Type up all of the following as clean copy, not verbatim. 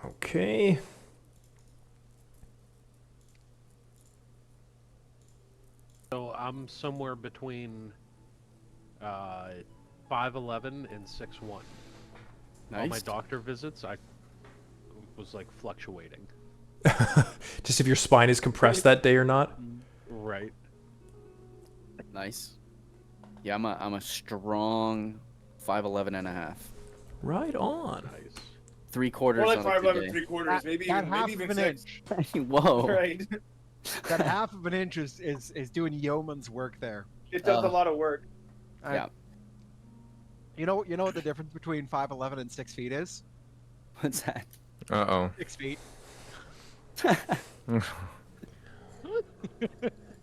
Okay. So I'm somewhere between 5'11" and 6'1". Nice. On my doctor visits, I was like fluctuating. Just if your spine is compressed that day or not. Right. Nice. Yeah, I'm a strong 5'11 and a half. Right on. Nice. 3/4 More like on a 5'11", good 3/4, maybe even 6. day. Whoa. Right. That half of an inch is doing yeoman's work there. It does a lot of work. Yeah. You know what the difference between 5'11 and 6 feet is? What's that? 6 feet.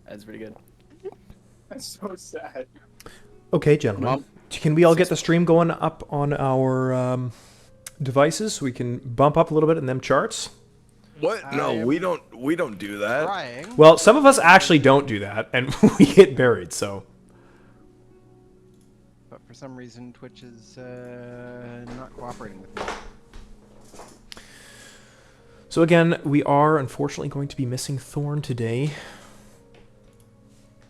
That's pretty good. That's so sad. Okay, gentlemen. Can we all get the stream going up on our devices so we can bump up a little bit in them charts? What? No, we don't do that. Trying. Well, some of us actually don't do that, and we get buried, so... But for some reason, Twitch is not cooperating with me. So again, we are unfortunately going to be missing Thorn today.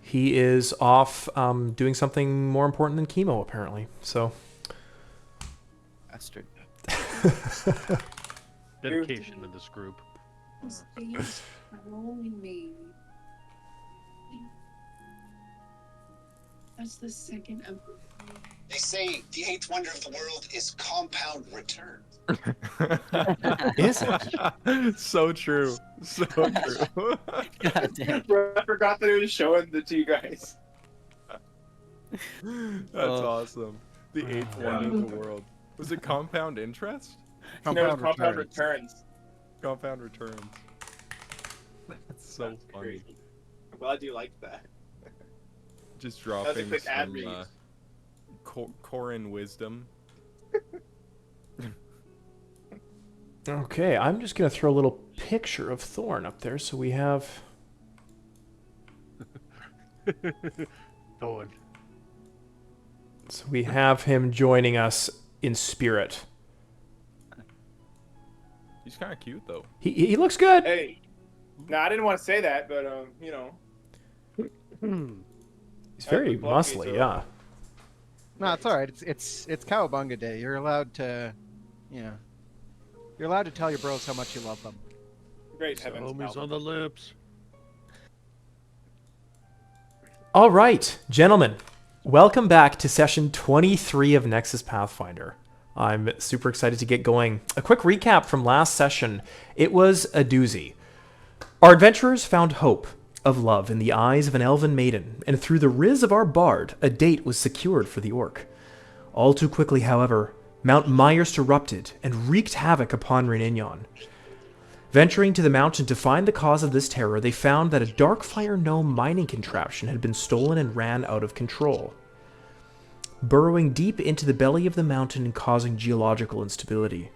He is off doing something more important than chemo, apparently. So... Bastard. Dedication in this group. Please, only me. That's the second of. They say the eighth wonder of the world is compound return. Is it? So true. So true. God damn. I forgot that it was showing it to you guys. That's awesome. The eighth wonder of the world. Was it compound interest? No, it was compound returns. Compound returns. That's so That's funny. crazy. I'm glad you liked that. Just That was a dropping quick ad some read. Corin wisdom. Okay, I'm just going to throw a little picture of Thorn up there so we have... Thorn. So we have him joining us in spirit. He's kind of cute though. He looks good. Hey. No, I didn't want to say that, but, you know. He's very muscly, yeah. No, it's all right. It's Cowabunga Day. You're allowed to, you're allowed to tell your bros how much you love them. Great heavens. Homies on the lips. All right, gentlemen, welcome back to session 23 of Nexus Pathfinder. I'm super excited to get going. A quick recap from last session. It was a doozy. Our adventurers found hope of love in the eyes of an elven maiden, and through the riz of our bard, a date was secured for the orc. All too quickly, however, Mount Mahyrst erupted and wreaked havoc upon Raeninion. Venturing to the mountain to find the cause of this terror, they found that a Darkfire gnome mining contraption had been stolen and ran out of control, burrowing deep into the belly of the mountain and causing geological instability.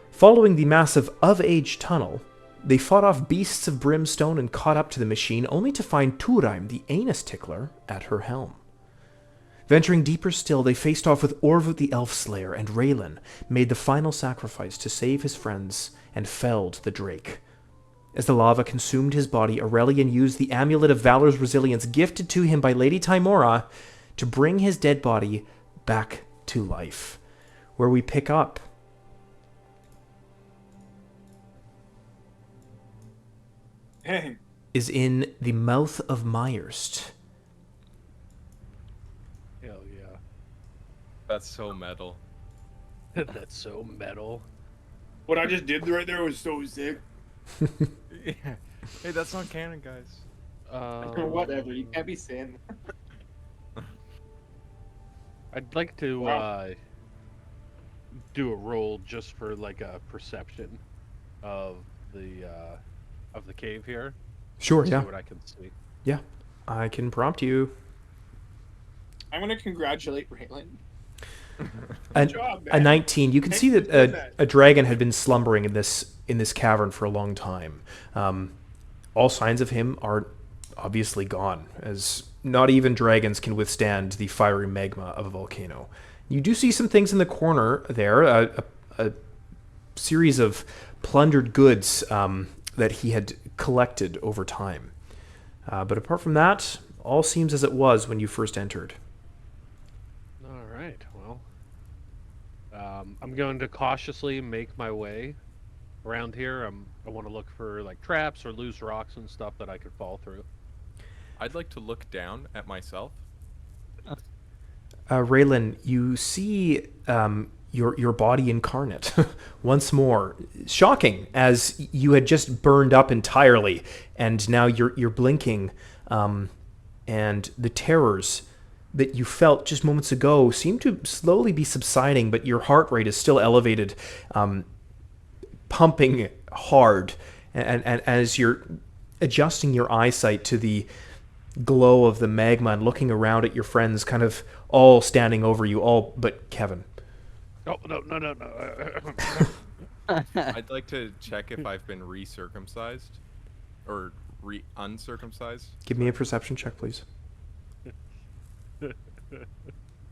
Following the massive of-age tunnel, they fought off beasts of brimstone and caught up to the machine, only to find Torheim the Anus Tickler at her helm. Venturing deeper still, they faced off with Orvut the Elf Slayer, and Raylan made the final sacrifice to save his friends and felled the Drake. As the lava consumed his body, Aurelian used the Amulet of Valor's Resilience gifted to him by Lady Tymora to bring his dead body back to life, where we pick up. Hey. Is in the mouth of Mahyrst. Hell yeah. That's so metal. That's so metal. What I just did right there was so sick. Yeah. Hey, that's not canon, guys. Whatever, you can't be saying that. I'd like to Wow. do a roll just for like a perception of the cave here. Sure, See yeah. what I can see. Yeah, I can prompt you. I'm going to congratulate Raylan. A, job, a man. 19. You can see that a dragon had been slumbering in this cavern for a long time. All signs of him are obviously gone, as not even dragons can withstand the fiery magma of a volcano. You do see some things in the corner there. A series of plundered goods that he had collected over time. But apart from that, all seems as it was when you first entered. All right. Well, I'm going to cautiously make my way around here. I want to look for like traps or loose rocks and stuff that I could fall through. I'd like to look down at myself. Raylan, you see your body incarnate once more. Shocking, as you had just burned up entirely, and now you're blinking, and the terrors that you felt just moments ago seem to slowly be subsiding, but your heart rate is still elevated, pumping hard, and as you're adjusting your eyesight to the glow of the magma and looking around at your friends kind of all standing over you, all but Kevin. Oh, no. I'd like to check if I've been recircumcised or uncircumcised. Give me a perception check, please.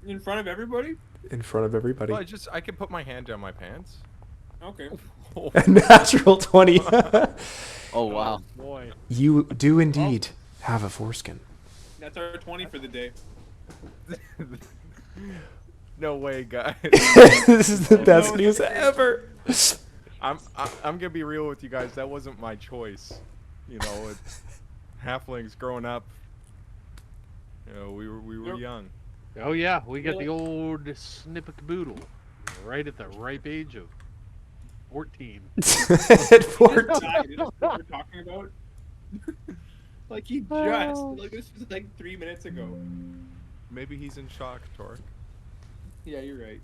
In front of everybody? In front of everybody. Well, I can put my hand down my pants. Okay. A natural 20. Oh wow. Boy. You do indeed have a foreskin. That's our 20 for the day. No way, guys. This is the best news ever. I'm gonna be real with you guys. That wasn't my choice. You know, it's halflings growing up. You know, we were young. Oh yeah, we got the old snippet boodle right at the ripe age of 14. At 14. This is what we're talking about. Like he just, like this was like 3 minutes ago. Maybe he's in shock, Torque. Yeah, you're right.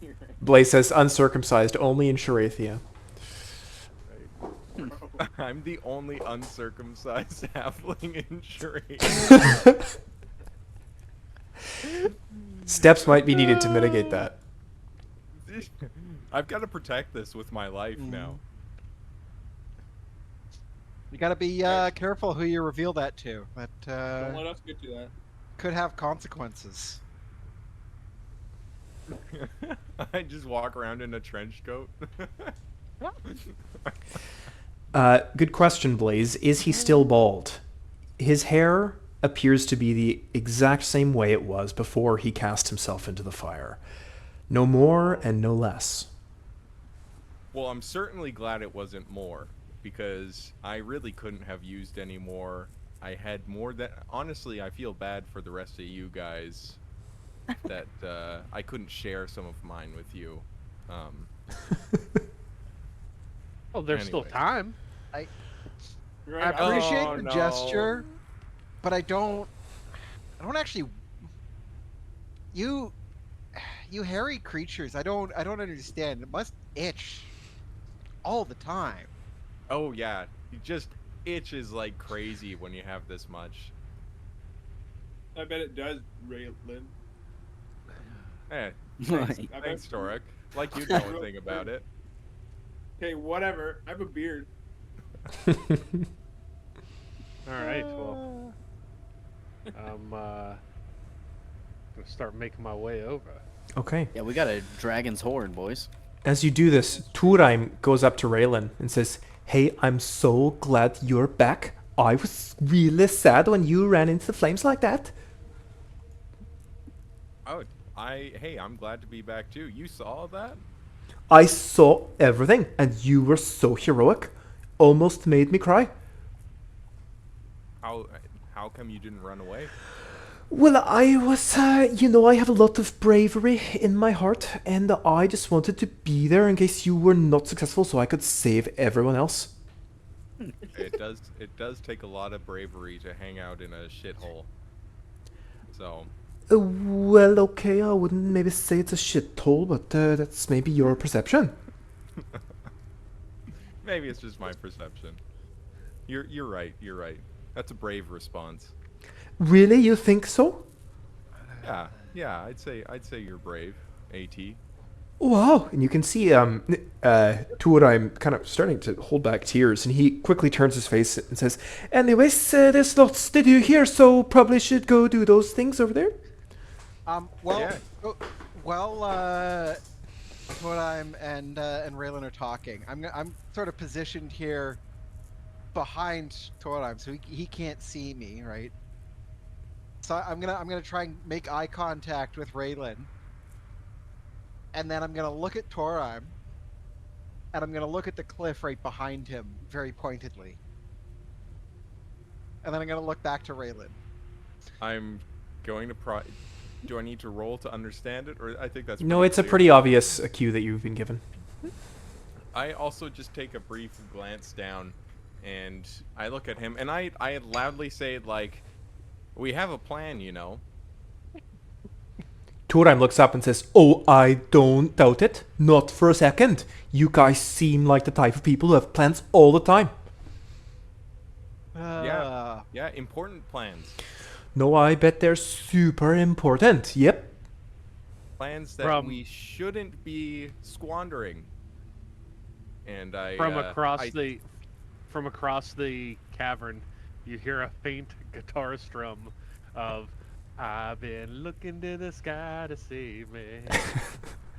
You're right. Blaze says uncircumcised only in Sherathia. I'm the only uncircumcised halfling in Sherathian. Steps might be needed to mitigate that. I've got to protect this with my life now. You gotta be careful who you reveal that to. That Don't let us get to that. could have consequences. I just walk around in a trench coat. Good question, Blaze. Is he still bald? His hair appears to be the exact same way it was before he cast himself into the fire. No more and no less. Well, I'm certainly glad it wasn't more, because I really couldn't have used any more. I had more than... Honestly, I feel bad for the rest of you guys that I couldn't share some of mine with you. Oh, there's still Anyway. time. I Right. appreciate Oh, the no. gesture, but I don't actually. You hairy creatures. I don't understand. It must itch all the time. Oh, yeah. It just itches like crazy when you have this much. I bet it does, Raylan. Eh, Nice. thanks, Torek. Like you know a thing about it. Okay, whatever. I have a beard. All right. Well, I'm gonna start making my way over. Okay. Yeah, we got a dragon's horn, boys. As you do this, Torheim goes up to Raylan and says, "Hey, I'm so glad you're back. I was really sad when you ran into the flames like that." Oh, hey, I'm glad to be back too. You saw that? I saw everything, and you were so heroic. Almost made me cry. How come you didn't run away? Well, I was, I have a lot of bravery in my heart, and I just wanted to be there in case you were not successful so I could save everyone else. It does take a lot of bravery to hang out in a shithole. So, Well, okay, I wouldn't maybe say it's a shithole, but that's maybe your perception. maybe it's just my perception. You're right. You're right. That's a brave response. Really, you think so? Yeah. I'd say you're brave. At. Wow. And you can see Torheim kind of starting to hold back tears, and he quickly turns his face and says, "Anyways, there's lots to do here, so probably should go do those things over there." Well, Yeah. well, Torheim and Raylan are talking. I'm sort of positioned here behind Torheim, so he can't see me, right? So I'm gonna try and make eye contact with Raylan, and then I'm gonna look at Torheim, and I'm gonna look at the cliff right behind him very pointedly, and then I'm gonna look back to Raylan. I'm going to Do I need to roll to understand it, or I think that's No, pretty it's a clear. pretty obvious cue that you've been given. I also just take a brief glance down, and I look at him, and I loudly say, like, we have a plan, you know. Torheim looks up and says, "Oh, I don't doubt it. Not for a second. You guys seem like the type of people who have plans all the time." Yeah, important plans. No, I bet they're super important. Yep. Plans that we shouldn't be squandering. And from across the cavern, you hear a faint guitar strum of "I've been looking to the sky to save me,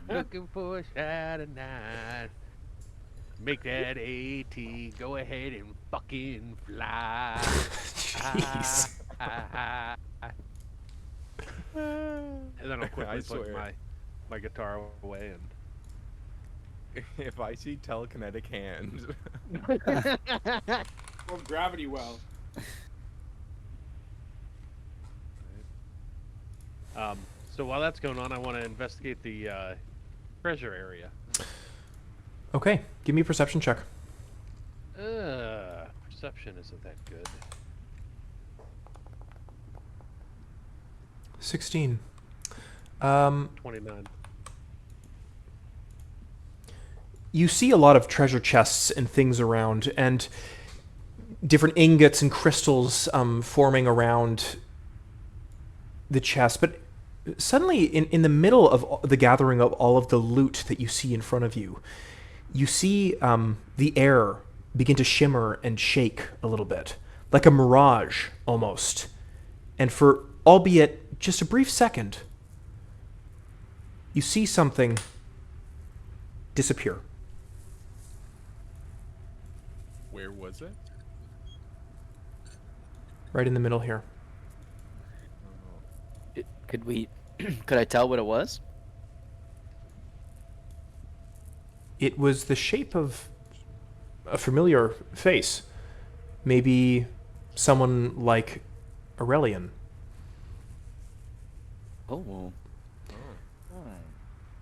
looking for a shadow night. Make that AT go ahead and fucking fly." Jeez. And then I'll quickly put swear. my guitar away and. If I see telekinetic hands. Or gravity well. So while that's going on, I want to investigate the treasure area. Okay, give me a perception check. Perception isn't that good. 16. 29. You see a lot of treasure chests and things around, and different ingots and crystals forming around the chest. But suddenly, in the middle of the gathering of all of the loot that you see in front of you, you see the air begin to shimmer and shake a little bit, like a mirage almost. And for albeit just a brief second, you see something disappear. Where was it? Right in the middle here. Could I tell what it was? It was the shape of a familiar face. Maybe someone like Aurelian. Oh.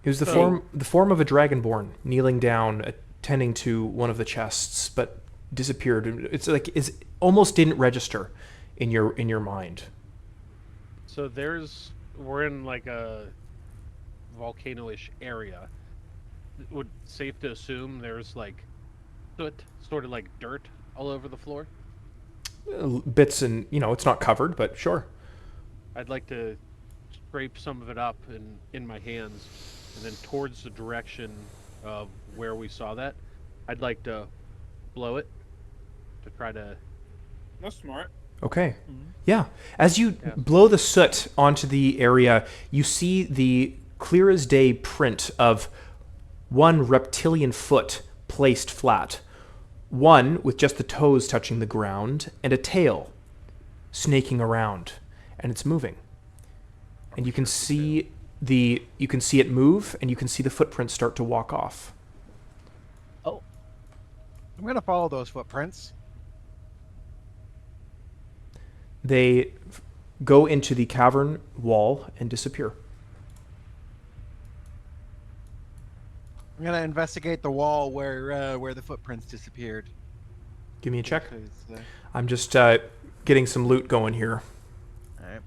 It was the form of a dragonborn kneeling down, attending to one of the chests, but disappeared. It's like it almost didn't register in your mind. So we're in like a volcano-ish area. Would safe to assume there's like soot, sort of like dirt all over the floor? Bits and, it's not covered, but sure. I'd like to scrape some of it up in my hands, and then towards the direction of where we saw that, I'd like to blow it to try to. That's smart. Okay. Yeah. As you blow the soot onto the area, you see the clear as day print of one reptilian foot placed flat, one with just the toes touching the ground, and a tail snaking around, and it's moving. And you can see it move, and you can see the footprints start to walk off. Oh. I'm gonna follow those footprints. They go into the cavern wall and disappear. I'm gonna investigate the wall where the footprints disappeared. Give me a check. Because, I'm just getting some loot going here. all right.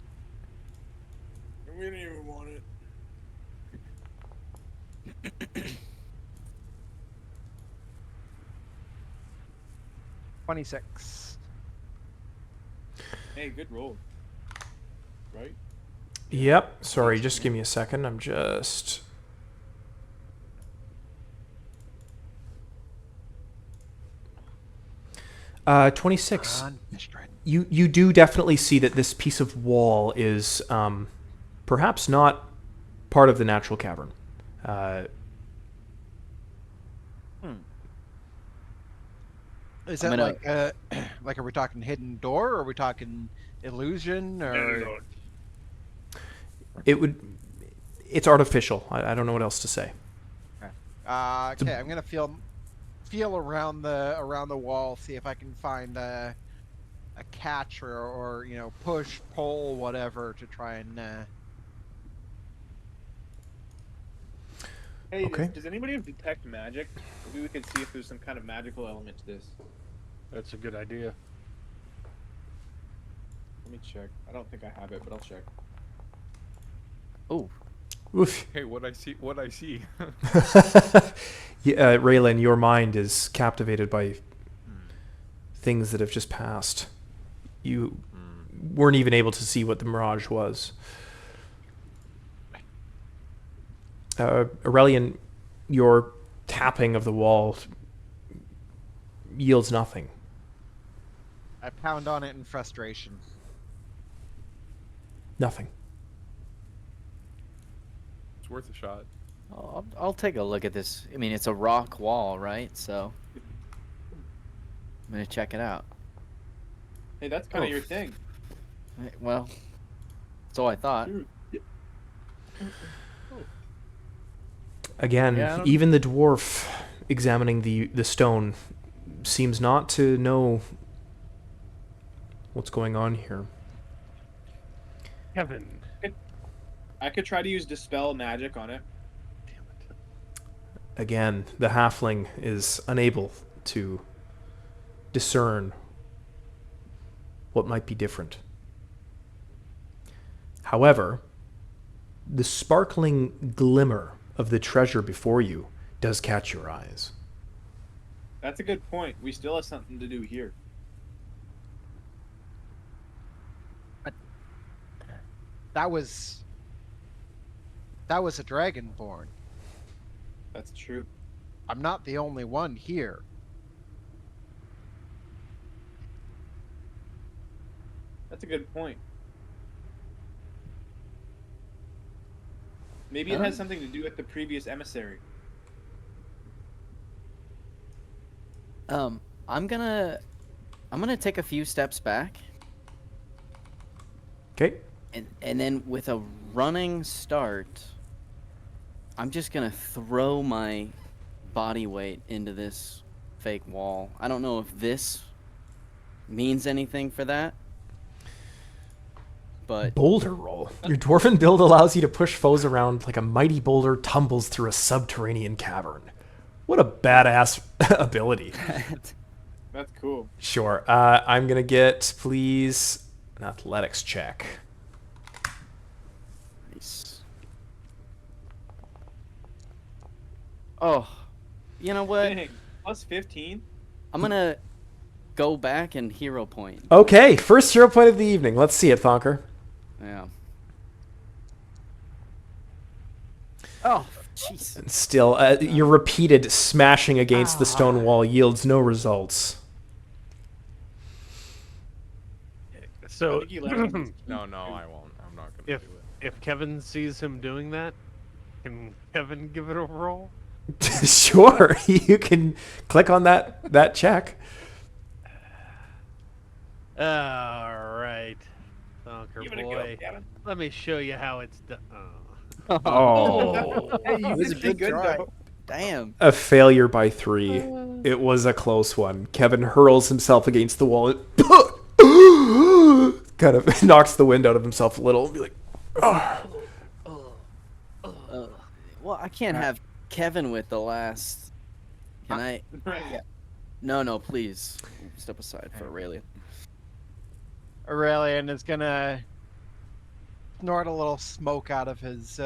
We didn't even want it. 26. Hey, good roll. Right? Yep. Sorry, just give me a second. I'm just... 26. You do definitely see that this piece of wall is perhaps not part of the natural cavern. Is I'm that gonna- like are we talking hidden door, or are we talking illusion, or It's artificial. I don't know what else to say. okay, I'm gonna feel around the wall, see if I can find a catch or push, pull, whatever to try and. Hey, Okay. does anybody have detect magic? Maybe we could see if there's some kind of magical element to this. That's a good idea. Let me check. I don't think I have it, but I'll check. Oh, Oof. Hey, what I see? Yeah, Raylan, your mind is captivated by things that have just passed. You weren't even able to see what the mirage was. Aurelian, your tapping of the wall yields nothing. I pound on it in frustration. Nothing. It's worth a shot. I'll take a look at this. I mean, it's a rock wall, right? So I'm gonna check it out. Hey, that's kind of Oh. your thing. Well, so I thought. Again, Yeah, I don't- even the dwarf examining the stone seems not to know what's going on here. Kevin. I could try to use dispel magic on it. Damn it. Again, the halfling is unable to discern what might be different. However, the sparkling glimmer of the treasure before you does catch your eyes. That's a good point. We still have something to do here. That was a dragonborn. That's true. I'm not the only one here. That's a good point. Maybe it has something to do with the previous emissary. I'm gonna take a few steps back, Okay? and then with a running start, I'm just gonna throw my body weight into this fake wall. I don't know if this means anything for that, but Boulder roll. Your dwarven build allows you to push foes around like a mighty boulder tumbles through a subterranean cavern. What a badass ability. That's cool. Sure. I'm going to get, please, an athletics check. nice. Oh, you know what? Dang, plus 15? I'm gonna go back and hero point. Okay, first hero point of the evening. Let's see it, Thonker. Yeah. Oh, jeez. And still, your repeated smashing against the stone wall yields no results. So, I think he landed. No, I won't. I'm not gonna if do it. if Kevin sees him doing that, can Kevin give it a roll? Sure, you can click on that check. All right, Thonker Give it a go, boy. Kevin. Let me show you how it's done. Oh. Hey, you It was a did good good try. though. Damn. A failure by 3. It was a close one. Kevin hurls himself against the wall. Kind of knocks the wind out of himself a little. Be like, Well, I can't have Kevin with the last. Can I? Right. No, please. Step aside for Aurelian. Aurelian is gonna snort a little smoke out of his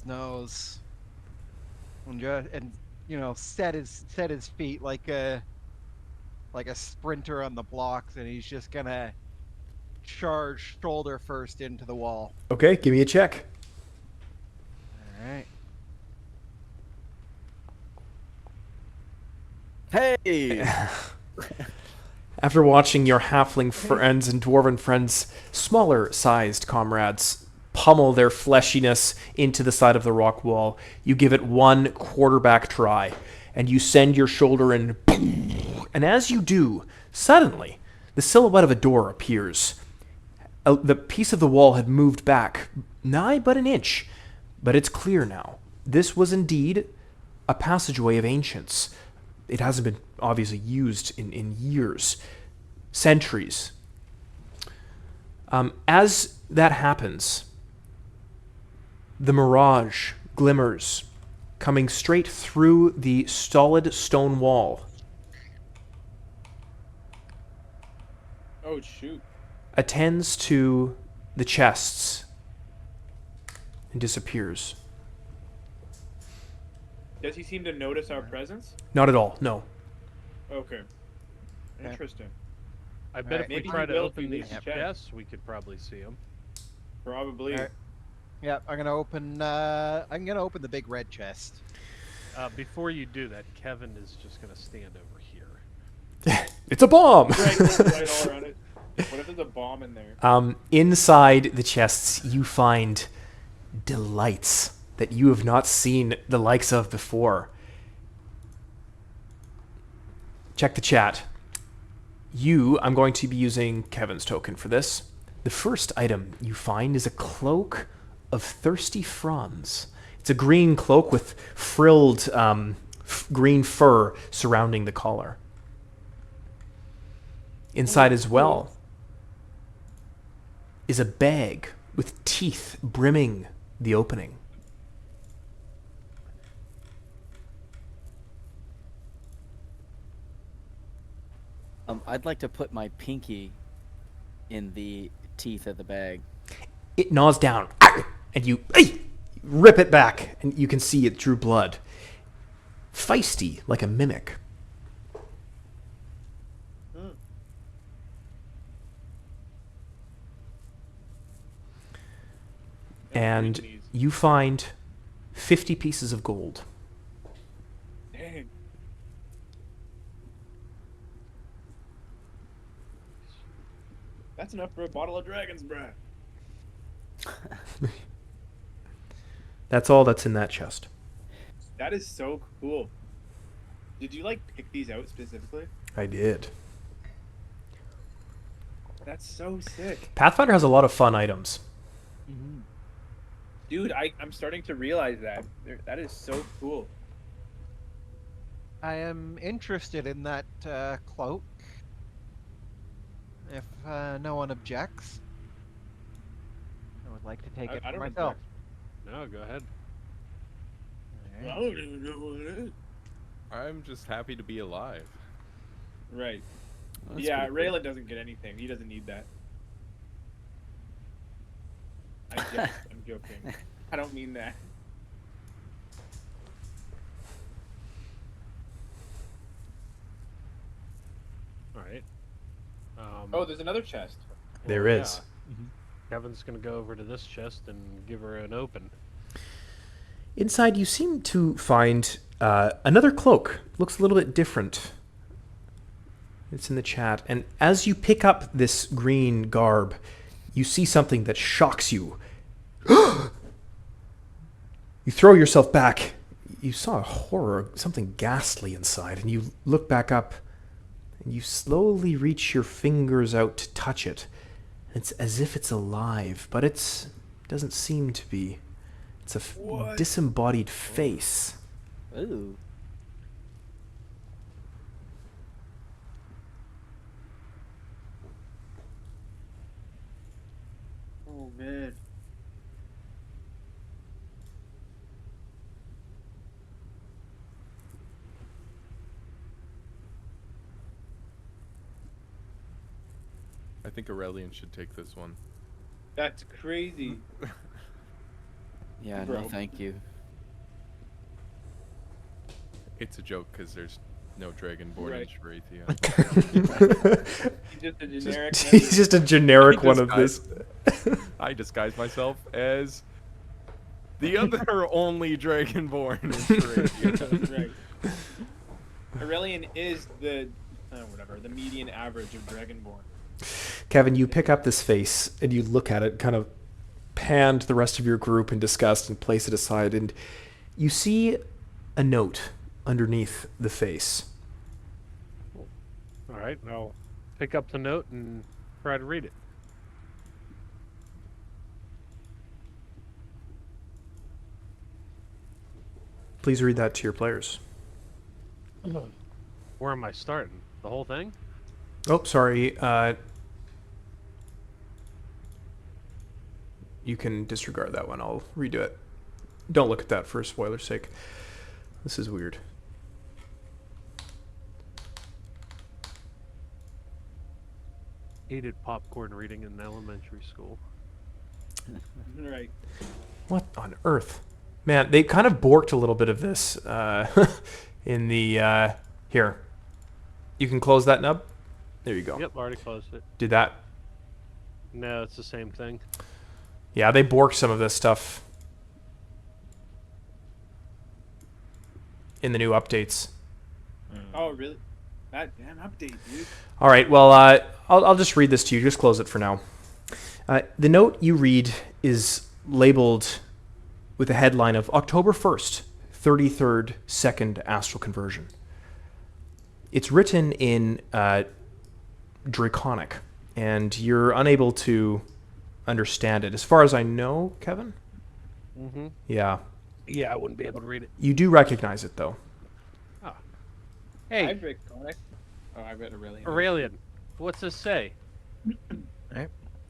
nose, and set his feet like a sprinter on the blocks, and he's just gonna charge shoulder first into the wall. okay, give me a check. All right. Hey. After watching your halfling friends and dwarven friends, smaller-sized comrades, pummel their fleshiness into the side of the rock wall, you give it one quarterback try, and you send your shoulder in, And as you do, suddenly, the silhouette of a door appears. The piece of the wall had moved back nigh but an inch, but it's clear now. This was indeed a passageway of ancients. It hasn't been obviously used in years, centuries. As that happens, the mirage glimmers, coming straight through the stolid stone wall. Oh shoot. Attends to the chests and disappears. Does he seem to notice our presence? Not at all, no. Okay. Interesting. I bet Alright, if we maybe try he to will open through these these chests, we could probably see them. Probably. Alright. Yeah, I'm gonna open the big red chest. Before you do that, Kevin is just going to stand over here. It's a bomb! Right, right all around it. What if there's a bomb in there? Inside the chests, you find delights that you have not seen the likes of before. Check the chat. I'm going to be using Kevin's token for this. The first item you find is a cloak of thirsty fronds. It's a green cloak with frilled green fur surrounding the collar. Inside as well is a bag with teeth brimming the opening. I'd like to put my pinky in the teeth of the bag. It gnaws down, and you rip it back, and you can see it drew blood. Feisty, like a mimic. And you find 50 pieces of gold. Dang. That's enough for a bottle of dragon's breath. That's all that's in that chest. That is so cool. Did you like pick these out specifically? I did. That's so sick. Pathfinder has a lot of fun items. Dude, I'm starting to realize that. That is so cool. I am interested in that cloak. If no one objects, I would like to take it I for don't myself. No, go ahead. Alright. I don't even know what it is. I'm just happy to be alive. Right. That's Yeah, pretty cool. Raylan doesn't get anything. He doesn't need that. I'm joking. I don't mean that. All right. Oh, there's another chest. There well, is. yeah. Kevin's going to go over to this chest and give her an open. Inside, you seem to find another cloak. Looks a little bit different. It's in the chat. And as you pick up this green garb, you see something that shocks you. You throw yourself back. You saw a horror, something ghastly inside, and you look back up, and you slowly reach your fingers out to touch it. It's as if it's alive, but it doesn't seem to be. It's a disembodied face. Ooh. Oh man. I think Aurelian should take this one. That's crazy. Yeah, Bro. no thank you. It's a joke because there's no dragonborn Right. in Sherathian. He's just a generic. He's just a generic one of this. I disguise myself as the other only dragonborn in Sherathian. That's right. Aurelian is the median average of dragonborn. Kevin, you pick up this face and you look at it, kind of pan to the rest of your group in disgust and place it aside, and you see a note underneath the face. All right, I'll pick up the note and try to read it. Please read that to your players. Where am I starting? The whole thing? Oh, sorry. You can disregard that one. I'll redo it. Don't look at that for spoiler's sake. This is weird. Hated popcorn reading in elementary school. Right. What on earth? Man, they kind of borked a little bit of this in the... Here. You can close that nub. There you go. Yep, already closed it. Did that. No, it's the same thing. Yeah, they borked some of this stuff in the new updates. Oh, really? That damn update, dude. All right, well, I'll just read this to you. Just close it for now. The note you read is labeled with a headline of October 1st, 33rd Second Astral Conversion. It's written in Draconic, and you're unable to understand it. As far as I know, Kevin? Mm-hmm. Yeah. Yeah, I wouldn't be able to read it. You do recognize it, though. Oh. I Hey, read Chronic. Oh, I read Aurelian. Aurelian, what's this say?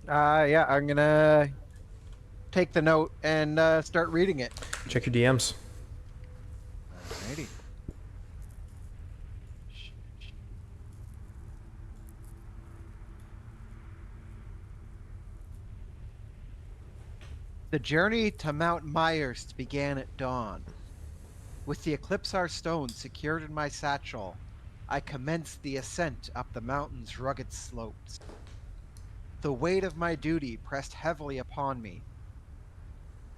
Yeah, I'm gonna take the note and start reading it. Check your DMs. Alrighty. The journey to Mount Mahyrst began at dawn. With the Eclipsar Stone secured in my satchel, I commenced the ascent up the mountain's rugged slopes. The weight of my duty pressed heavily upon me,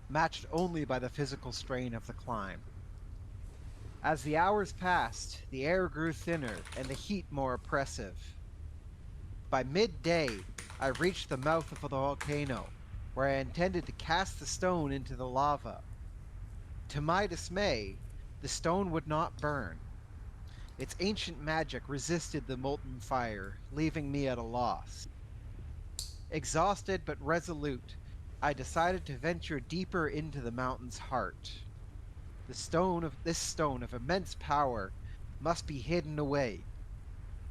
matched only by the physical strain of the climb. As the hours passed, the air grew thinner and the heat more oppressive. By midday, I reached the mouth of the volcano, where I intended to cast the stone into the lava. To my dismay, the stone would not burn. Its ancient magic resisted the molten fire, leaving me at a loss. Exhausted but resolute, I decided to venture deeper into the mountain's heart. This stone of immense power must be hidden away,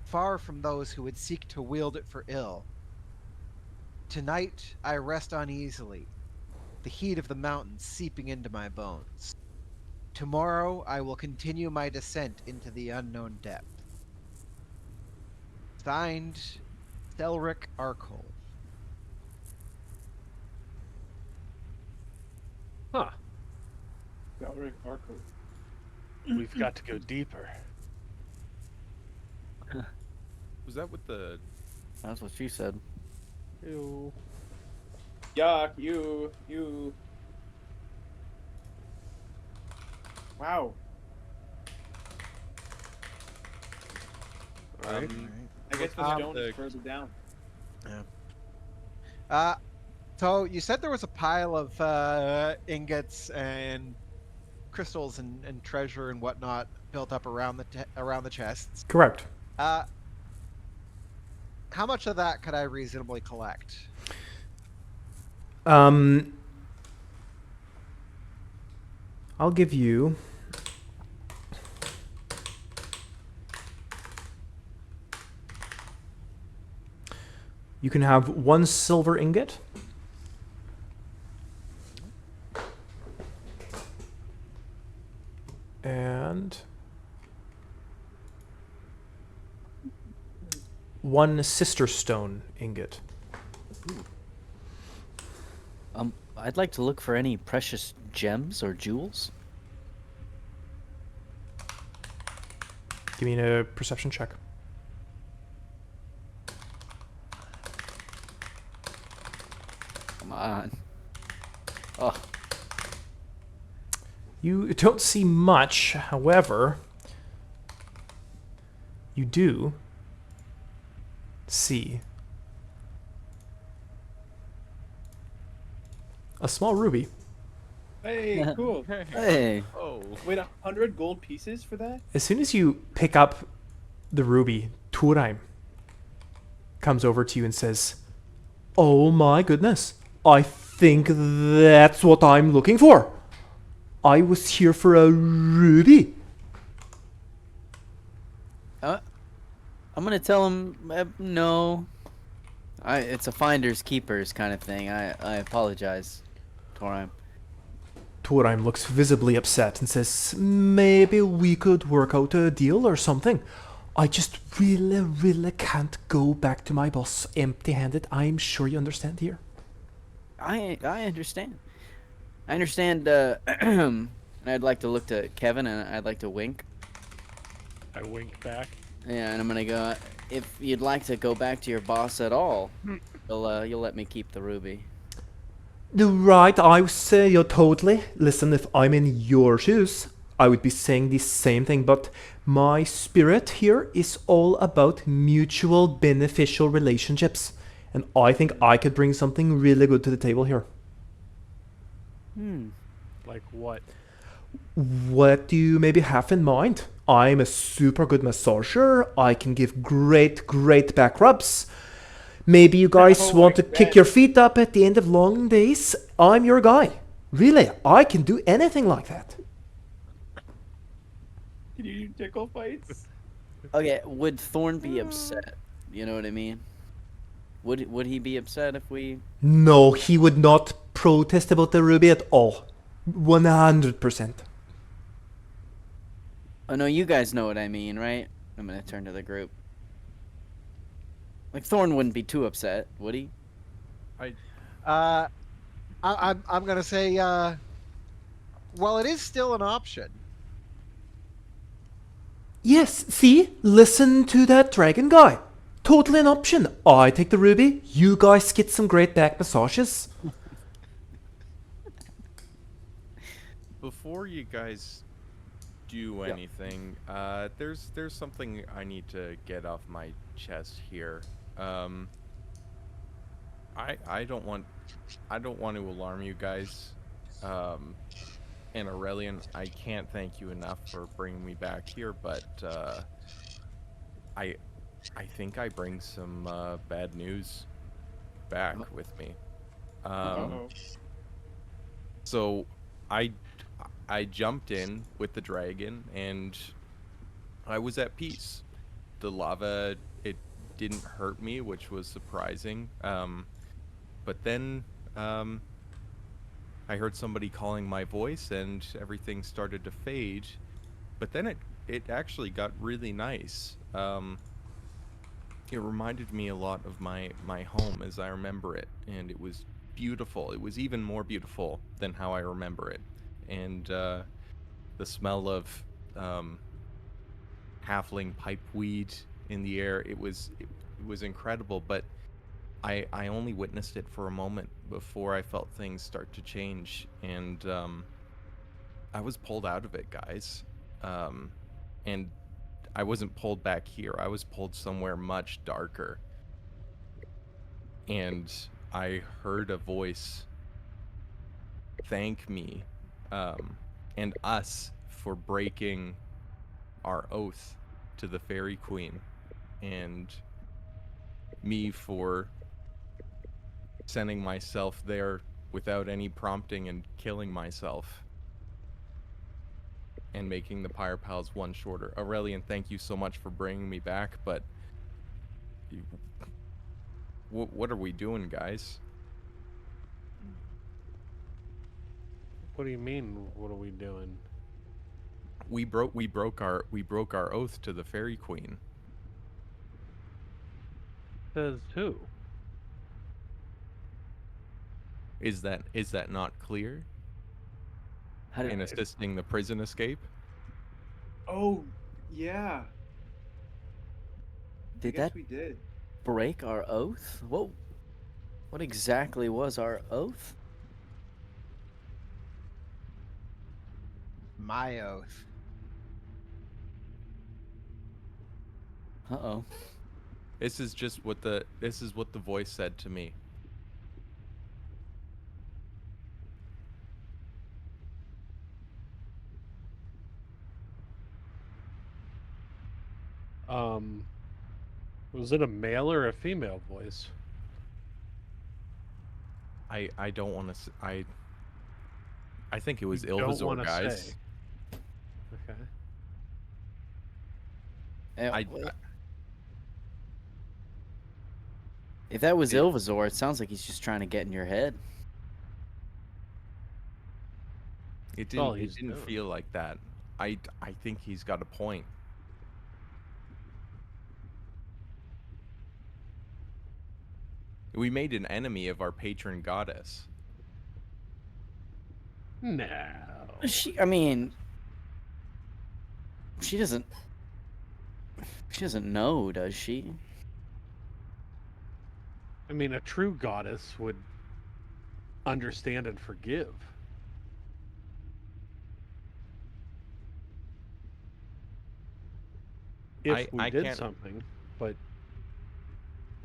far from those who would seek to wield it for ill. Tonight I rest uneasily, the heat of the mountains seeping into my bones. Tomorrow I will continue my descent into the unknown depth. Signed, Thelric Arkle. Huh. Galric Arco. We've got to go deeper. Was that with the... That's what she said. Ew. Yuck, you. Wow. Alright. I guess the stone is further down. So you said there was a pile of ingots and crystals and treasure and whatnot built up around the chests. Correct. How much of that could I reasonably collect? I'll give you... You can have 1 silver ingot. And 1 sister stone ingot. I'd like to look for any precious gems or jewels. Give me a perception check. Come on. Oh, You don't see much, however, you do see a small ruby. Hey, cool. hey. Oh. Wait, 100 gold pieces for that? As soon as you pick up the ruby, Torheim, comes over to you and says, "Oh my goodness, I think that's what I'm looking for. I was here for a ruby." I'm gonna tell him no. It's a finders keepers kind of thing. I apologize, Torheim. Torheim looks visibly upset and says, "Maybe we could work out a deal or something. I just really can't go back to my boss empty-handed. I'm sure you understand here." I understand. I understand. I'd like to look to Kevin, and I'd like to wink. I wink back. Yeah, and I'm gonna go. If you'd like to go back to your boss at all, you'll let me keep the ruby. Right, I would say you're totally. Listen, if I'm in your shoes, I would be saying the same thing, but my spirit here is all about mutual beneficial relationships. And I think I could bring something really good to the table here. Like what? What do you maybe have in mind? I'm a super good massager. I can give great back rubs. Maybe you guys want to kick your feet up at the end of long days. I'm your guy. Really, I can do anything like that. Can you do tickle fights? Okay, would Thorn be upset? You know what I mean? Would he be upset if we? No, he would not protest about the ruby at all. 100%. Oh no, you guys know what I mean, right? I'm gonna turn to the group. Like Thorn wouldn't be too upset, would he? I'm gonna say, well, it is still an option. Yes, see? Listen to that dragon guy. Totally an option. I take the ruby, you guys get some great back massages. Before you guys do anything, there's something I need to get off my chest here. I don't want to alarm you guys. And Aurelian, I can't thank you enough for bringing me back here, but I think I bring some bad news back with me. So I jumped in with the dragon and I was at peace. The lava, it didn't hurt me, which was surprising. But then I heard somebody calling my voice and everything started to fade. But then it actually got really nice. It reminded me a lot of my home as I remember it, and it was beautiful. It was even more beautiful than how I remember it. And the smell of halfling pipe weed in the air, it was incredible, but I only witnessed it for a moment before I felt things start to change, and I was pulled out of it, guys. And I wasn't pulled back here. I was pulled somewhere much darker. And I heard a voice thank me and us for breaking our oath to the Fairy Queen, and me for sending myself there without any prompting and killing myself and making the Pire Pals one shorter. Aurelian, thank you so much for bringing me back, but what are we doing, guys? What do you mean? What are we doing? We broke our oath to the Fairy Queen. Says who? Is that not clear? How did In assisting the prison escape? Oh, yeah. did I guess that we did. break our oath? What exactly was our oath? My oath. Uh-oh. This is what the voice said to me. Was it a male or a female voice? I don't want to. I think it was You don't Ilvazor, wanna guys. say. Okay. Eh, I- well, if that was It- Ilvazor, it sounds like he's just trying to get in your head. It all didn't. It he's didn't doing. feel like that. I think he's got a point. We made an enemy of our patron goddess. No. I mean, she doesn't know, does she? I mean, a true goddess would understand and forgive. If we I did can't- something, but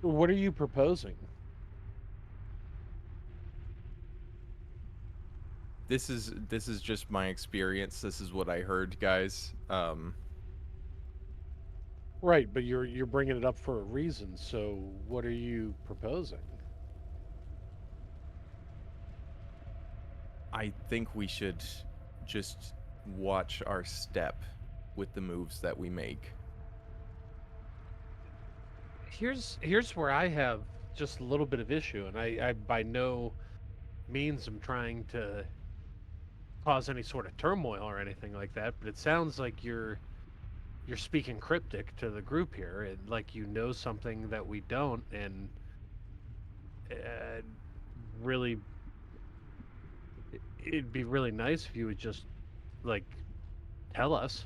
what are you proposing? This is just my experience. This is what I heard, guys. Right, but you're bringing it up for a reason. So what are you proposing? I think we should just watch our step with the moves that we make. Here's where I have just a little bit of issue, and I by no means am trying to cause any sort of turmoil or anything like that, but it sounds like you're speaking cryptic to the group here, and like you know something that we don't, and uh, really, it'd be really nice if you would just like tell us.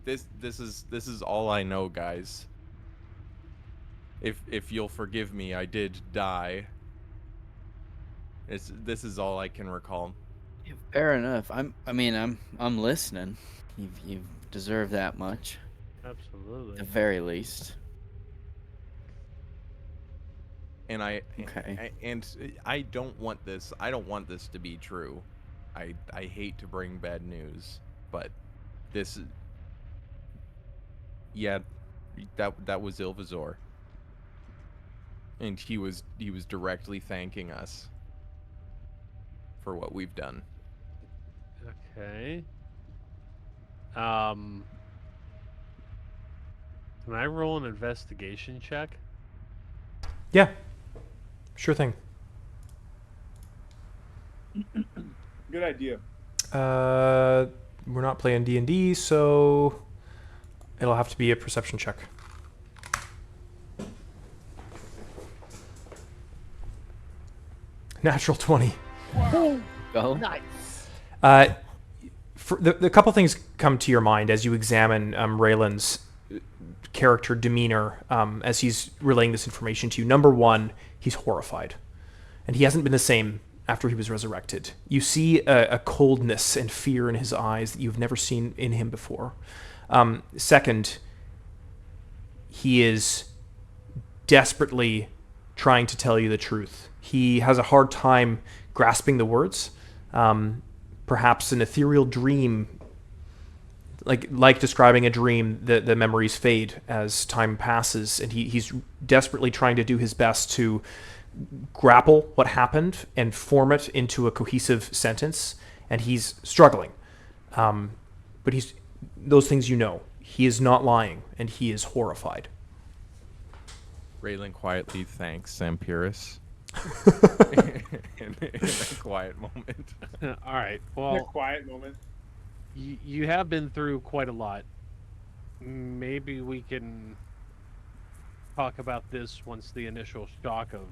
This is all I know, guys. If you'll forgive me, I did die. This is all I can recall. Fair enough. I'm listening. You've deserved that much, at Absolutely. the very least. And Okay. I don't want this. I don't want this to be true. I hate to bring bad news, but this. Yeah, that was Ilvazor, and he was directly thanking us for what we've done. Okay. Can I roll an investigation check? Yeah, sure thing. Good idea. We're not playing D&D, so it'll have to be a perception check. Natural 20. Go. For the couple things come to your mind as you examine Raylan's character demeanor as he's relaying this information to you. Number one, he's horrified, and he hasn't been the same after he was resurrected. You see a coldness and fear in his eyes that you've never seen in him before. Second, he is desperately trying to tell you the truth. He has a hard time grasping the words. Perhaps an ethereal dream, like describing a dream, the memories fade as time passes, and he's desperately trying to do his best to grapple what happened and form it into a cohesive sentence, and he's struggling. But he's those things you know. He is not lying, and he is horrified. Raylan quietly thanks Sampiris in a quiet moment. All right. A Well, quiet moment. you have been through quite a lot. Maybe we can talk about this once the initial shock of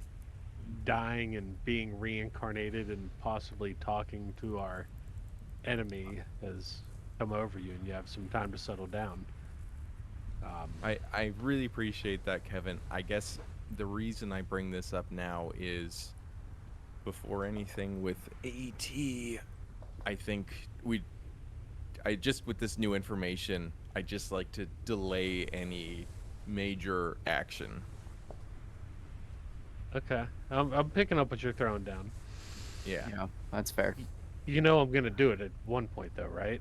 dying and being reincarnated and possibly talking to our enemy has come over you and you have some time to settle down. I really appreciate that, Kevin. I guess the reason I bring this up now is before anything with AT, I think just with this new information, I just like to delay any major action. Okay. I'm picking up what you're throwing down. Yeah. Yeah, that's fair. You know I'm going to do it at one point, though, right?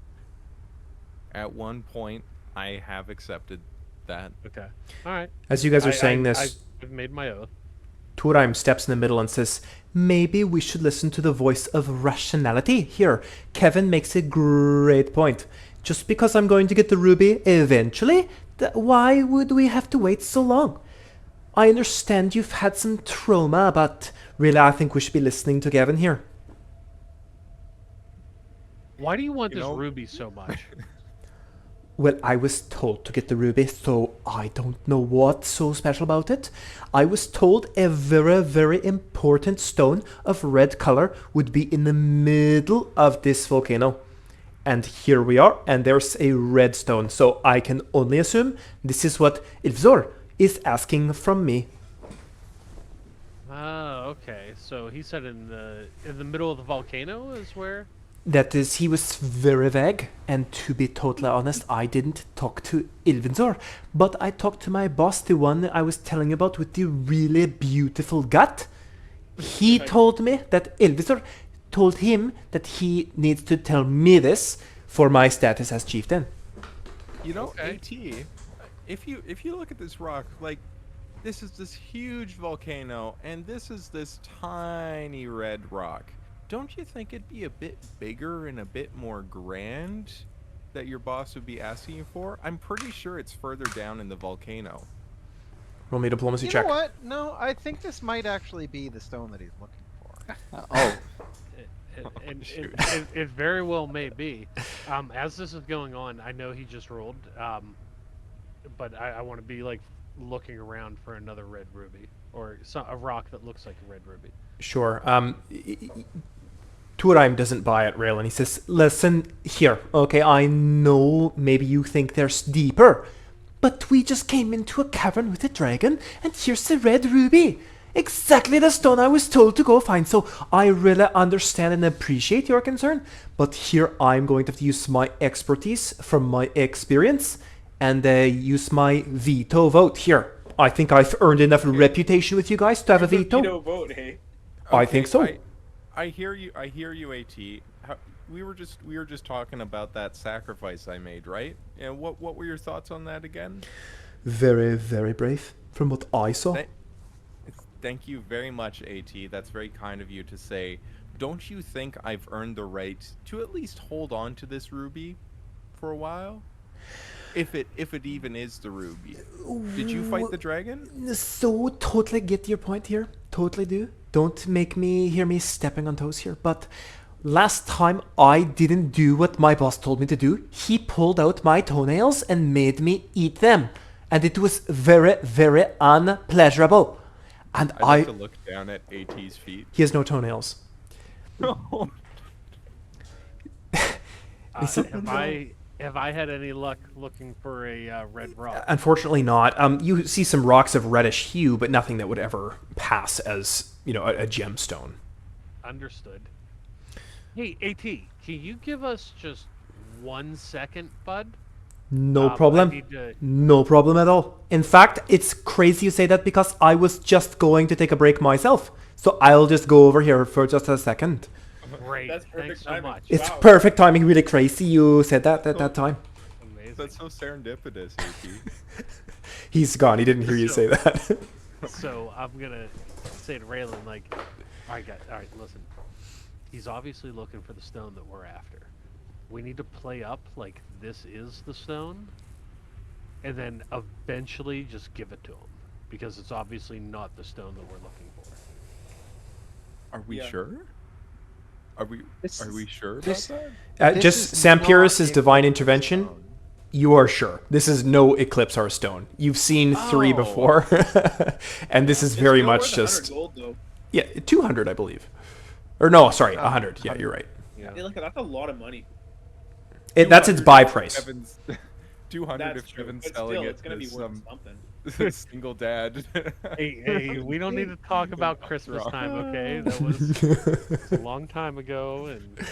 At one point, I have accepted that. Okay. All right. As you guys are saying this, I've made my oath. Torheim steps in the middle and says, maybe we should listen to the voice of rationality here. Kevin makes a great point. Just because I'm going to get the ruby eventually, why would we have to wait so long? I understand you've had some trauma, but really I think we should be listening to Kevin here. Why do you want You this know- ruby so much? Well, I was told to get the ruby, so I don't know what's so special about it. I was told a very, very important stone of red color would be in the middle of this volcano. And here we are, and there's a red stone, so I can only assume this is what Eclipsar is asking from me. Oh, okay. So he said in the middle of the volcano is where. That is, he was very vague, and to be totally honest, I didn't talk to Eclipsar, but I talked to my boss, the one I was telling you about with the really beautiful gut. He told me that Eclipsar told him that he needs to tell me this for my status as chieftain. You know, Okay. AT, if you look at this rock, like, this is this huge volcano, and this is this tiny red rock. Don't you think it'd be a bit bigger and a bit more grand that your boss would be asking you for? I'm pretty sure it's further down in the volcano. Roll me a diplomacy You check. know what? No, I think this might actually be the stone that he's looking for. Oh, It very well may be. As this is going on, I know he just rolled, but I want to be like looking around for another red ruby or a rock that looks like a red ruby. Sure. Torheim doesn't buy it, Rael, and he says, listen, here, okay, I know maybe you think there's deeper, but we just came into a cavern with a dragon, and here's the red ruby. Exactly the stone I was told to go find, so I really understand and appreciate your concern, but here I'm going to have to use my expertise from my experience, and use my veto vote here. I think I've earned enough reputation with you guys to have a veto. vote, hey. I think so. I hear you. I hear you, At. We were just talking about that sacrifice I made, right? And what were your thoughts on that again? Very, very brave, from what I saw. Thank you very much, At. That's very kind of you to say. Don't you think I've earned the right to at least hold on to this ruby for a while? If it even is the ruby. Did you fight the dragon? So totally get your point here. Totally do. Don't make me hear me stepping on toes here. But last time I didn't do what my boss told me to do. He pulled out my toenails and made me eat them. And it was very, very unpleasurable. And I'd like to look down at AT's feet. He has no toenails. Have I had any luck looking for a red rock? Unfortunately not. You see some rocks of reddish hue, but nothing that would ever pass as, a gemstone. Understood. Hey, AT, can you give us just 1 second, bud? No I problem. need to- No problem at all. In fact, it's crazy you say that because I was just going to take a break myself. So I'll just go over here for just a second. Great. That's perfect Thanks so timing. much. It's Wow. perfect timing, really crazy you said that at that time. Amazing. That's so serendipitous, AT. He's gone. He didn't hear you say that. So I'm gonna say to Raylan, like, all right, listen. He's obviously looking for the stone that we're after. We need to play up like this is the stone, and then eventually just give it to him, because it's obviously not the stone that we're looking for. Are we Yeah. sure? Are we sure about this- that? This Just is Sam not Pyrrhus' divine Eclipsar intervention. Stone. You are sure. This is no Eclipsar Stone. You've seen 3 Oh. before. And this is very much just... gold, though. Yeah, 200, I believe. Or no, sorry, 100. Yeah, you're right. Yeah. Hey, look, that's a lot of money. That's its buy price. Kevin's 200 That's if true. Kevin's But selling still, it it's gonna be to worth some something. single dad. Hey, we don't need to talk about Christmas time, okay? That was a long time ago, and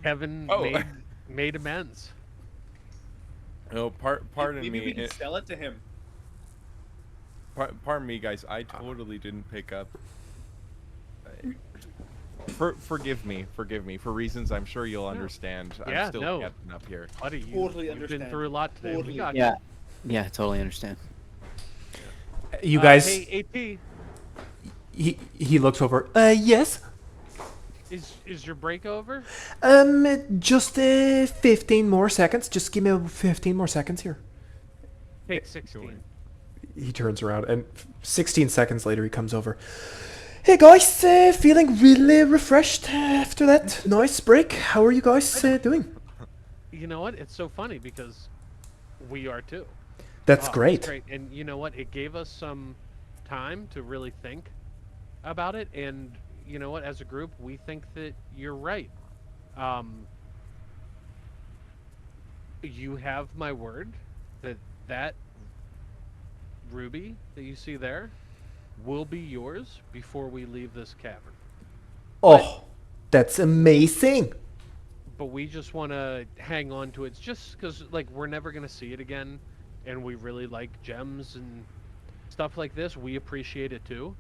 Kevin Oh. made amends. Oh, pardon Maybe me. we can sell it to him. Pardon me, guys. I totally didn't pick up. Forgive me for reasons I'm sure you'll understand. Yeah, I'm still no. getting up here. Buddy, Totally you've been understand. through a lot today. We Totally. got Yeah. Yeah, totally understand. You guys, Hey, AP, he looks over. Yes. is your break over? Just 15 more seconds. Just give me 15 more seconds here. Take 16. He turns around, and 16 seconds later, he comes over. Hey guys, feeling really refreshed after that nice break. How are you guys doing? You know what? It's so funny because we are too. That's Oh, great. it's great. And you know what? It gave us some time to really think about it. And you know what? As a group, we think that you're right. You have my word that ruby that you see there will be yours before we leave this cavern. Oh, that's amazing. But we just want to hang on to it just because, like, we're never going to see it again. And we really like gems and stuff like this. We appreciate it too.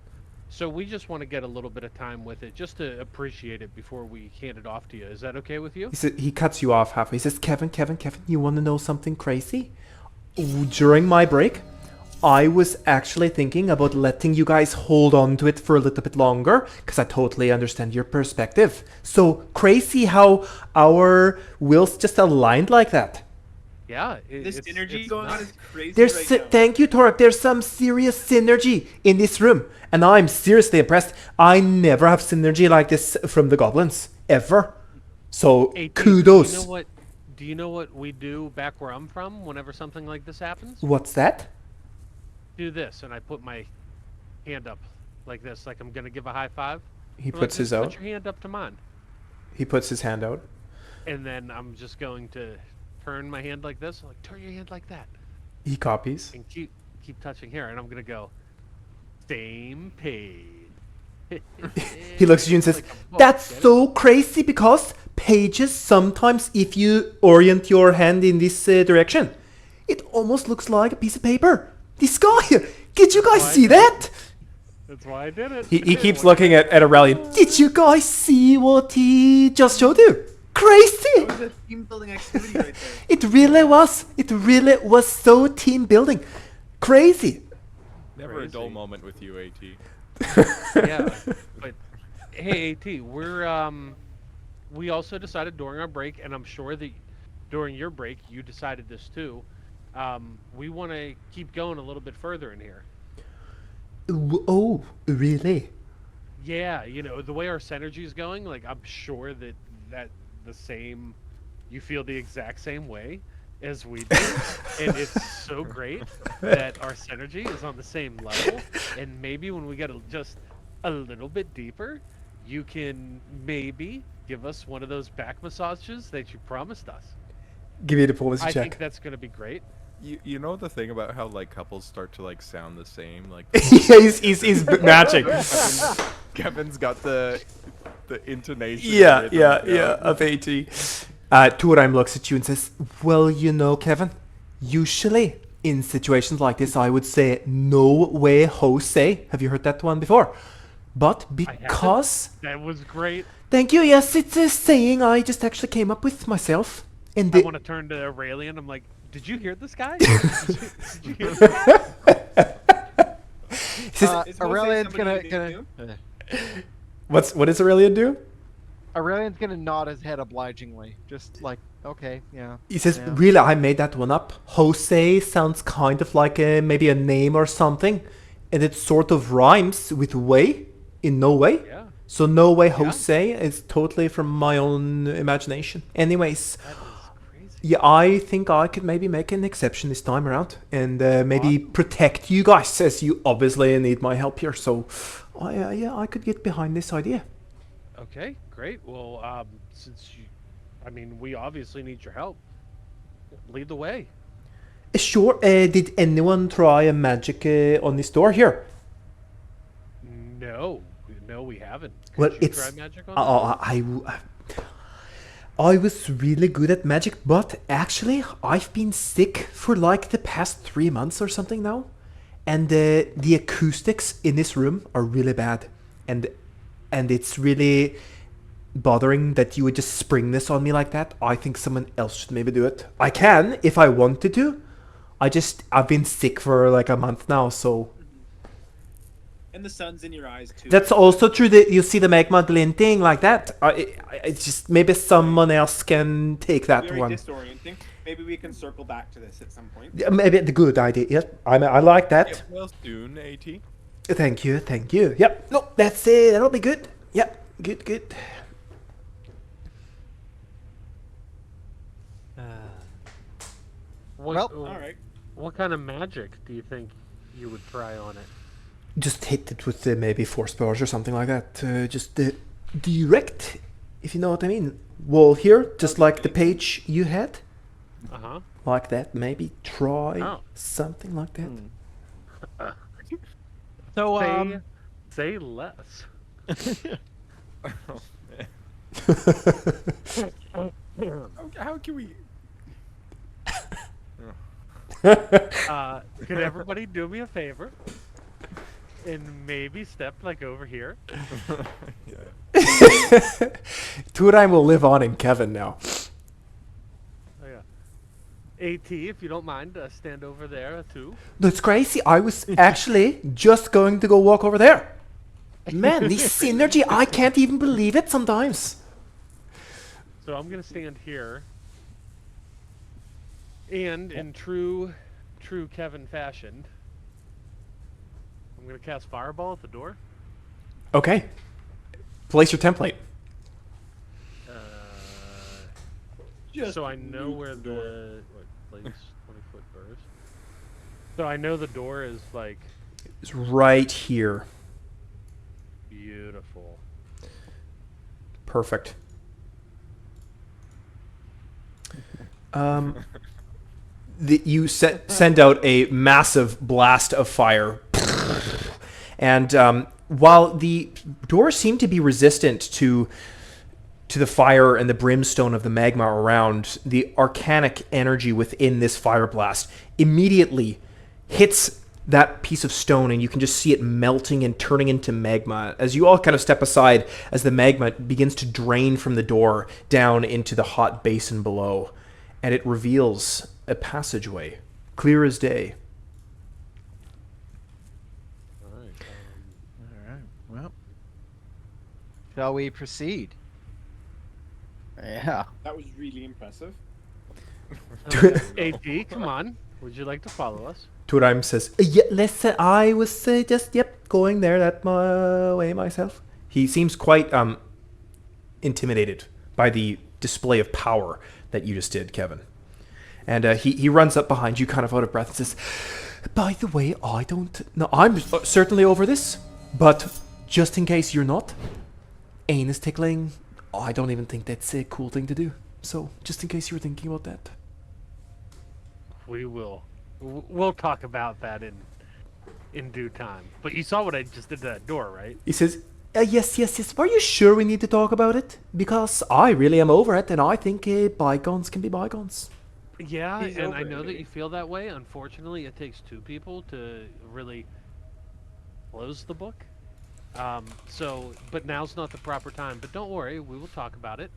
So we just want to get a little bit of time with it just to appreciate it before we hand it off to you. Is that okay with you? He cuts you off halfway. He says, Kevin, you want to know something crazy? During my break, I was actually thinking about letting you guys hold on to it for a little bit longer, because I totally understand your perspective. So crazy how our wills just aligned like that. Yeah. This synergy going on is crazy There's right now. thank you, Torek. There's some serious synergy in this room, and I'm seriously impressed. I never have synergy like this from the goblins ever. So Hey, kudos. Do you know what we do back where I'm from whenever something like this happens? What's that? Do this, and I put my hand up like this, like I'm gonna give a high five. He I'm puts like, his "Just out. Put your hand up to mine, He puts his hand out. and then I'm just going to turn my hand like this. Like turn your hand like that, He copies. and keep touching here, and I'm gonna go. Same page. He looks at you and says, Like a book, "That's get it? so crazy because pages sometimes, if you orient your hand in this direction, it almost looks like a piece of paper. This guy, did you guys why I see did that?" That's why I did it. He keeps looking at Aurelian. Did you guys see what he just showed you? Crazy! That was a team building activity right there. It really was. It really was so team building. Crazy. Never a dull Crazy. moment with you, AT. Yeah, but hey, AT, we also decided during our break, and I'm sure that during your break you decided this too. We want to keep going a little bit further in here. Oh, really? Yeah, you know the way our synergy is going. Like I'm sure that the same, you feel the exact same way as we do, and it's so great that our synergy is on the same level. And maybe when we get just a little bit deeper, you can maybe give us one of those back massages that you promised us. Give me a diplomacy I check. think that's gonna be great. You know the thing about how like couples start to like sound the same, like Yeah, he's matching. Kevin's got the intonation. Yeah, rhythm yeah, down. yeah, of AT. Torheim looks at you and says, "Well, you know, Kevin, usually in situations like this, I would say, no way, Jose. Have you heard that one before? But because... That was great. Thank you, yes, it's a saying I just actually came up with myself. And I the, want to turn to Aurelian. I'm like, did you hear this guy? did you hear this guy? he says, Is Jose Aurelian's somebody gonna you knew? what does Aurelian do? Aurelian's gonna nod his head obligingly, just like, okay, yeah. He says, Yeah. really, I made that one up. Jose sounds kind of like maybe a name or something. And it sort of rhymes with way in no way. Yeah. So no way Jose is totally from my own imagination. Anyways, That is crazy. yeah, I think I could maybe make an exception this time around. And maybe protect you guys, as you obviously need my help here. So, yeah, I could get behind this idea. Okay, great. Well, since we obviously need your help. Lead the way. Sure, did anyone try a magic on this door here? No, we haven't. Could Well, you it's try magic on that? I was really good at magic, but actually I've been sick for like the past 3 months or something now, and the acoustics in this room are really bad, and it's really bothering that you would just spring this on me like that. I think someone else should maybe do it. I can if I wanted to. I've been sick for like a month now, so. And the sun's in your eyes too. That's also true that you see the magma glinting like that. It's just maybe someone else can take that Very one. disorienting. Maybe we can circle back to this at some point. Yeah, maybe the good idea. Yes, I like that. Get well soon, AT. Thank you, thank you. Yep. No, that's it. That'll be good. Yep. Good. Well, All right. What kind of magic do you think you would try on it? Just hit it with maybe force powers or something like that. Just direct, if you know what I mean. Wall here, just like the page you had. Uh-huh. Like that, maybe try Oh. something like that. So Say less. How can we? Could everybody do me a favor? And maybe step like over here. Torheim will live on in Kevin now. Oh yeah. AT, if you don't mind, stand over there too. That's crazy. I was actually just going to go walk over there. Man, this synergy, I can't even believe it sometimes. So I'm gonna stand here. And in true Kevin fashion, I'm gonna cast Fireball at the door. Okay. Place your template. So I know where the place 20-foot burst. So I know the door is like It's right here. beautiful. Perfect. You send out a massive blast of fire. And while the doors seem to be resistant to the fire and the brimstone of the magma around, the arcanic energy within this fire blast immediately hits that piece of stone, and you can just see it melting and turning into magma as you all kind of step aside as the magma begins to drain from the door down into the hot basin below, and it reveals a passageway, clear as day. all right. Well, shall we proceed? Yeah. That was really impressive. AD, come on. Would you like to follow us? Torheim says, yeah, listen, I was just, going there that way myself. He seems quite intimidated by the display of power that you just did, Kevin. And he runs up behind you, kind of out of breath, and says, by the way, I'm certainly over this, but just in case you're not, anus tickling, I don't even think that's a cool thing to do. So, just in case you were thinking about that. We will. We'll talk about that in due time. But you saw what I just did to that door, right? He says, yes. Are you sure we need to talk about it? Because I really am over it, and I think bygones can be bygones. Yeah, He's and I over know it. that you feel that way. Unfortunately, it takes two people to really close the book. But now's not the proper time. But don't worry, we will talk about it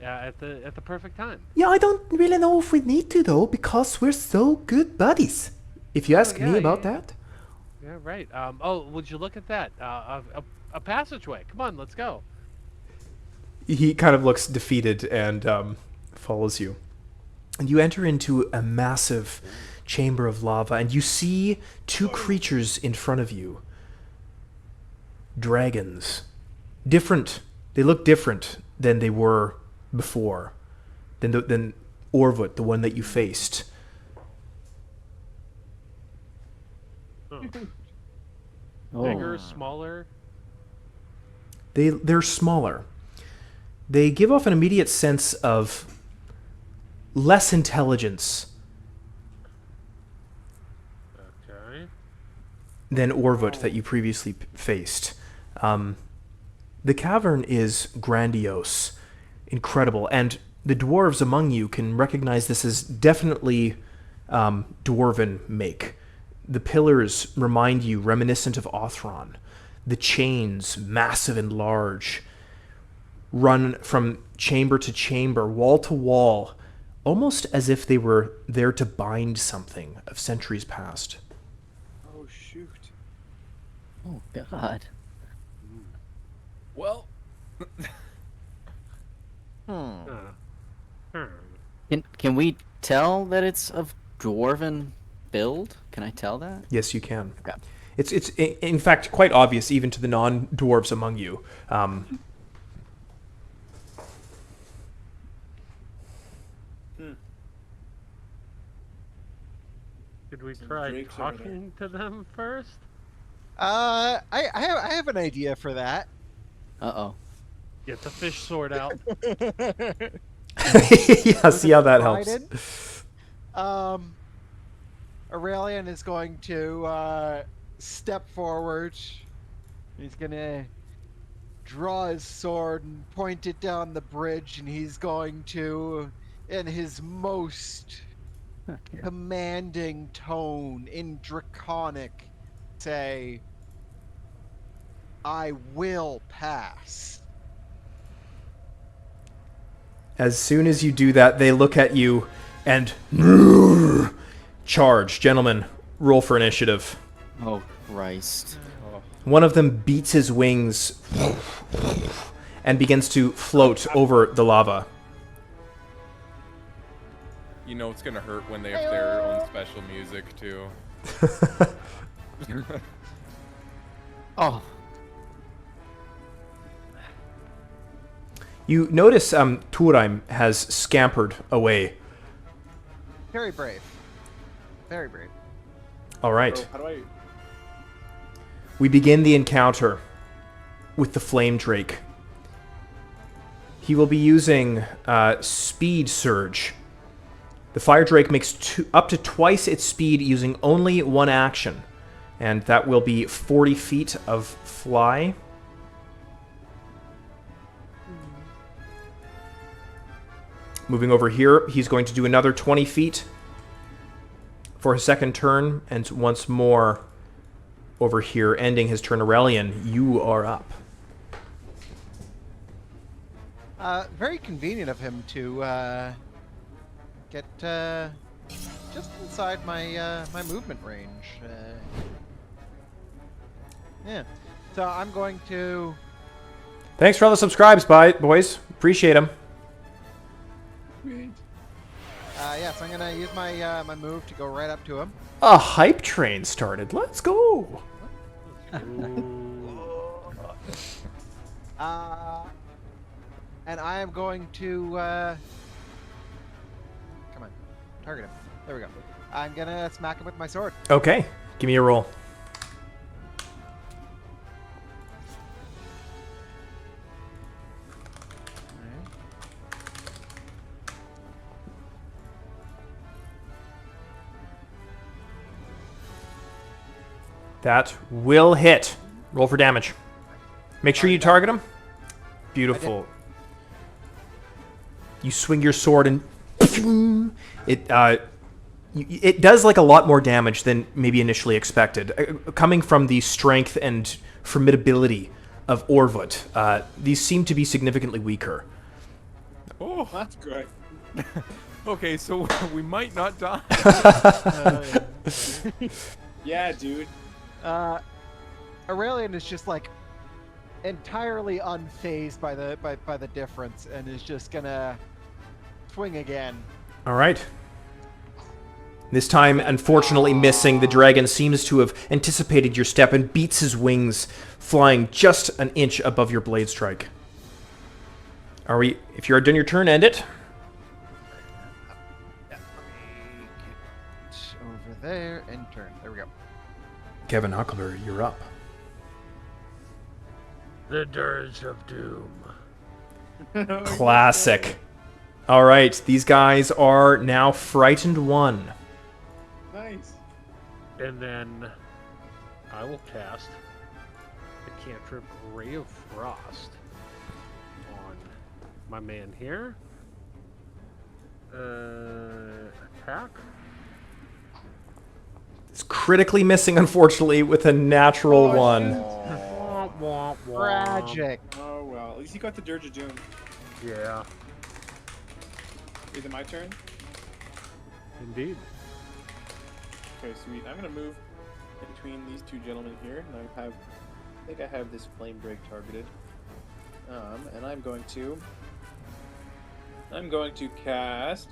at the perfect time. Yeah, I don't really know if we need to, though, because we're so good buddies. If you ask me about that. Yeah, right. Would you look at that? A passageway. Come on, let's go. He kind of looks defeated and follows you. And you enter into a massive chamber of lava, and you see two creatures in front of you. Dragons. Different. They look different than they were before. Than Orvut, the one that you faced. Bigger, smaller. They're smaller. They give off an immediate sense of less intelligence Okay. than Orvut that you previously faced. The cavern is grandiose, incredible, and the dwarves among you can recognize this as definitely dwarven make. The pillars remind you reminiscent of Othron. The chains, massive and large. run from chamber to chamber, wall to wall, almost as if they were there to bind something of centuries past. Oh shoot. Oh God. Well, Can we tell that it's of dwarven build? Can I tell that? Yes, you can. Okay. It's in fact quite obvious even to the non-dwarves among you. Should we try drakes over there. talking to them first? I have an idea for that. Uh-oh. Get the fish sword out. Yeah, see how that helps. Trident. Aurelian is going to step forward. He's gonna draw his sword and point it down the bridge, and he's going to, in his most commanding tone, in Draconic, say, "I will pass." As soon as you do that, they look at you and charge. Gentlemen, roll for initiative. Oh Christ. One of them beats his wings and begins to float over the lava. you know it's gonna hurt when they have their own special music too. Oh. You notice Torheim has scampered away. Very brave. Very brave. All right. So how do I? We begin the encounter with the Flame Drake. He will be using Speed Surge. The Fire Drake makes up to twice its speed using only one action. And that will be 40 feet of fly. Moving over here, he's going to do another 20 feet for his second turn. And once more over here, ending his turn. Aurelian, you are up. Very convenient of him to get just inside my my movement range. Yeah. So I'm going to. Thanks for all the subscribes, boys. Appreciate them. Yeah. So I'm gonna use my my move to go right up to him. A hype train started. Let's go. And I am going to come on, target him. There we go. I'm gonna smack him with my sword. Okay, give me a roll. That will hit. Roll for damage. Make sure you target him. Beautiful. You swing your sword and it does like a lot more damage than maybe initially expected. Coming from the strength and formidability of Orvut, these seem to be significantly weaker. Oh, That's great. okay, so we might not die. Yeah, dude. Aurelian is just like entirely unfazed by the difference and is just gonna swing again. All right. This time, unfortunately missing, the dragon seems to have anticipated your step and beats his wings, flying just an inch above your blade strike. Are we? If you're done your turn, end it. Over there and turn. There we go. Kevin Huckleberry, you're up. The Dirge of Doom. Classic. All right, these guys are now frightened one. Nice. And then I will cast the cantrip Ray of Frost on my man here. Attack. It's critically missing, unfortunately, with a natural one. Tragic. Oh well, at least you got the Dirge of Doom. Yeah. Is it my turn? Indeed. Okay, sweet. I'm gonna move between these two gentlemen here, and I think I have this flame break targeted. And I'm going to cast.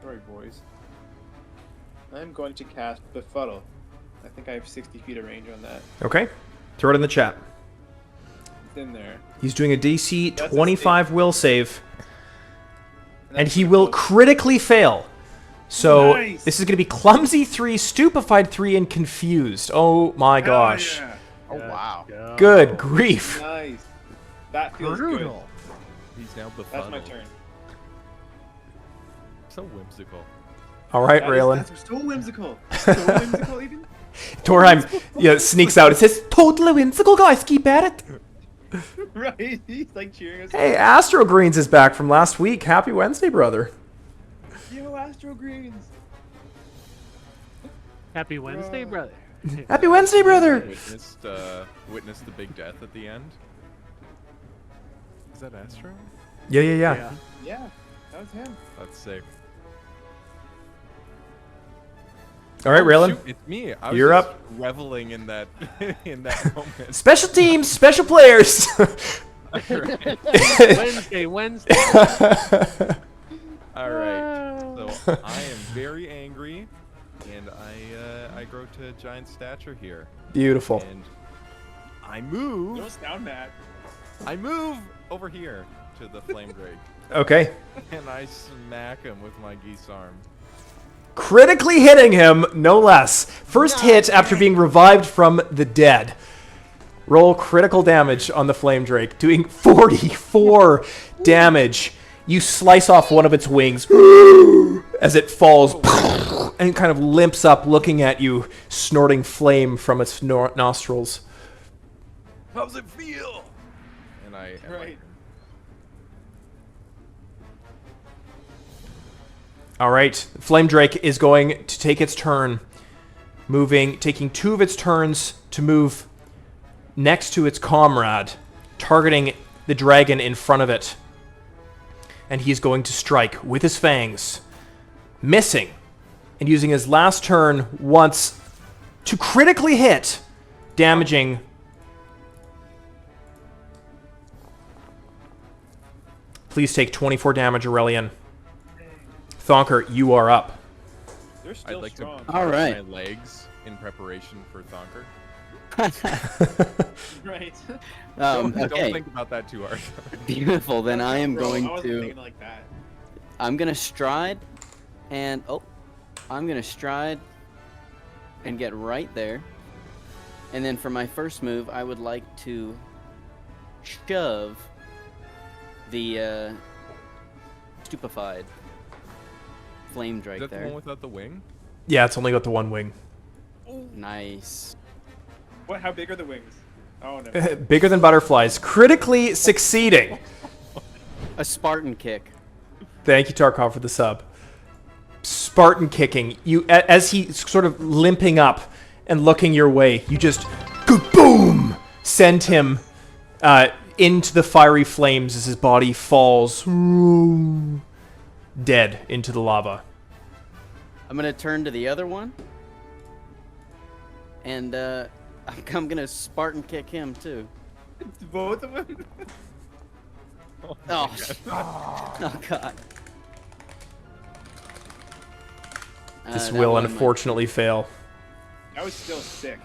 Sorry, boys. I'm going to cast Befuddle. I think I have 60 feet of range on that. Okay. Throw it in the chat. It's in there. He's doing a DC That's a 25 will save. And that's he pretty will close. critically fail. So Nice. this is going to be Clumsy 3, Stupefied 3, and Confused. Oh my Hell gosh. yeah. Oh wow. Go. Good grief. Nice. That feels Brutal. He's now good. befuddled. That's my turn. So whimsical. All right, That Raylan. That's so whimsical. So whimsical, even. Torheim sneaks out and says, totally whimsical, guys. Keep at it. Right? He's like cheering us. Hey, Astro Greens is back from last week. Happy Wednesday, brother. Yo, Astro Greens. Happy Wednesday, brother. Happy Wednesday, brother. Witnessed the big death at the end. Is that Astro? Yeah. Yeah. Yeah, that was him. That's sick. All right, Oh, Raylan. shoot, it's me. I was You're just up. reveling in that in that moment. Special teams, special players. Wednesday. All right. So I am very angry, and I grow to giant stature here, Beautiful. and I You move. don't sound mad. I move over here to the flame drake, Okay. and I smack him with my geese arm. Critically hitting him, no less. First hit after being revived from the dead. Roll critical damage on the Flame Drake, doing 44 damage. You slice off one of its wings as it falls and kind of limps up, looking at you, snorting flame from its nostrils. How's it feel? And I Right. All right, Flame Drake is going to take its turn, taking 2 of its turns to move next to its comrade, targeting the dragon in front of it. And he's going to strike with his fangs, missing, and using his last turn once to critically hit, damaging. Please take 24 damage, Aurelian. Thonker, you are up. They're I'd still like strong. to All brush right. my legs in preparation for Thonker. Right. Don't Okay. think about that too hard. Beautiful. Then I am Bro, going I wasn't to. thinking like that. I'm gonna stride, and and get right there. And then for my first move, I would like to shove the stupefied flame Is drake that the there. one without the wing? Yeah, it's only got the one wing. Nice. What? How big are the wings? Oh no. Bigger than butterflies. Critically succeeding. A Spartan kick. Thank you, Tarkov, for the sub. Spartan kicking. You, as he's sort of limping up and looking your way, you just boom send him into the fiery flames as his body falls dead into the lava. I'm gonna turn to the other one, and I'm gonna Spartan kick him too. Both of them. Oh, oh god. This That will one unfortunately fail. That was still sick.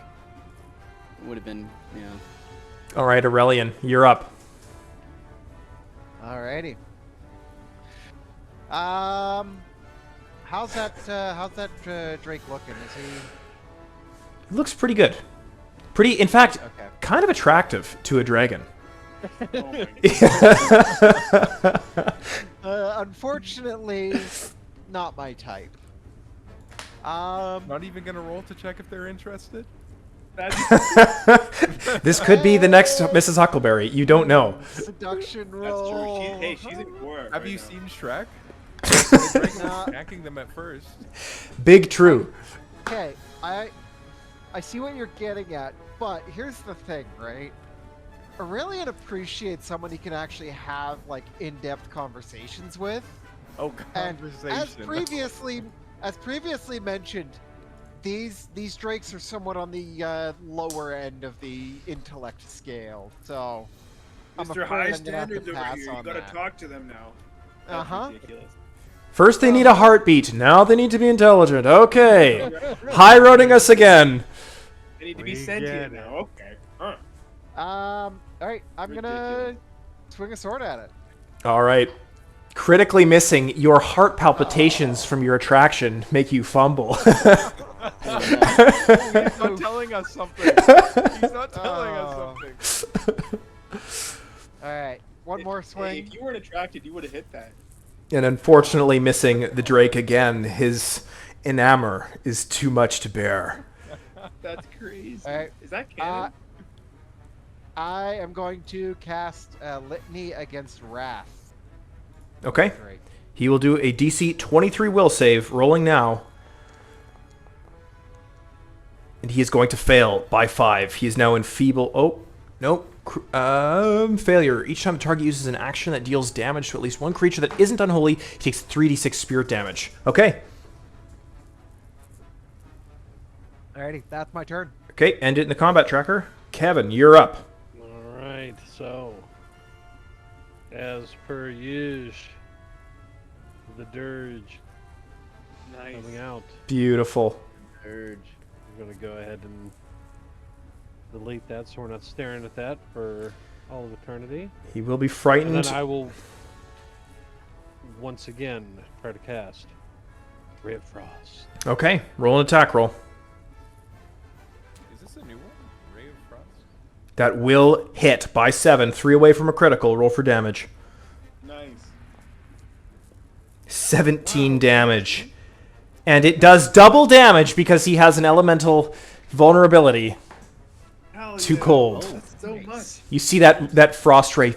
would have been, All right, Aurelian, you're up. Alrighty. How's that Drake looking? Is he It looks pretty good. In fact, okay? kind of attractive to a dragon. Oh my god. Unfortunately, not my type. Not even gonna roll to check if they're interested? This could be the next Mrs. Huckleberry. You don't know. Seduction That's true. roll. Hey, she's in core. Have right you now. seen Shrek? The dragon Nah. was attacking them at first. Big true. Okay, I see what you're getting at, but here's the thing, right? Aurelian appreciates someone he can actually have like in-depth conversations with. Oh, And conversation. as previously mentioned, these drakes are somewhat on the lower end of the intellect scale. So I'm Mr. afraid High I'm gonna have to Standards over pass here. You on gotta that. talk to them now. That's Uh-huh. ridiculous. First they need a heartbeat, now they need to be intelligent. Okay. High roading us again. They need to be We sentient get now. Okay. Huh. All right, I'm gonna Ridiculous. swing a sword at it. All right. Critically missing, your heart palpitations from your attraction make you fumble. He's not telling us something. He's not telling us something. All right, one more Hey, swing. if you weren't attracted, you would have hit that. And unfortunately missing the Drake again. His enamor is too much to bear. That's crazy. All right. Is that canon? I am going to cast Litany against Wrath. Okay. Drake. He will do a DC 23 will save, rolling now. And he is going to fail by 5. He is now enfeebled. Oh, nope. Failure. Each time the target uses an action that deals damage to at least one creature that isn't unholy, he takes 3d6 spirit damage. Okay. Alrighty, that's my turn. Okay, end it in the combat tracker. Kevin, you're up. All right, so as per usual, the dirge Nice. coming out. Beautiful. Dirge. I'm gonna go ahead and delete that, so we're not staring at that for all of eternity. He will be And frightened. then I will once again try to cast Ray of Frost. Okay, roll an attack roll. Is this a new one? Ray of Frost? That will hit by 7. 3 away from a critical. Roll for damage. Nice. 17 damage. And it does double damage because he has an elemental vulnerability Hell to yeah. cold. Oh, that's so much. You see that frost ray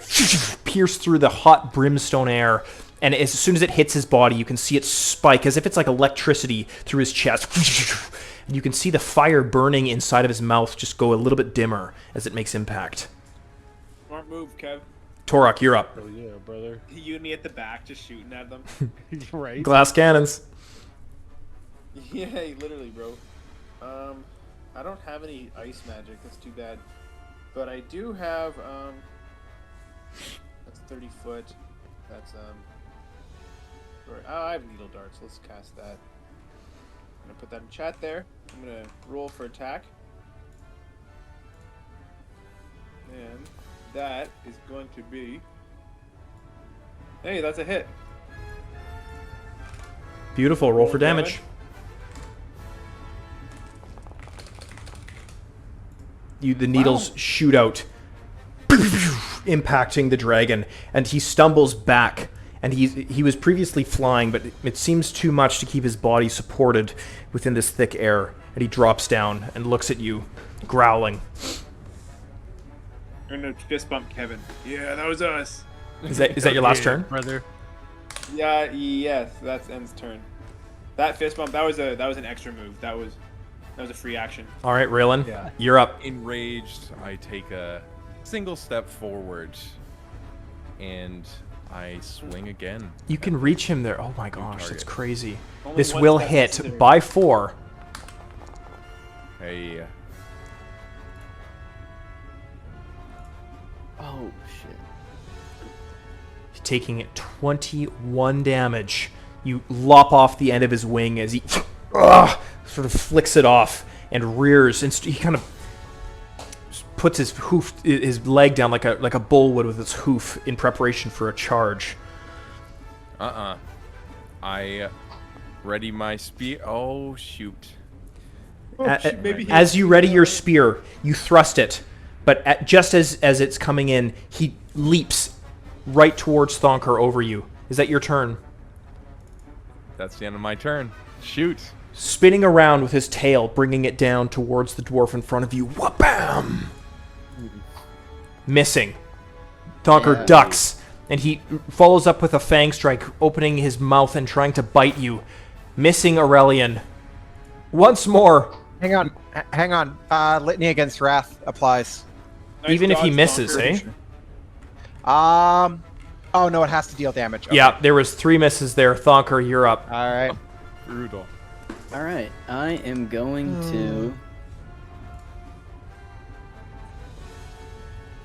pierce through the hot brimstone air, and as soon as it hits his body, you can see it spike as if it's like electricity through his chest. And you can see the fire burning inside of his mouth just go a little bit dimmer as it makes impact. Smart move, Kev. Torok, you're up. Oh yeah, brother. You and me at the back just shooting at them. Right. Glass cannons. Yeah, literally, bro. I don't have any ice magic. That's too bad. But I do have, that's 30 foot. That's, I have needle darts. Let's cast that. I'm gonna put that in chat there. I'm gonna roll for attack. And that is going to be... Hey, that's a hit. Beautiful. Roll for damage. The needles shoot out, impacting the dragon, and he stumbles back. And he was previously flying, but it seems too much to keep his body supported within this thick air. And he drops down and looks at you, growling. I'm gonna fist bump Kevin. Yeah, that was us. Is that your last Yeah, turn? brother? Yeah, yes, that's End's turn. That fist bump, that was an extra move. That was a free action. All right, Raylan, Yeah. you're up. Enraged, I take a single step forward, and I swing again. You can reach him there. Oh my gosh, that's target. crazy. Only This one will step hit necessary. by 4. Hey, Oh shit. Taking 21 damage. You lop off the end of his wing as he sort of flicks it off and rears. And he kind of puts his leg down like a bull would with its hoof in preparation for a charge. I ready my spear. Oh shoot! As you ready your spear, you thrust it, but just as it's coming in, he leaps right towards Thonker over you. Is that your turn? That's the end of my turn. Shoot! Spinning around with his tail, bringing it down towards the dwarf in front of you. Wha-bam! Missing. Thonker Yeah. ducks, and he follows up with a fang strike, opening his mouth and trying to bite you. Missing Aurelian. Once more. Hang on. Litany against Wrath applies. Even if he dodge, misses, Donker. eh? Oh no, it has to deal damage. Okay. Yeah, there was 3 misses there. Thonker, you're up. All right. Brutal. All right, I am going to.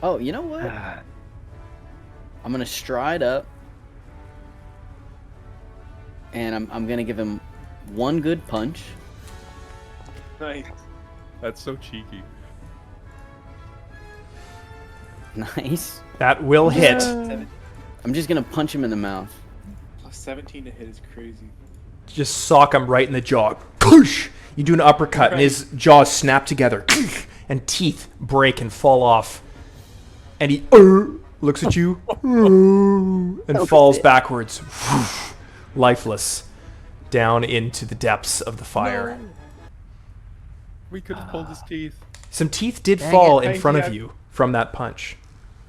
Oh, you know what? I'm gonna stride up, and I'm gonna give him one good punch. Nice. That's so cheeky. Nice. That will hit. I'm just gonna punch him in the mouth. Plus 17 to hit is crazy. Just sock him right in the jaw. Push! You do an uppercut, and his jaws snap together, and teeth break and fall off. And he looks at you and falls backwards, lifeless, down into the depths of the fire. We could have pulled his teeth. Some teeth did fall in Thank front you. of you from that punch.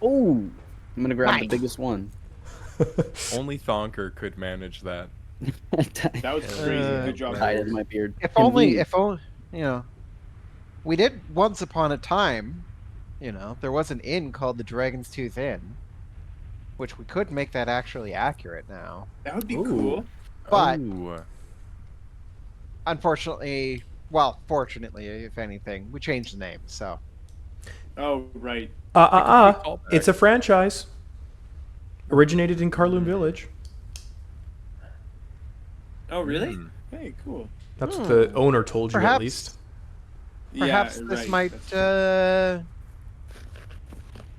Oh, I'm gonna grab the biggest one. Only Thonker could manage that. That was crazy. Good job. Tied in my beard. If And only, he- if only, you know, we did once upon a time. You know, there was an inn called the Dragon's Tooth Inn, which we could make that actually accurate now. That would be cool. But Ooh. unfortunately, well, fortunately, if anything, we changed the name. So Oh, right. It's a franchise. Originated in Kowloon Village. Oh, really? Hmm. Hey, cool. That's what the owner told you, at Perhaps- least. perhaps yeah, this right. might That's-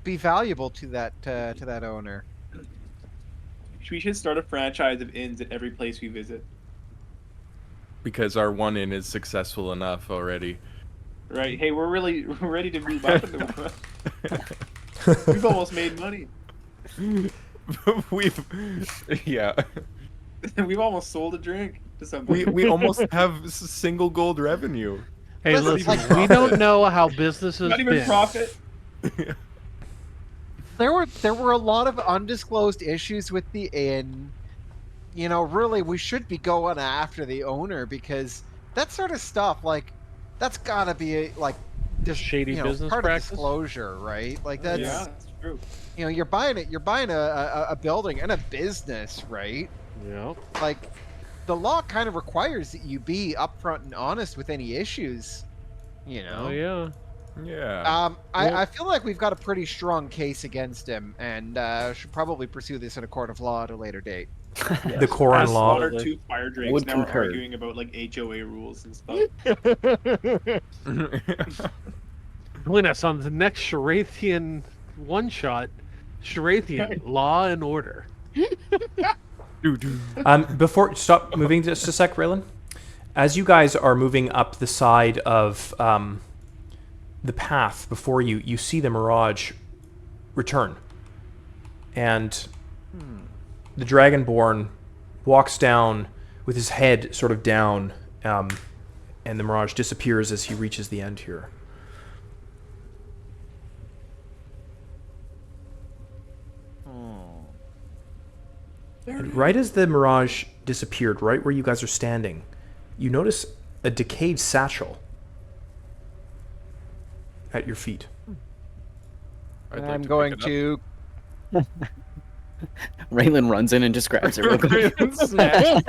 be valuable to that owner. We should start a franchise of inns at every place we visit. Because our one inn is successful enough already. Right? Hey, we're ready to move up. We've almost made money. Yeah. We've almost sold a drink to somebody. We almost have single gold revenue. Hey, Listen, listen, like we profit. don't know how business has Not even been. profit. There were a lot of undisclosed issues with the inn. You know, really, we should be going after the owner because that sort of stuff, like, that's gotta be like Shady business part practice? of disclosure, right? Like that's Yeah, that's true. you know, you're buying a building and a business, right? Yeah. Like, the law kind of requires that you be upfront and honest with any issues. You know. Oh yeah. Yeah. I feel like we've got a pretty strong case against him, and should probably pursue this in a court of law at a later date. The Koran Us law. slaughtered 2 fire drakes. Would Now we're concur. arguing about like HOA rules and stuff. Join us on the next Sherathian one-shot. Sherathian Law and Order. Before stop moving just a sec, Raylan. As you guys are moving up the side of the path before you, you see the mirage return, and the dragonborn walks down with his head sort of down, and the mirage disappears as he reaches the end here. And right as the mirage disappeared, right where you guys are standing, you notice a decayed satchel at your feet. I'd like I'm to going pick it to. Raylan runs in and just grabs it real quick. up. Smash.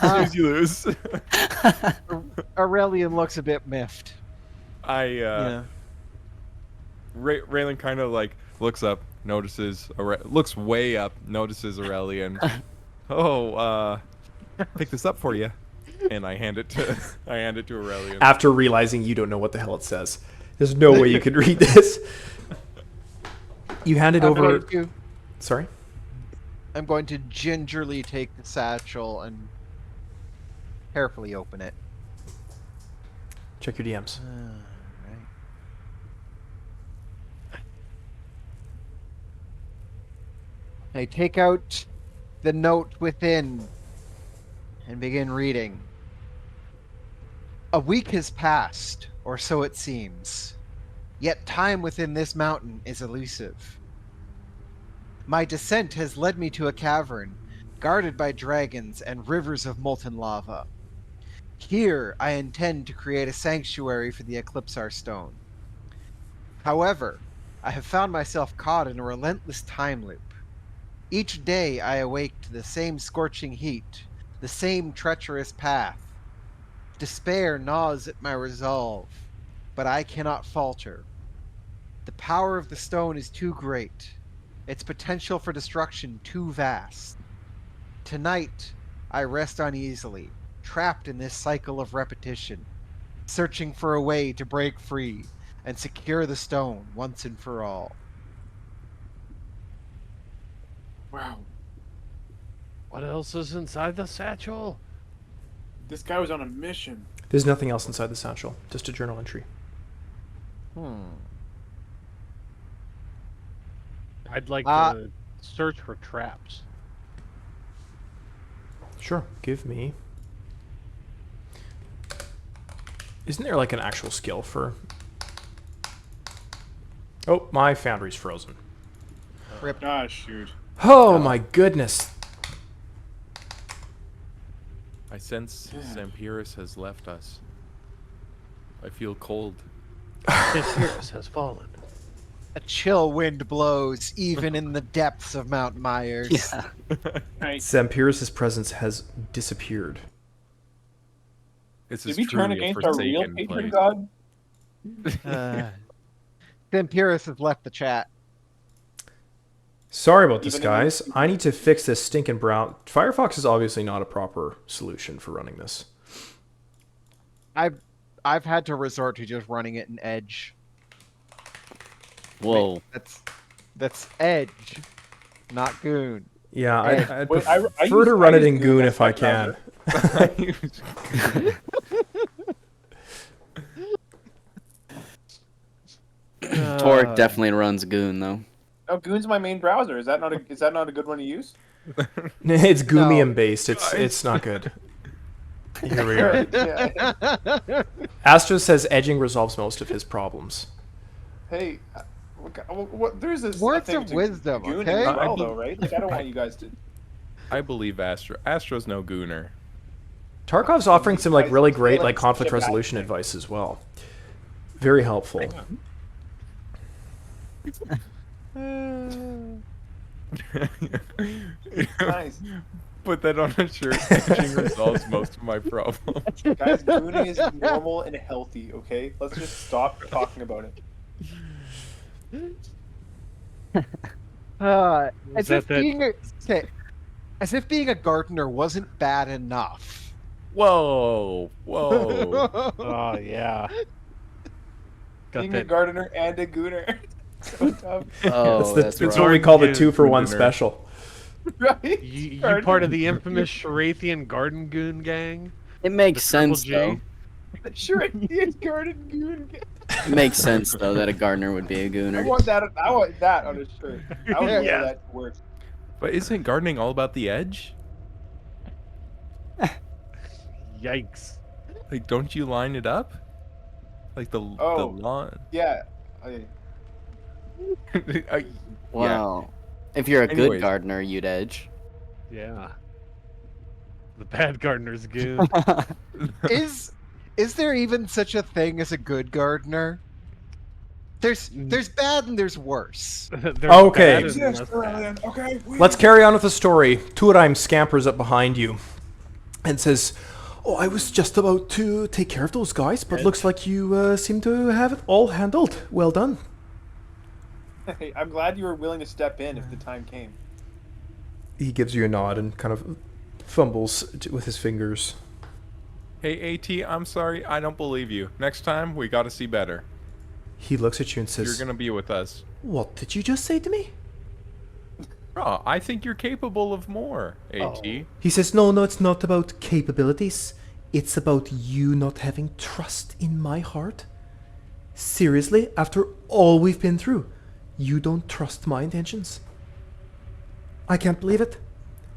As you lose. Aurelian looks a bit miffed. Raylan kind of like looks up, notices, looks way up, notices Aurelian. Pick this up for you, and I hand it to Aurelian. After realizing you don't know what the hell it says. There's no way you could read this. You hand it over. Sorry? I'm going to gingerly take the satchel and carefully open it. Check your DMs. I take out the note within and begin reading. A week has passed, or so it seems. Yet time within this mountain is elusive. My descent has led me to a cavern, guarded by dragons and rivers of molten lava. Here I intend to create a sanctuary for the Eclipsar Stone. However, I have found myself caught in a relentless time loop. Each day I awake to the same scorching heat, the same treacherous path. Despair gnaws at my resolve, but I cannot falter. The power of the stone is too great, its potential for destruction too vast. Tonight, I rest uneasily, trapped in this cycle of repetition, searching for a way to break free and secure the stone once and for all. Wow. What else is inside the satchel? This guy was on a mission. There's nothing else inside the satchel, just a journal entry. I'd like to search for traps. Sure, give me. Isn't there like an actual skill for... Oh, my foundry's frozen. Ah, shoot. Oh my goodness. I sense Zampiris has left us. I feel cold. Mahyrst has fallen. A chill wind blows even in the depths of Mount Mahyrst. Yeah. Right. Zampiris' presence has disappeared. This Did is we turn truly a against our real forsaken patron place. god? Zampiris has left the chat. Sorry about this, Even in guys. the- I need to fix this stinking brown. Firefox is obviously not a proper solution for running this. I've had to resort to just running it in Edge. Whoa. That's Edge, not Goon. Yeah, I'd Wait, prefer I to use- run I it use in Goon Goon as if I my can. Tor definitely runs Goon though. Oh, Goon's my main browser. Is that not a good one to use? It's Goomium No. based. It's not good. Here we are. Yeah. Astro says edging resolves most of his problems. Hey, there's this Words thing of to wisdom, Goon okay? as well, though, right? Like, I don't want you guys to. I believe Astro. Astro's no gooner. Tarkov's offering some like really great like like conflict skip that resolution thing. advice as well. Very helpful. Nice. Put that on a shirt. Edging resolves most of my problems. Guys, gooning is normal and healthy, okay? Let's just stop talking about it. As that if that- being a as if being a gardener wasn't bad enough. Whoa, whoa. Oh yeah. Got Being a that. gardener and a gooner. So tough, Oh, that's that's what right. we call the Garden 2-for-1 Gooner. special. right? You Garden- part of the infamous Sherathian Garden Goon gang? It makes The Triple sense J? though. Sure, it's garden goon. It makes sense though that a gardener would be a I gooner. want that. I want that on a shirt. I would wear Yeah. that to work. But isn't gardening all about the edge? Yikes. Like, don't you line it up? Like the Oh. lawn. Yeah. Okay. I- Wow. If you're a good Anyways. gardener, you'd edge. Yeah. The bad gardener's goon. Is there even such a thing as a good gardener? There's bad and there's worse. They're Okay. bad and less bad. Okay. Let's carry on with the story. Tuaraim scampers up behind you and says, "Oh, I was just about to take care of those guys, but looks like you seem to have it all handled. Well done." Hey, I'm glad you were willing to step in if the time came. He gives you a nod and kind of fumbles with his fingers. Hey, AT, I'm sorry. I don't believe you. Next time, we gotta see better. He looks at you and says, You're gonna be with us. "What did you just say to me?" Oh, I think you're capable of more, AT. He says, no, it's not about capabilities. It's about you not having trust in my heart. Seriously, after all we've been through, you don't trust my intentions. I can't believe it.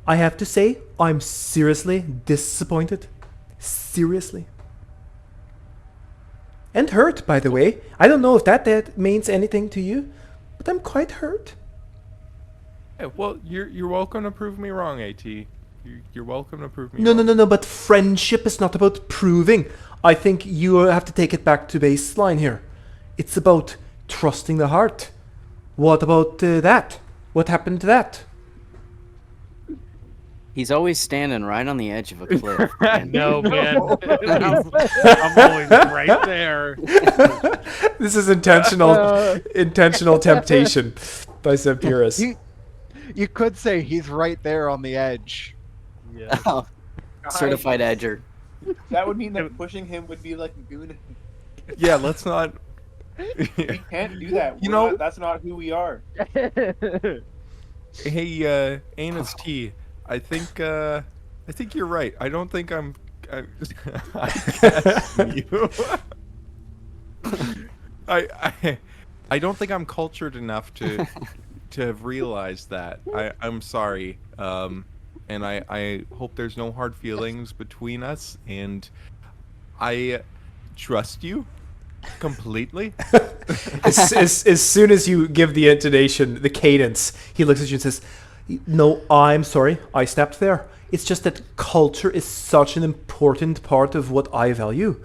I have to say, I'm seriously disappointed. Seriously. And hurt, by the way. I don't know if that means anything to you, but I'm quite hurt. Yeah, well, you're welcome to prove me wrong, AT. You're welcome to prove me No, wrong. no, but friendship is not about proving. I think you have to take it back to baseline here. It's about trusting the heart. What about that? What happened to that? He's always standing right on the edge of a cliff. No, man. I'm always right there. This is intentional temptation by Sempiris. You could say he's right there on the edge. Yeah. Oh, certified edger. That would mean that pushing him would be like goon. Yeah, let's not. We can't do that. You know- That's not who we are. Hey, Anus T, I think you're right. I don't think I guess you. I don't think I'm cultured enough to have realized that. I'm sorry. And I hope there's no hard feelings between us, and I trust you completely. as soon as you give the intonation, the cadence, he looks at you and says, "No, I'm sorry. I snapped there. It's just that culture is such an important part of what I value.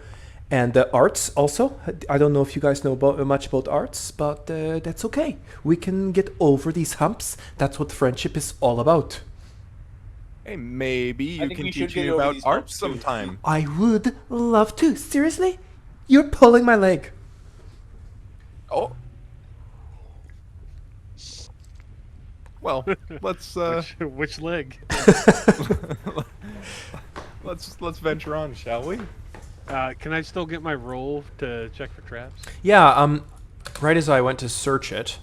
And the arts also. I don't know if you guys know much about arts, but that's okay. We can get over these humps. That's what friendship is all about." Hey, maybe you think can we should teach get me over about these art humps, too. sometime. I would love to. Seriously? You're pulling my leg. Oh. Well, let's Which leg? let's venture on, shall we? Can I still get my roll to check for traps? Yeah, right as I went to search it,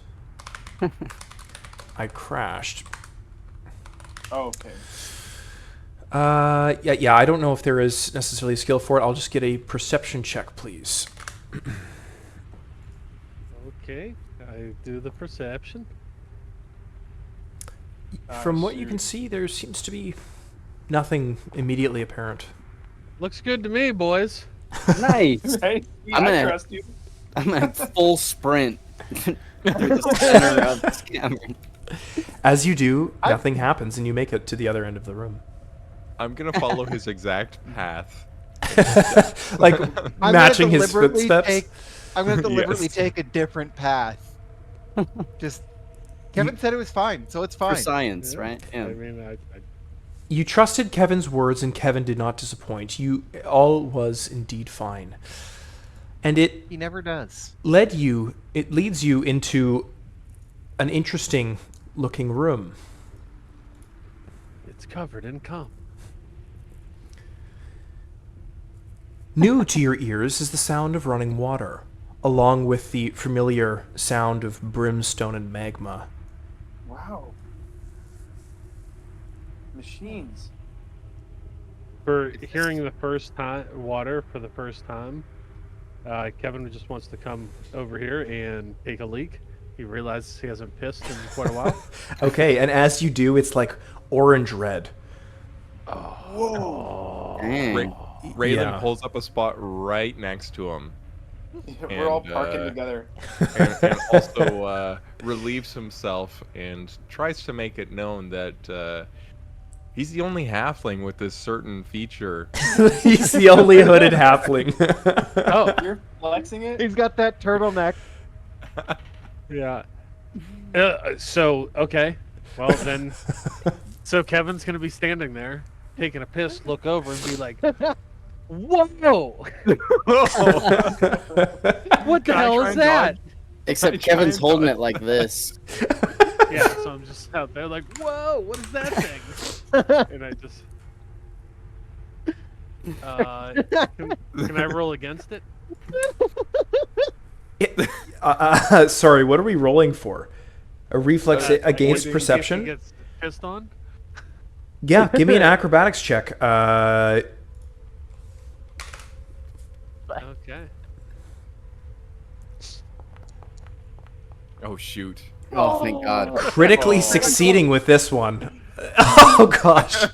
I crashed. Oh, okay. Yeah, I don't know if there is necessarily a skill for it. I'll just get a perception check, please. Okay, I do the perception. From what you can see, there seems to be nothing immediately apparent. Looks good to me, boys. Nice. Hey, I'm I gonna- trust you. I'm at full sprint through the center of this cavern. As you do, nothing happens, and you make it to the other end of the room. I'm gonna follow his exact path. Like I'm matching gonna his deliberately footsteps. I'm going to deliberately Yes. take a different path. Just Kevin said it was fine, so it's For fine. science, Yeah. right? I Yeah. mean, I You trusted Kevin's words, and Kevin did not disappoint. All was indeed fine. And it He never does. leads you into an interesting looking room. it's covered in cum. New to your ears is the sound of running water, along with the familiar sound of brimstone and magma. Wow. Machines. For hearing the first time water for the first time, Kevin just wants to come over here and take a leak. He realizes he hasn't pissed in quite a while. Okay, and as you do, it's like orange red. Dang. Raylan Yeah. pulls up a spot right next to him, We're all And, parking uh, together. and also relieves himself and tries to make it known that he's the only halfling with this certain feature. He's the only hooded halfling. Oh, You're flexing it? He's got that turtleneck. yeah. So, okay. Well, then. So Kevin's going to be standing there, taking a piss, look over and be like, whoa! What the hell is that? Except Kevin's holding it like this. Yeah, so I'm just out there like, whoa, what is that thing? And I just. Can I roll against it? Sorry, what are we rolling for? A reflex against If he perception? gets pissed on? Yeah, give me an acrobatics check. Okay. Oh shoot! Oh, thank God. Critically succeeding with this one. Oh gosh.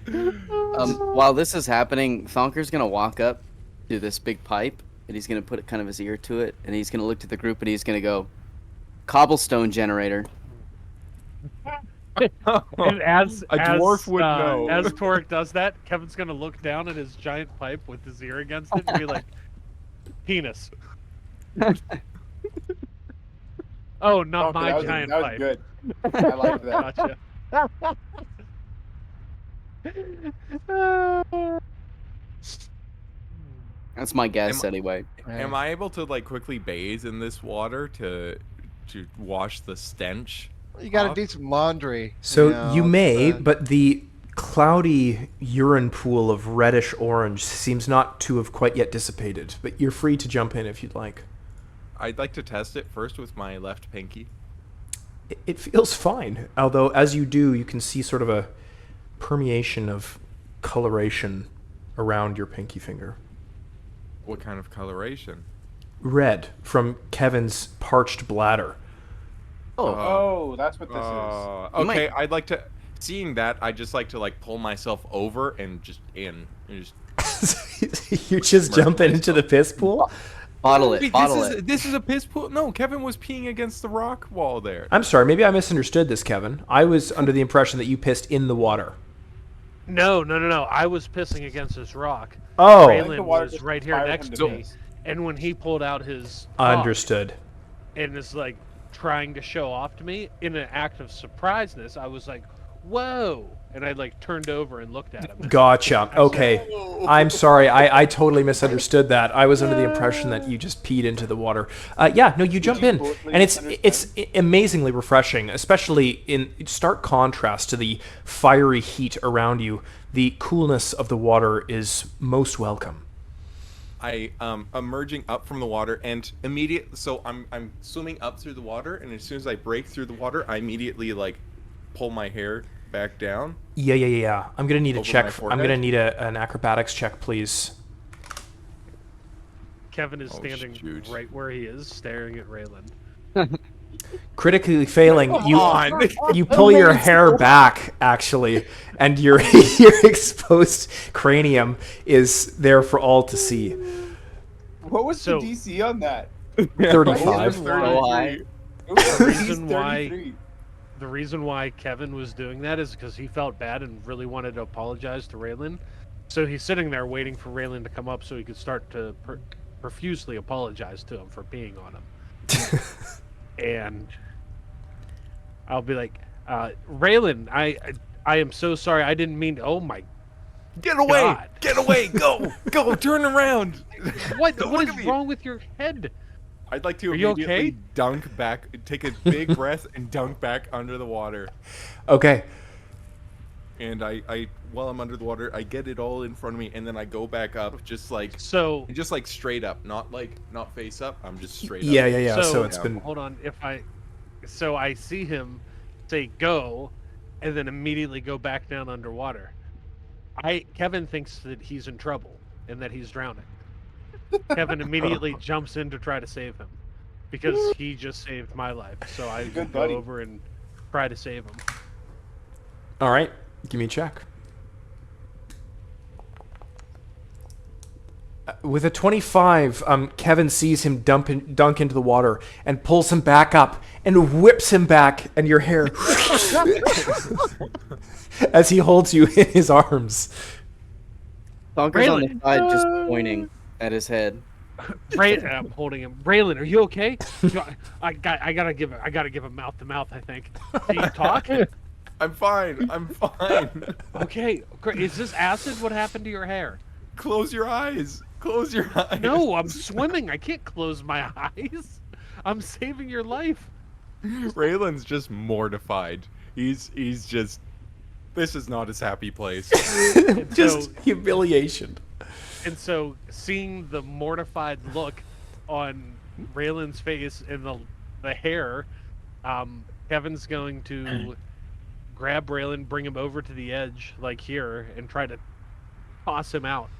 While this is happening, Thonker's gonna walk up to this big pipe, and he's gonna put kind of his ear to it, and he's gonna look to the group, and he's gonna go, "Cobblestone generator." And as A dwarf would know. As Torek does that, Kevin's gonna look down at his giant pipe with his ear against it and be like, penis. Oh, not Okay, my that was, giant that was pipe. good. I like that. Gotcha. That's my guess Am- anyway. Am I able to like quickly bathe in this water to wash the stench? You got to off? do some laundry. So know, you it's, may, but the cloudy urine pool of reddish orange seems not to have quite yet dissipated. But you're free to jump in if you'd like. I'd like to test it first with my left pinky. It feels fine, although as you do, you can see sort of a permeation of coloration around your pinky finger. What kind of coloration? Red from Kevin's parched bladder. Oh, that's what this is. You Okay, might- I'd like to. Seeing that, I'd just like to like pull myself over and just You just jump into the piss pool? Bottle it. Wait, Bottle it. this is a piss pool. No, Kevin was peeing against the rock wall there. I'm sorry, maybe I misunderstood this, Kevin. I was under the impression that you pissed in the water. No. I was pissing against this rock. Oh, think the Raylan water was just right here inspired next him to to me, piss. and when he pulled out his cock understood. and is like trying to show off to me in an act of surpriseness, I was like, "Whoa!" and I like turned over and looked at him. Gotcha. Okay. I'm sorry. I totally misunderstood that. I was under the impression that you just peed into the water. Yeah, no, you jump you in. totally And it's amazingly refreshing, especially in stark contrast to the fiery heat around you. The coolness of the water is most welcome. I emerging up from the water and so I'm swimming up through the water, and as soon as I break through the water, I immediately like pull my hair back down. Yeah. I'm gonna need a Over check. my I'm gonna forehead? need an acrobatics check, please. Kevin is Oh, standing shoot. right where he is, staring at Raylan. Critically failing, you on. you pull your hair back actually, and your your exposed cranium is there for all to see. What was So- the DC on that? 35. So high. It was at least reason why- 33. The reason why Kevin was doing that is because he felt bad and really wanted to apologize to Raylan. So he's sitting there waiting for Raylan to come up so he could start to profusely apologize to him for peeing on him. And I'll be like, Raylan, I am so sorry. I didn't mean to. Oh my. Get away! God. Get away! Go! Go! Turn around! What Don't what look is at me. wrong with your head? I'd like to Are you immediately okay? dunk back, take a big breath, and dunk back under the water. Okay. And I while I'm under the water, I get it all in front of me, and then I go back up, just like straight up, not face up. I'm just straight up. Yeah. So it's Yeah. been Hold on. So I see him say go, and then immediately go back down underwater. Kevin thinks that he's in trouble and that he's drowning. Kevin immediately jumps in to try to save him because he just saved my life. So I Good go buddy. over and try to save him. all right. Give me a check. With a 25, Kevin sees him dunk into the water and pulls him back up and whips him back, and your hair as he holds you in his arms. Donker's on the Raylan. side just pointing at his head. I'm holding him. Raylan, are you okay? I gotta give him mouth to mouth. I think. Can you talk? I'm fine. I'm fine. Okay, great. Is this acid? What happened to your hair? Close your eyes. Close your eyes. No, I'm swimming. I can't close my eyes. I'm saving your life. Raylan's just mortified. He's just. This is not his happy place. And Just so, humiliation. and so seeing the mortified look on Raylan's face and the hair, Kevin's going to grab Raylan, bring him over to the edge, like here, and try to toss him out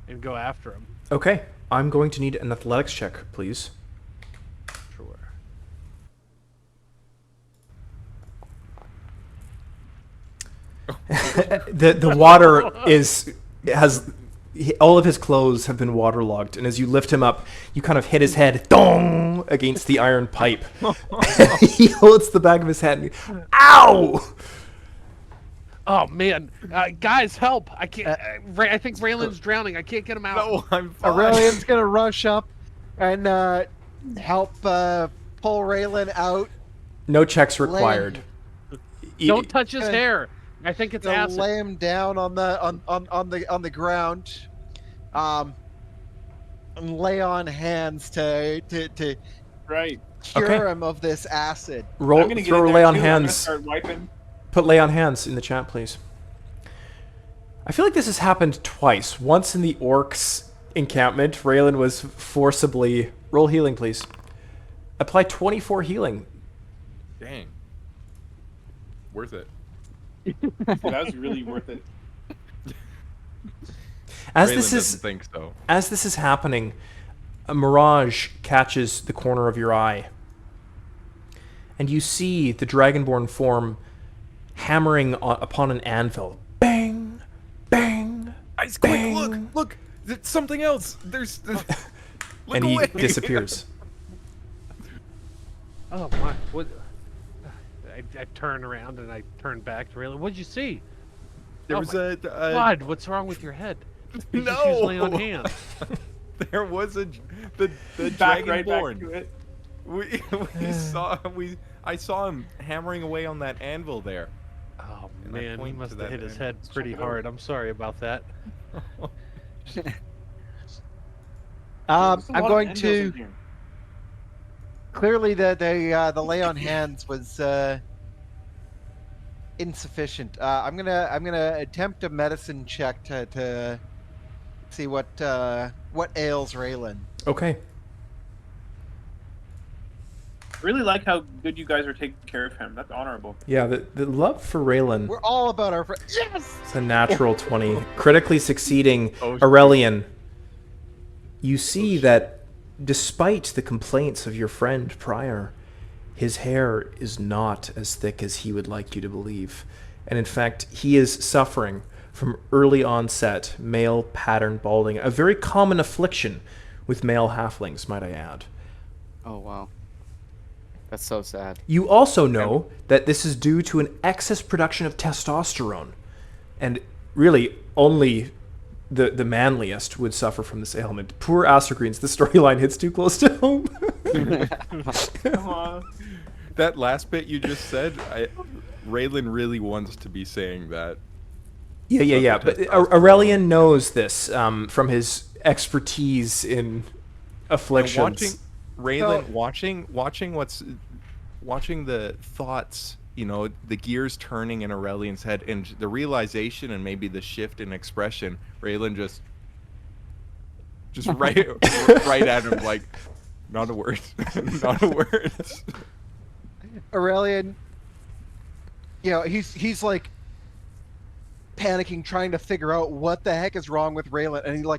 and go after him. Okay. I'm going to need an athletics check, please. Sure. The water all of his clothes have been waterlogged, and as you lift him up, you kind of hit his head dong against the iron pipe. He holds the back of his head and ow! Oh man, guys, help! I can't. I think Raylan's drowning. I can't get him out. No, I'm fine. Aurelian's gonna rush up and help pull Raylan out. No checks required. Don't touch his gonna- hair. I think it's To acid. lay him down on the ground, and lay on hands to Right. cure Okay. him of this acid. Roll, I'm gonna get throw in lay there on too. I'm gonna hands. start wiping. Put lay on hands in the chat, please. I feel like this has happened twice. Once in the orcs encampment, Raylan was forcibly... Roll healing, please. Apply 24 healing. Dang. Worth it. That was really worth it. As Raylan this doesn't is think so. as this is happening, a mirage catches the corner of your eye. And you see the dragonborn form hammering upon an anvil. Bang! Bang! Ice, quick, bang! look! It's something else! There's... look And he away. disappears. Oh my! What? I turn around and I turn back to Raylan. What'd you see? There Oh was my a... God, what's wrong with your head? You just No! use lay on hands. There was the Back right back dragonborn. to it. I saw him hammering away on that anvil there. Oh And I man, he point must to have that hit his anvil. head pretty hard. I'm sorry about that. There's a I'm lot of going endos to in here. clearly the lay on hands was insufficient. I'm gonna attempt a medicine check to see what ails Raylan. Okay. Really like how good you guys are taking care of him. That's honorable. Yeah, the love for Raylan We're all about our friends. Yes. is a natural 20. Critically succeeding Oh, shit. Aurelian. You see that despite the complaints of your friend Prior, his hair is not as thick as he would like you to believe. And in fact, he is suffering from early onset male pattern balding, a very common affliction with male halflings, might I add. Oh wow. That's so sad. You also know that this is due to an excess production of testosterone. And really, only the manliest would suffer from this ailment. Poor Astergreens, the storyline hits too close to home. Come on. That last bit you just said, Raylan really wants to be saying that. Yeah. But Aurelian knows this from his expertise in And afflictions. Raylan watching the thoughts, the gears turning in Aurelian's head, and the realization, and maybe the shift in expression. Raylan just right at him, like, not a word, not a word. Aurelian, he's like panicking, trying to figure out what the heck is wrong with Raylan,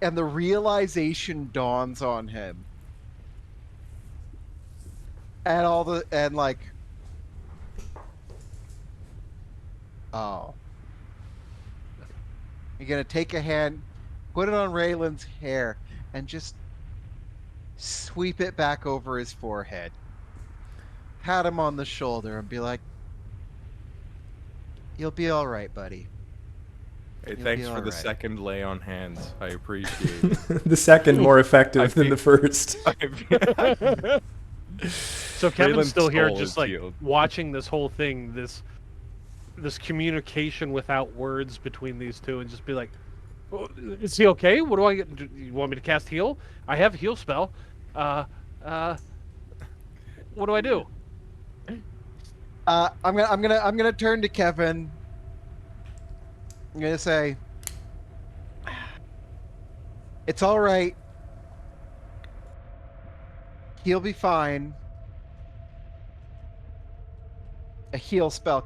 and the realization dawns on him. Oh. You're gonna take a hand, put it on Raylan's hair, and just sweep it back over his forehead. Pat him on the shoulder and be like, "You'll be all right, buddy." Hey, You'll thanks be for the alright. second lay on hands. I appreciate it. The second more effective than think- the first. So Kevin's Raylan's still here, soul just is like healed. watching this whole thing, this communication without words between these two, and just be like, "Oh, is he okay? What do I get? Do you want me to cast heal? I have heal spell. What do I do?" I'm gonna turn to Kevin. I'm gonna say, "It's all right. He'll be fine. A heal spell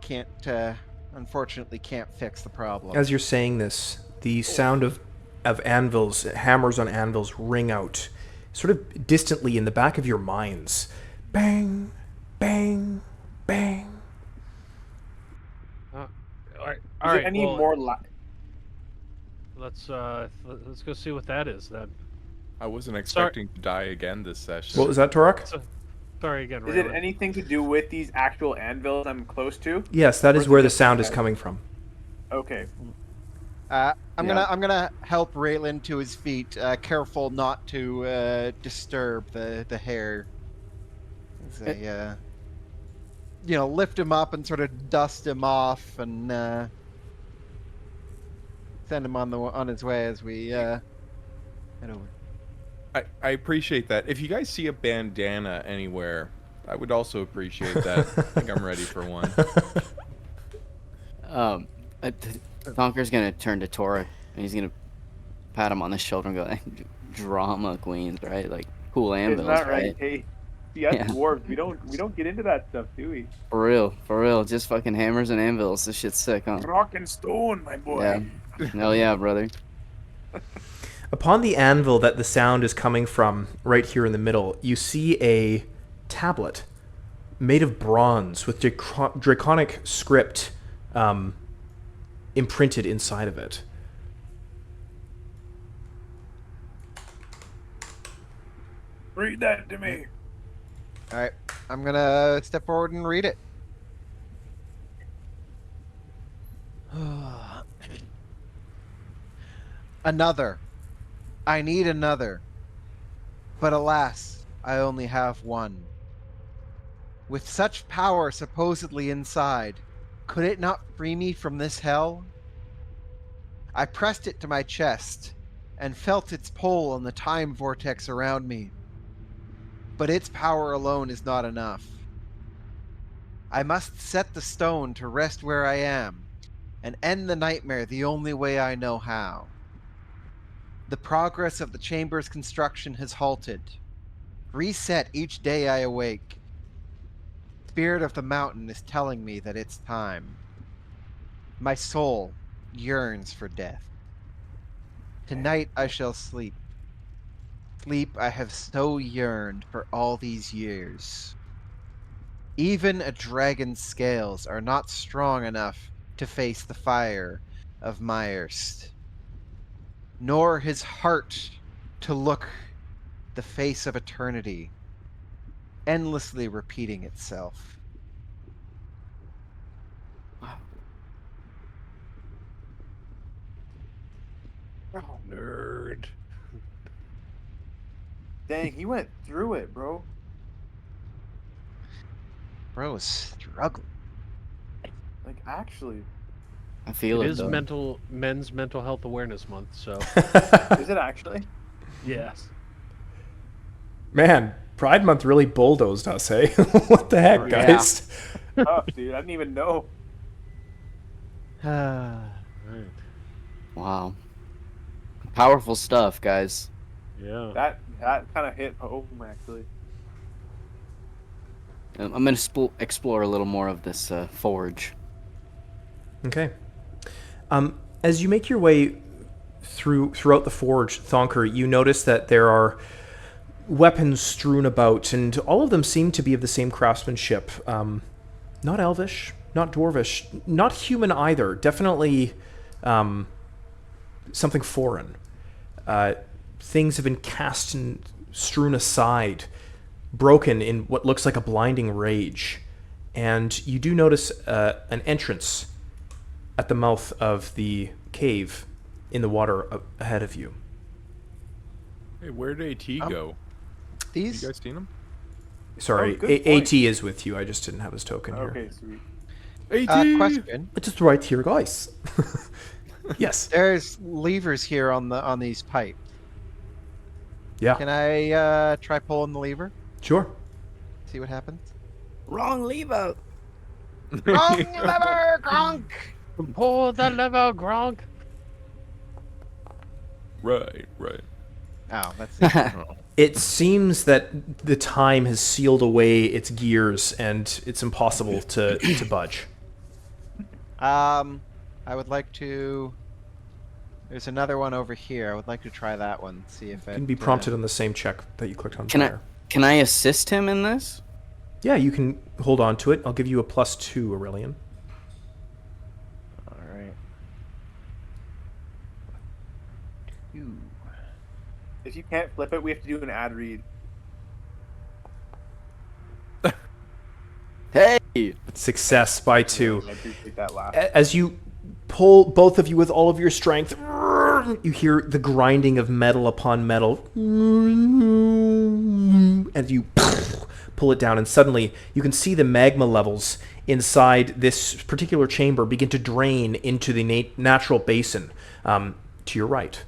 unfortunately can't fix the problem." As you're saying this, the sound of anvils, hammers on anvils, ring out, sort of distantly in the back of your minds. Bang, bang, bang. All right. I need well, more Let's go see what that is then. I wasn't expecting to die again this session. What was that, Torok? Sorry again, Is it Raylan. anything to do with these actual anvils I'm close to? Yes, that Or is is it where the just sound like is a- coming from. Okay. I'm Yeah. gonna help Raylan to his feet, careful not to disturb the hair. As I lift him up and sort of dust him off and send him on his way as we head over. I appreciate that. If you guys see a bandana anywhere, I would also appreciate that. I think I'm ready for one. Thonker's gonna turn to Tora and he's gonna pat him on the shoulder and go, "Drama queens, right? Like cool Isn't anvils, that right? right? Hey, see, us Yeah. dwarves, we don't get into that stuff, do we? For real. Just fucking hammers and anvils. This shit's sick, huh? Rock and stone, my boy. Yeah. Hell yeah, brother. Upon the anvil that the sound is coming from, right here in the middle, you see a tablet made of bronze with draconic script imprinted inside of it. Read that to me. All right, I'm gonna step forward and read it. Another. I need another. But alas, I only have one. With such power supposedly inside, could it not free me from this hell? I pressed it to my chest and felt its pull on the time vortex around me. But its power alone is not enough. I must set the stone to rest where I am and end the nightmare the only way I know how. The progress of the chamber's construction has halted. Reset each day I awake. Spirit of the mountain is telling me that it's time. My soul yearns for death. Tonight I shall sleep. Sleep I have so yearned for all these years. Even a dragon's scales are not strong enough to face the fire of Mahyrst, nor his heart to look the face of eternity, endlessly repeating itself. Oh, nerd. Dang, he went through it, bro. Bro is struggling. Like, actually. I feel It it is though. Men's Mental Health Awareness Month, so Is it actually? yes. Man, Pride Month really bulldozed us, eh? What the heck, Yeah. guys? Oh, dude, I didn't even know. Right. Wow. Powerful stuff, guys. Yeah. That kind of hit home, actually. I'm gonna explore a little more of this forge. Okay. As you make your way throughout the forge, Thonker, you notice that there are weapons strewn about, and all of them seem to be of the same craftsmanship. Not elvish, not dwarvish, not human either. Definitely something foreign. Things have been cast and strewn aside, broken in what looks like a blinding rage. And you do notice an entrance at the mouth of the cave in the water ahead of you. Hey, where did AT go? These You guys seen him? Sorry, Oh, good AT point. is with you. I just didn't have his token here. Okay, sweet. AT! question. It's just right here, guys. Yes. There's levers here on these pipes. Yeah. Can I try pulling the lever? Sure. See what happens? Wrong lever. Wrong lever, Gronk! Pull the lever, Gronk. Right. Oh, that's It seems that the time has sealed away its gears, and it's impossible to budge. I would like to. There's another one over here. I would like to try that one. See if it Can be prompted on the same check that you clicked on Can I prior. can I assist him in this? Yeah, you can hold on to it. I'll give you a +2, Aurelian. All right. If you can't flip it, we have to do an ad read. Success by 2. I appreciate that laugh. As you pull, both of you with all of your strength, you hear the grinding of metal upon metal. And you pull it down, and suddenly you can see the magma levels inside this particular chamber begin to drain into the natural basin to your right.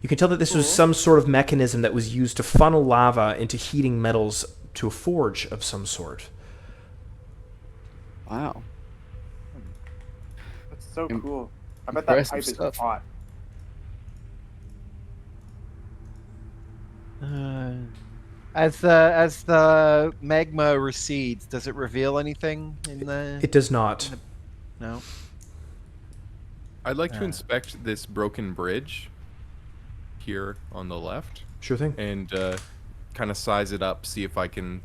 You can tell that this was some sort of mechanism that was used to funnel lava into heating metals to a forge of some sort. Wow. That's so cool. I bet that pipe Impressive is stuff. hot. As the magma recedes, does it reveal anything in the? It does not. No. I'd like to inspect this broken bridge here on the left Sure thing. and kind of size it up, see if I can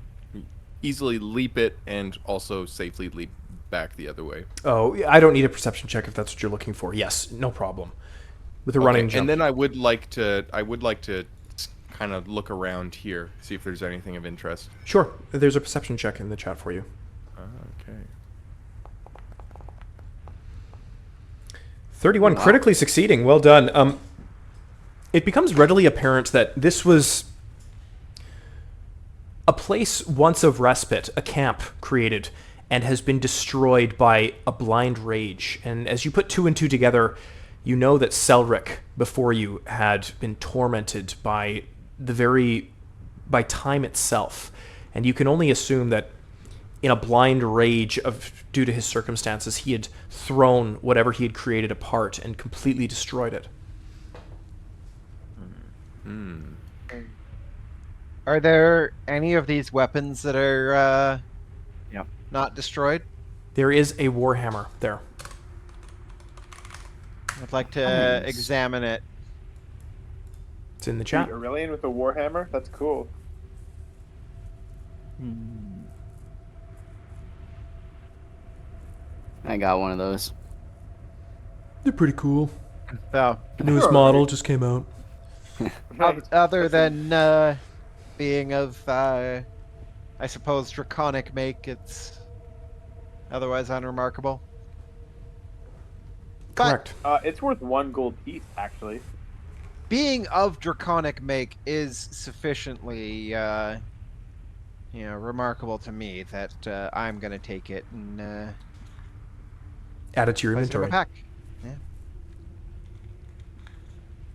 easily leap it and also safely leap back the other way. Oh, I don't need a perception check if that's what you're looking for. Yes, no problem. With a running jump. And then I would like to kind of look around here, see if there's anything of interest. Sure. There's a perception check in the chat for you. Okay. 31, Wow. critically succeeding. Well done. It becomes readily apparent that this was a place once of respite, a camp created, and has been destroyed by a blind rage. And as you put 2 and 2 together, you know that Selric before you had been tormented by by time itself. And you can only assume that in a blind rage due to his circumstances, he had thrown whatever he had created apart and completely destroyed it. Are there any of these weapons that are not destroyed? There is a warhammer there. I'd like to examine it. It's in the chat. Dude, Aurelian with a warhammer? That's cool. I got one of those. They're pretty cool. So, The newest model just came out. other than being of, I suppose, draconic make, it's otherwise unremarkable. But Correct. It's worth 1 gold piece, actually. being of draconic make is sufficiently, remarkable to me that I'm gonna take it and Add it to your place it in my inventory. pack.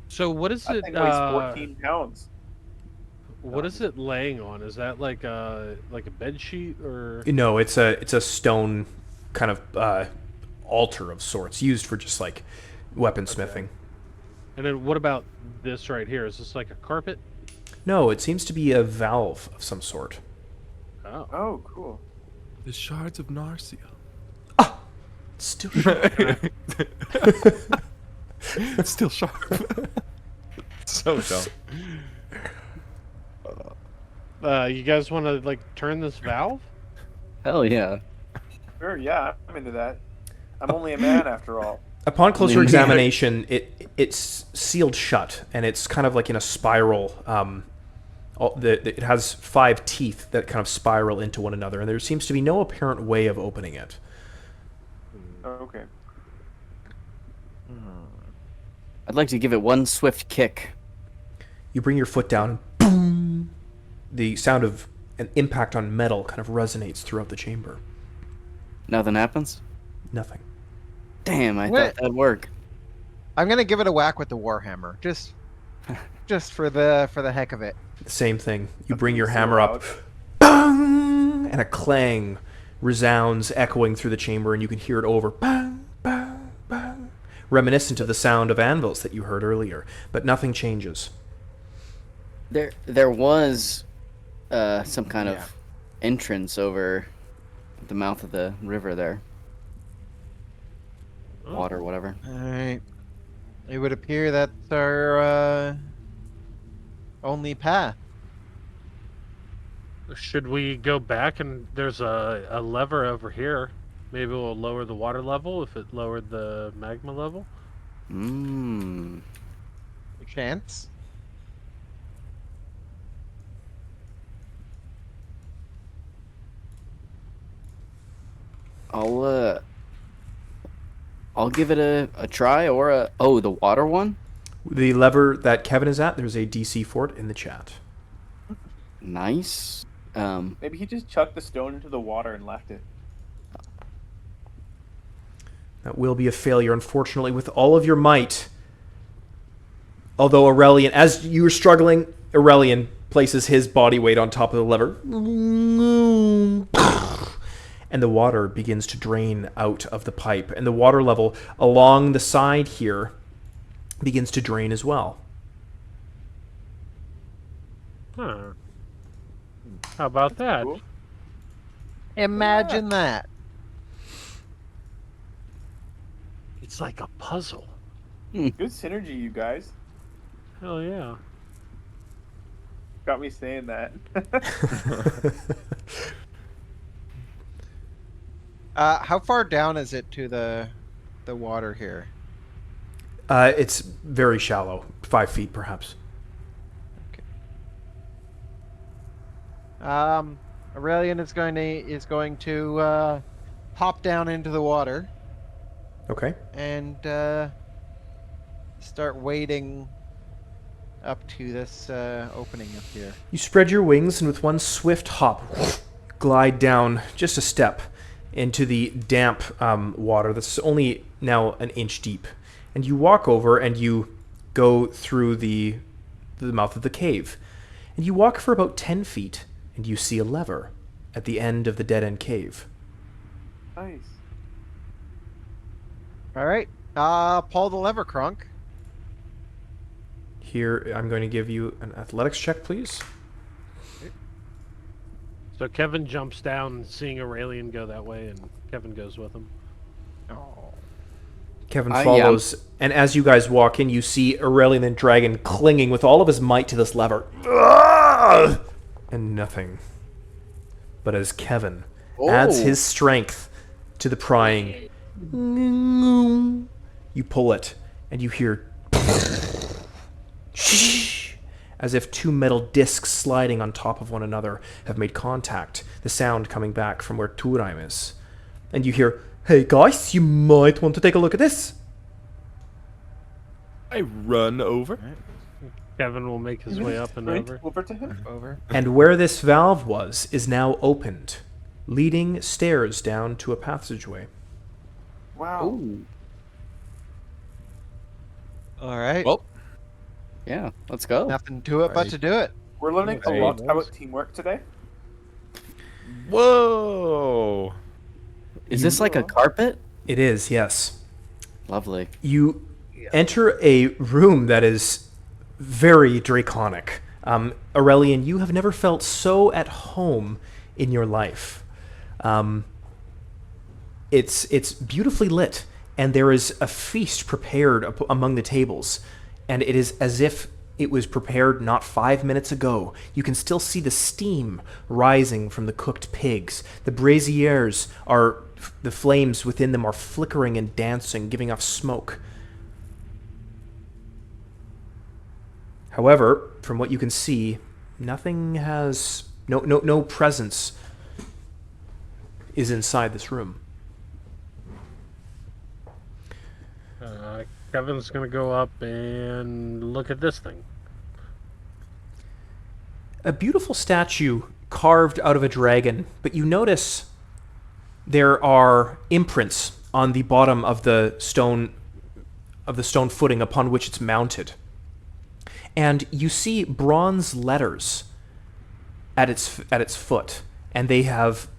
So what is That it? thing weighs 14 pounds. What is it laying on? Is that like a bed sheet or? No, it's a stone kind of altar of sorts used for just like weaponsmithing. And then what about this right here? Is this like a carpet? No, it seems to be a valve of some sort. Oh. Oh, cool. The shards of Narcia. Still It's still sharp. So dumb. You guys want to like turn this valve? Hell yeah. Sure, yeah, I'm into that. I'm only a man after all. Upon closer examination, it's sealed shut, and it's kind of like in a spiral. It has 5 teeth that kind of spiral into one another, and there seems to be no apparent way of opening it. Okay. I'd like to give it one swift kick. You bring your foot down, and boom! The sound of an impact on metal kind of resonates throughout the chamber. Nothing happens? Nothing. Damn, I What? thought that'd work. I'm gonna give it a whack with the warhammer, just for the heck of it. Same thing. You bring your So hammer up, loud. bang, and a clang resounds, echoing through the chamber, and you can hear it over, bang, bang, bang, reminiscent of the sound of anvils that you heard earlier. But nothing changes. There was some kind of entrance over the mouth of the river there. Water, whatever. Alright. It would appear that's our only path. Should we go back and there's a lever over here? Maybe we'll lower the water level if it lowered the magma level. Mmm. Chance? I'll give it a try or the water one? The lever that Kevin is at, there's a DC for it in the chat. Nice. Maybe he just chucked the stone into the water and left it. That will be a failure, unfortunately, with all of your might. Although Aurelian, as you're struggling, Aurelian places his body weight on top of the lever. And the water begins to drain out of the pipe. And the water level along the side here begins to drain as well. Huh. How about that? Cool. Imagine that. It's like a puzzle. Good synergy, you guys. Hell yeah. Got me saying that. How far down is it to the water here? It's very shallow, 5 feet perhaps. Aurelian is going to hop down into the water Okay. and start wading up to this opening up here. You spread your wings and with one swift hop, glide down just a step into the damp water that's only now an inch deep. And you walk over and you go through the mouth of the cave. And you walk for about 10 feet and you see a lever at the end of the dead-end cave. Nice. All right. Pull the lever, Kronk. Here, I'm going to give you an athletics check, please. So Kevin jumps down, seeing Aurelian go that way, and Kevin goes with him. Oh. Kevin Yeah. follows, and as you guys walk in, you see Aurelian the dragon clinging with all of his might to this lever. Ah! And nothing. But as Kevin adds his strength to the prying, you pull it, and you hear as if two metal discs sliding on top of one another have made contact, the sound coming back from where Torheim is. And you hear, "Hey guys, you might want to take a look at this." I run over. Kevin will make his way up and Right over. over to him. Over. And where this valve was is now opened, leading stairs down to a passageway. Wow. Ooh. All right. Well, Yeah, let's go. Nothing to it but to do it. We're learning a Hey. lot about teamwork today. whoa. Is this like a carpet? It is, yes. Lovely. You enter a room that is very draconic. Aurelian, you have never felt so at home in your life. It's beautifully lit, and there is a feast prepared among the tables, and it is as if it was prepared not 5 minutes ago. You can still see the steam rising from the cooked pigs. The braziers are, the flames within them are flickering and dancing, giving off smoke. However, from what you can see, nothing has, no presence is inside this room. Kevin's gonna go up and look at this thing. A beautiful statue carved out of a dragon, but you notice there are imprints on the bottom of the stone footing upon which it's mounted. And you see bronze letters at its foot, and they have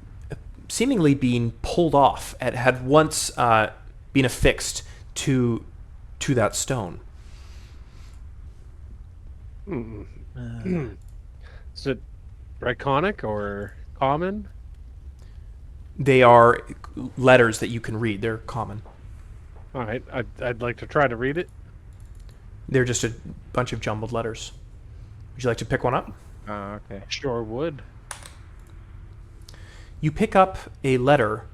seemingly been pulled off and had once been affixed to that stone. Is it draconic or common? They are letters that you can read. They're common. All right, I'd like to try to read it. They're just a bunch of jumbled letters. Would you like to pick one up? Okay. Sure would. You pick up a letter,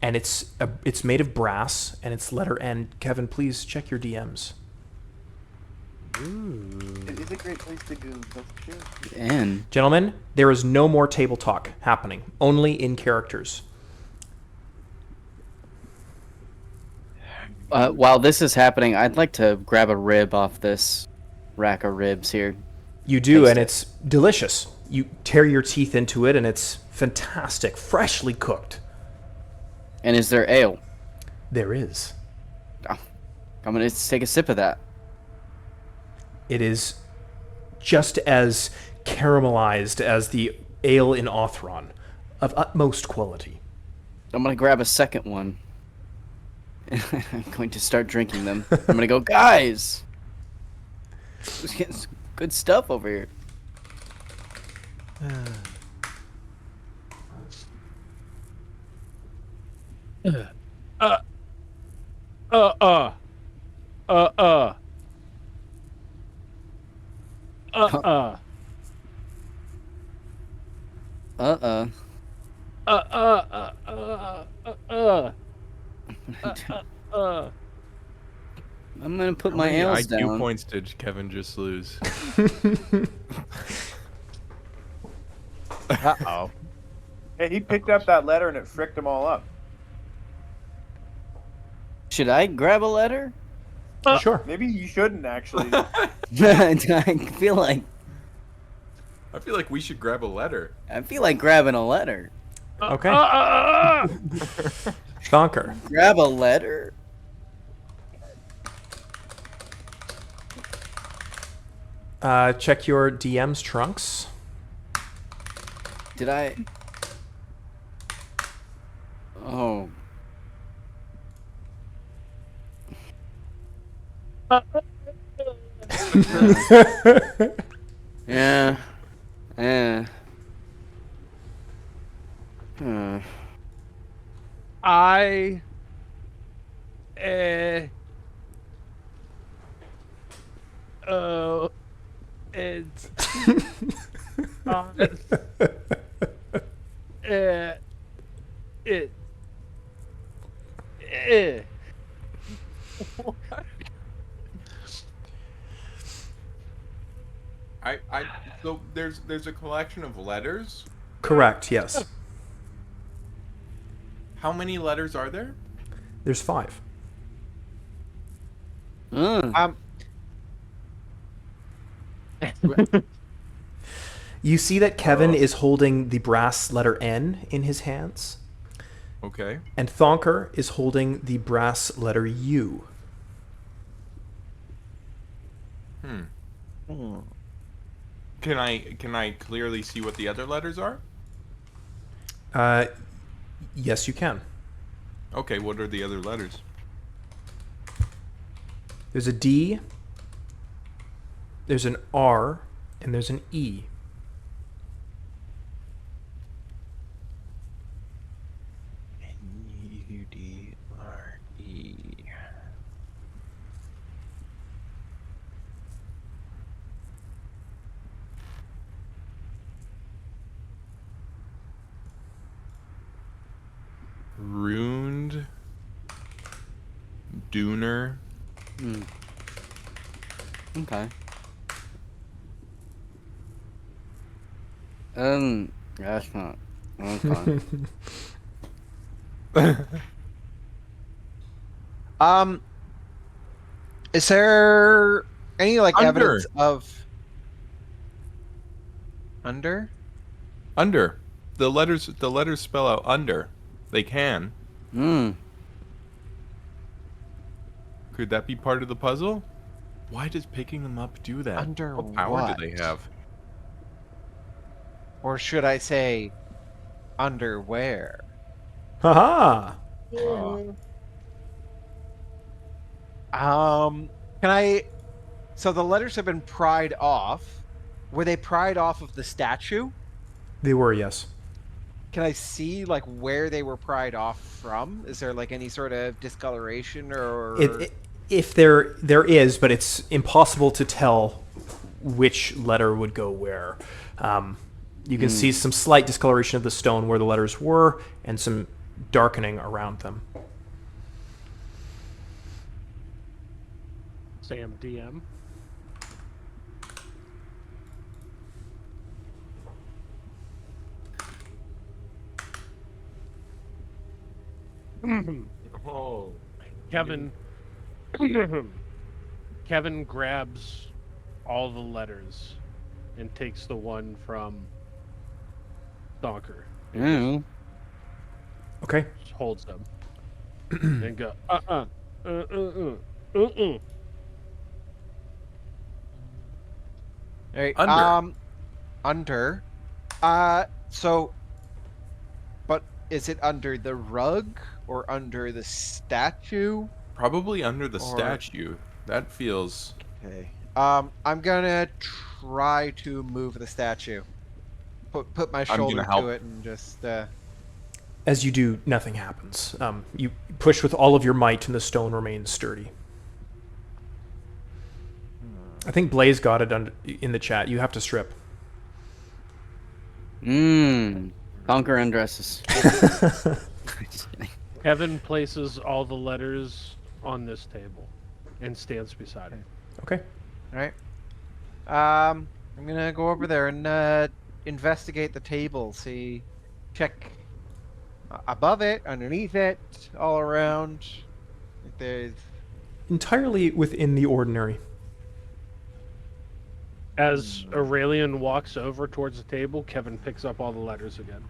and it's made of brass, and it's letter N. Kevin, please check your DMs. It is a great place to go. That's true. And Gentlemen, there is no more table talk happening, only in characters. While this is happening, I'd like to grab a rib off this rack of ribs here. You do, Taste and it. it's delicious. You tear your teeth into it, and it's fantastic, freshly cooked. And is there ale? There is. Oh, I'm gonna take a sip of that. It is just as caramelized as the ale in Othron, of utmost quality. I'm gonna grab a second one. I'm going to start drinking them. I'm gonna go, guys. Let's get some good stuff over here. Uh-uh. I'm gonna put my How many ales IQ down. points did Kevin just lose? Uh-oh. Hey, he picked up that letter and it fricked them all up. Should I grab a letter? Sure. Maybe you shouldn't, actually. I feel like I feel like we should grab a letter. grabbing a letter. Okay. Thonker. Grab a letter? Check your DM's trunks. Did I? Oh. Yeah. Yeah. I it's So there's a collection of letters. Correct, yes. How many letters are there? There's 5. You see that Kevin is holding the brass letter N in his hands, Okay. and Thonker is holding the brass letter U. Can I clearly see what the other letters are? Yes, you can. Okay, what are the other letters? There's a D, there's an R, and there's an E. N-U-D-R-E. Runed. Dooner. Okay. That's not. Okay. Is there any like Under. evidence of under? Under. The letters spell out under. They can. Could that be part of the puzzle? Why does picking them up do that? Under what power what? do they have? Or should I say underwear? Haha! Can I? So the letters have been pried off. Were they pried off of the statue? They were, yes. Can I see like where they were pried off from? Is there like any sort of discoloration or? If there is, but it's impossible to tell which letter would go where. You can see some slight discoloration of the stone where the letters were, and some darkening around them. Sam DM. Oh. Kevin, Kevin grabs all the letters and takes the one from Donker. And Ooh. Okay. just holds them. And go, uh-uh. All right. Under. Under. So, but is it under the rug or under the statue? Probably under the Or- statue. That feels... Okay. I'm gonna try to move the statue. Put my gonna shoulder help. to it and just. As you do, nothing happens. You push with all of your might, and the stone remains sturdy. I think Blaze got it in the chat. You have to strip. Conquer undresses. Just kidding. Kevin places all the letters on this table and stands beside it. Okay. All right. I'm gonna go over there and investigate the table. Check above it, underneath it, all around. If there's Entirely within the ordinary. As Aurelian walks over towards the table, Kevin picks up all the letters again.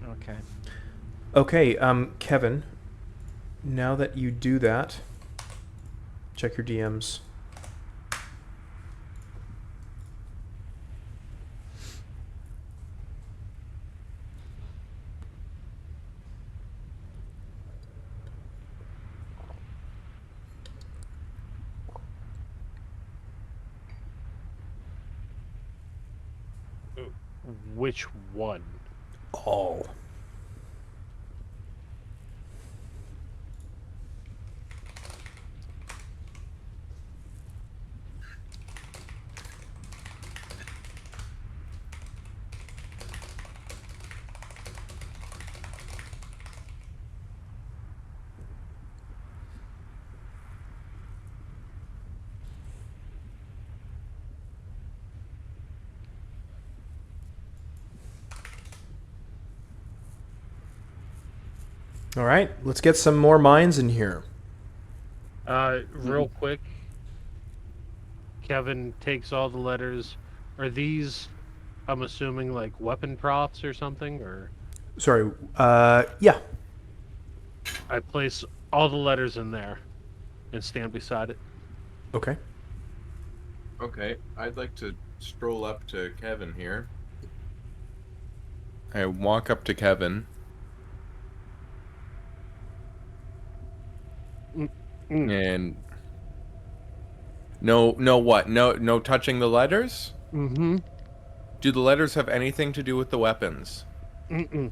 okay. Okay, Kevin, now that you do that, check your DMs. Which one? All. All right, let's get some more minds in here. Real quick, Kevin takes all the letters. Are these, I'm assuming, like weapon props or something? Or Sorry, yeah. I place all the letters in there and stand beside it. Okay. Okay, I'd like to stroll up to Kevin here. I walk up to Kevin. And no what? No touching the letters? Mm-hmm. Do the letters have anything to do with the weapons? Mm-mm.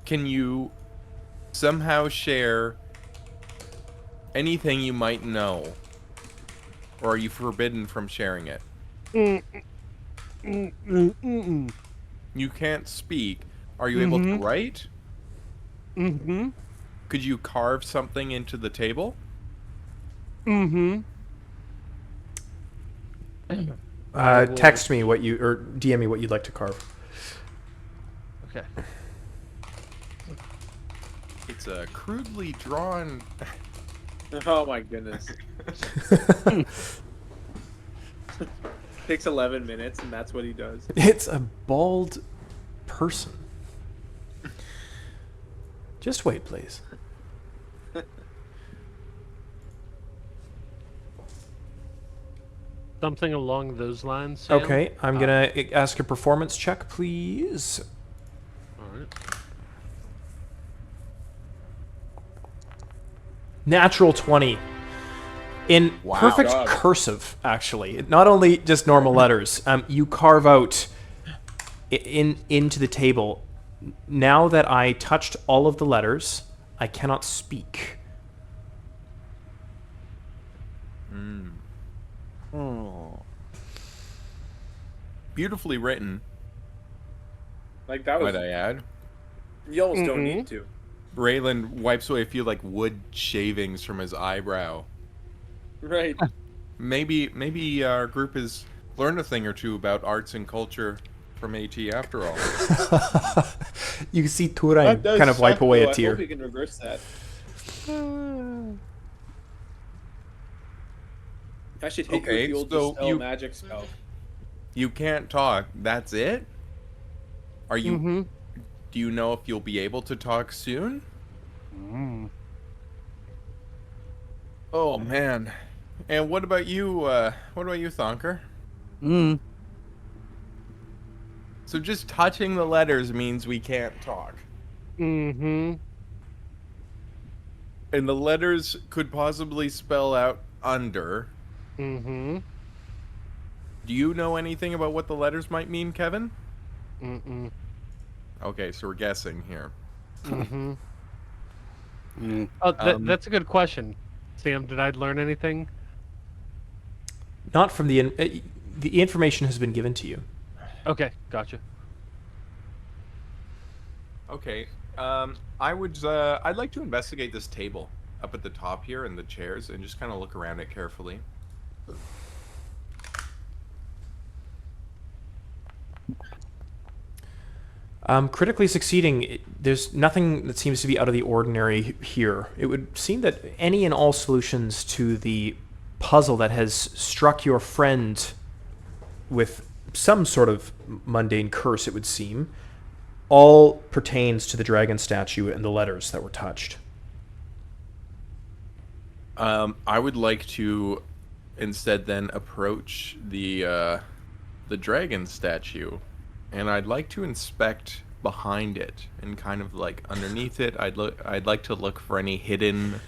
Can you somehow share anything you might know? Or are you forbidden from sharing it? Mm-mm. You can't speak. Are you able to write? Mm-hmm. Could you carve something into the table? Mm-hmm. Text me what you, or DM me what you'd like to carve. Okay. It's a crudely drawn... Oh my goodness. Takes 11 minutes, and that's what he does. It's a bald person. Just wait, please. Something along those lines, Sam? Okay, I'm gonna ask a performance check, please. All right. Natural 20. In Wow. perfect God. cursive, actually. Not only just normal letters. You carve out into the table. Now that I touched all of the letters, I cannot speak. Beautifully written, Like, that was. might I add. You almost don't need to. Raylan wipes away a few like wood shavings from his eyebrow. Right. Maybe our group has learned a thing or two about arts and culture from AT after all. You see That Torheim does kind of wipe suck, away though. a I tear. hope we can reverse that. I should hit Okay, you with the so old dispel you- magic spell. You can't talk. That's it? Are you... Mm-hmm. Do you know if you'll be able to talk soon? Oh, man. And what about you, Thonker? Mm. So just touching the letters means we can't talk. Mm-hmm. And the letters could possibly spell out under. Mm-hmm. Do you know anything about what the letters might mean, Kevin? Mm-mm. Okay, so we're guessing here. Mm-hmm. Mm. Oh, that's a good question. Sam, did I learn anything? Not from the information has been given to you. Okay, gotcha. Okay, I'd like to investigate this table up at the top here and the chairs and just kind of look around it carefully. Critically succeeding, there's nothing that seems to be out of the ordinary here. It would seem that any and all solutions to the puzzle that has struck your friend with some sort of mundane curse, it would seem, all pertains to the dragon statue and the letters that were touched. I would like to instead then approach the dragon statue, and I'd like to inspect behind it and kind of like underneath it. I'd like to look for any hidden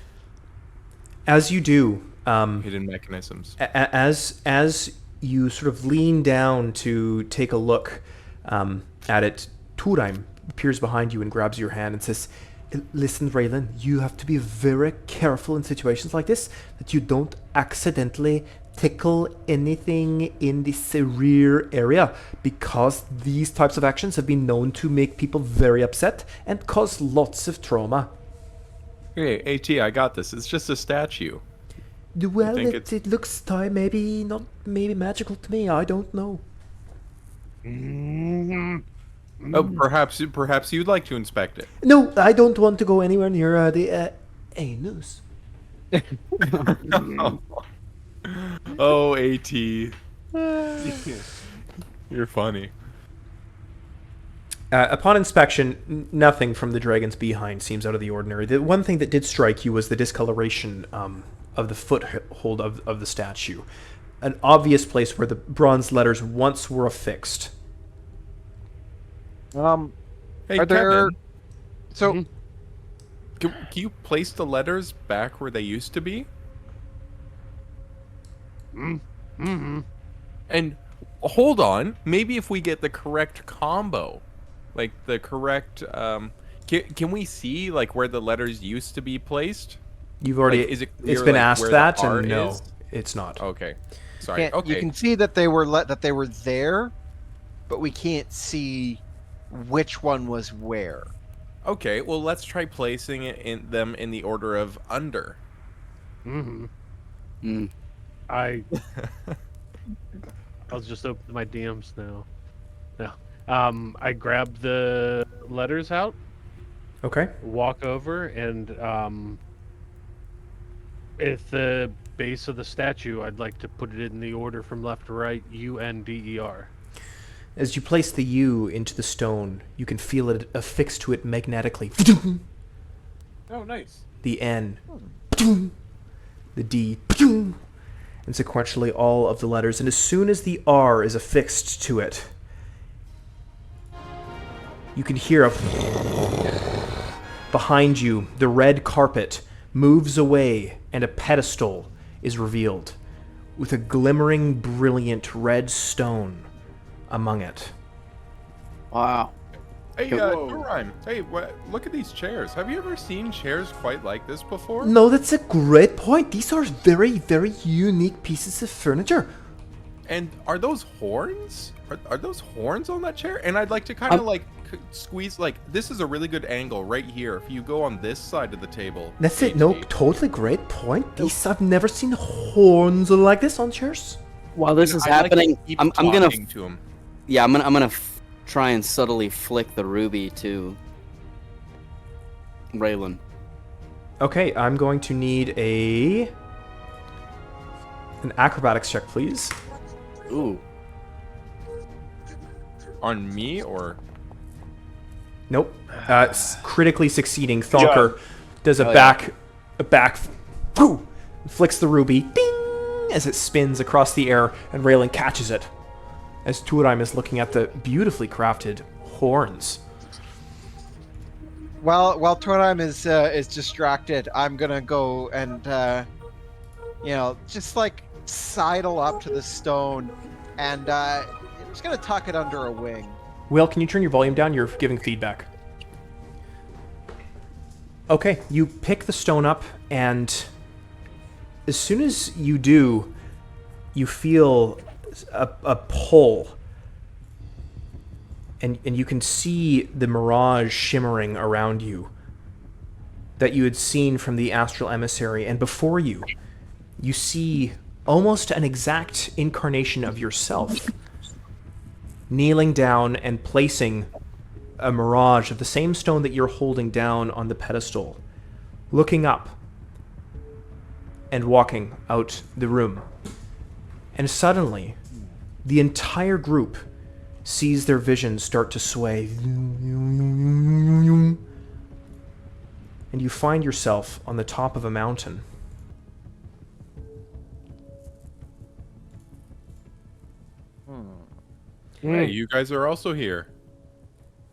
As you do, hidden mechanisms. as you sort of lean down to take a look at it, Torheim appears behind you and grabs your hand and says, "Listen, Raylan, you have to be very careful in situations like this, that you don't accidentally tickle anything in this rear area, because these types of actions have been known to make people very upset and cause lots of trauma." Hey, AT, I got this. It's just a statue. Well, think it looks maybe magical to me. I don't know. Oh, perhaps you'd like to inspect it. No, I don't want to go anywhere near the anus. Oh, AT. You're funny. Upon inspection, nothing from the dragon's behind seems out of the ordinary. The one thing that did strike you was the discoloration of the foothold of the statue. An obvious place where the bronze letters once were affixed. Hey, Are there? Kevin, So can you place the letters back where they used to be? Mm-hmm. And hold on, maybe if we get the correct combo, like the correct, can we see like where the letters used to be placed? You've already. Like, is it it's clear, been like, asked where the that, R and no, is? it's not. Okay, sorry. you Okay, can see that they were there, but we can't see which one was where. okay. Well, let's try placing it in the order of under. Mm-hmm. Mm. I'll just open my DMs now. No. I grab the letters out, Okay. walk over, and at the base of the statue, I'd like to put it in the order from left to right, UNDER. As you place the U into the stone, you can feel it affixed to it magnetically. Oh, nice. The N, the D, and sequentially all of the letters. And as soon as the R is affixed to it, you can hear behind you, the red carpet moves away and a pedestal is revealed with a glimmering, brilliant red stone among it. Wow. Hey, Whoa. Torheim, hey, look at these chairs. Have you ever seen chairs quite like this before? No, that's a great point. These are very, very unique pieces of furniture. And are those horns? Are those horns on that chair? And I'd like to kind of like squeeze, like, this is a really good angle right here. If you go on this side of the table. That's it. No, totally great point. These, I've never seen horns like this on chairs. While this is I'd like to happening, keep I'm gonna talking to him. I'm gonna try and subtly flick the ruby to Raylan. Okay, I'm going to need a an acrobatics check, please. Ooh. On me or? Nope. Critically succeeding. Thonker does a back, whoo, flicks the ruby, ding, as it spins across the air, and Raylan catches it, as Torheim is looking at the beautifully crafted horns. While Torheim is distracted, I'm gonna go and just like sidle up to the stone, and I'm just gonna tuck it under a wing. Will, can you turn your volume down? You're giving feedback. Okay, you pick the stone up, and as soon as you do, you feel a pull. And you can see the mirage shimmering around you that you had seen from the astral emissary. And before you, you see almost an exact incarnation of yourself kneeling down and placing a mirage of the same stone that you're holding down on the pedestal, looking up and walking out the room. And suddenly, the entire group sees their vision start to sway. And you find yourself on the top of a mountain. Hey, you guys are also here.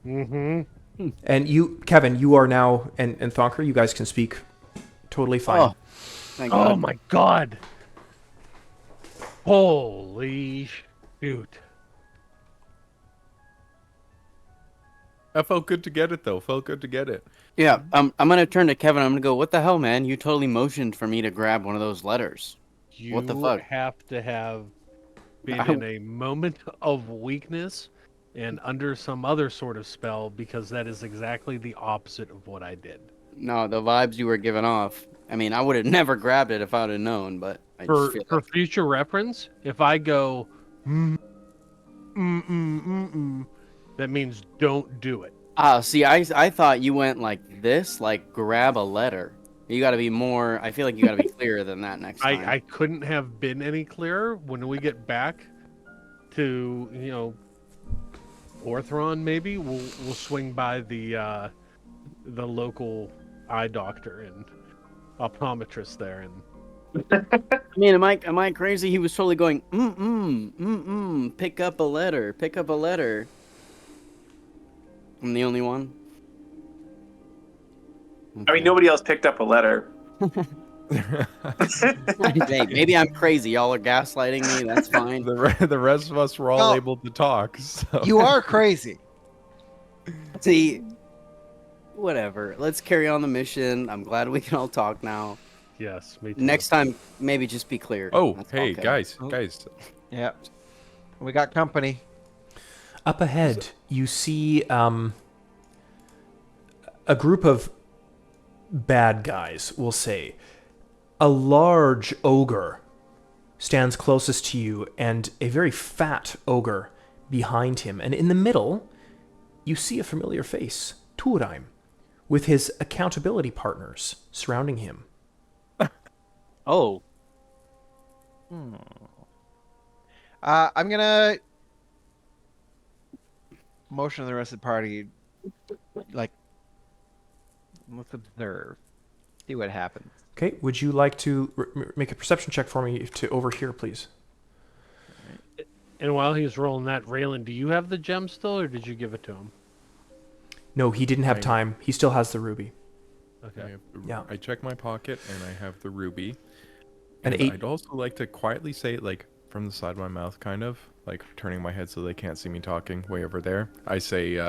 Mm-hmm. And you, Kevin, you are now, and Thonker, you guys can speak totally fine. Oh, thank God. Oh my god. Holy shoot. That felt good to get it, though. Felt good to get it. Yeah, I'm gonna turn to Kevin. I'm gonna go, what the hell, man? You totally motioned for me to grab one of those letters. What the fuck? You have to have been in a moment of weakness and under some other sort of spell, because that is exactly the opposite of what I did. No, the vibes you were giving off. I mean, I would have never grabbed it if I would have known, but I just feel For like... future reference, if I go, that means don't do it. See, I thought you went like this, like grab a letter. You got to be more. I feel like you got to be clearer than that next time. I couldn't have been any clearer. When we get back to Orthron, maybe we'll swing by the local eye doctor and optometrist there. And I mean, am I crazy? He was totally going pick up a letter, pick up a letter. I'm the only one. I mean, nobody else picked up a letter. Hey, maybe I'm crazy. Y'all are gaslighting me. That's fine. The rest of us were all Well, able to talk. So. You are crazy. See, whatever. Let's carry on the mission. I'm glad we can all talk now. yes, me too. Next time, maybe just be clear. Oh, That's hey, okay. guys. Yeah, we got company. Up ahead, you see a group of bad guys, we'll say. A large ogre stands closest to you, and a very fat ogre behind him. And in the middle, you see a familiar face, Torheim, with his accountability partners surrounding him. Oh. I'm gonna motion the rest of the party, like, let's observe, see what happens. Okay, would you like to make a perception check for me to overhear, please? And while he's rolling that, Raylan, do you have the gem still, or did you give it to him? No, he didn't have time. He still has the ruby. Okay. Yeah. I check my pocket and I have the ruby. An And 8. I'd also like to quietly say it, like, from the side of my mouth, kind of, like turning my head so they can't see me talking way over there. I say,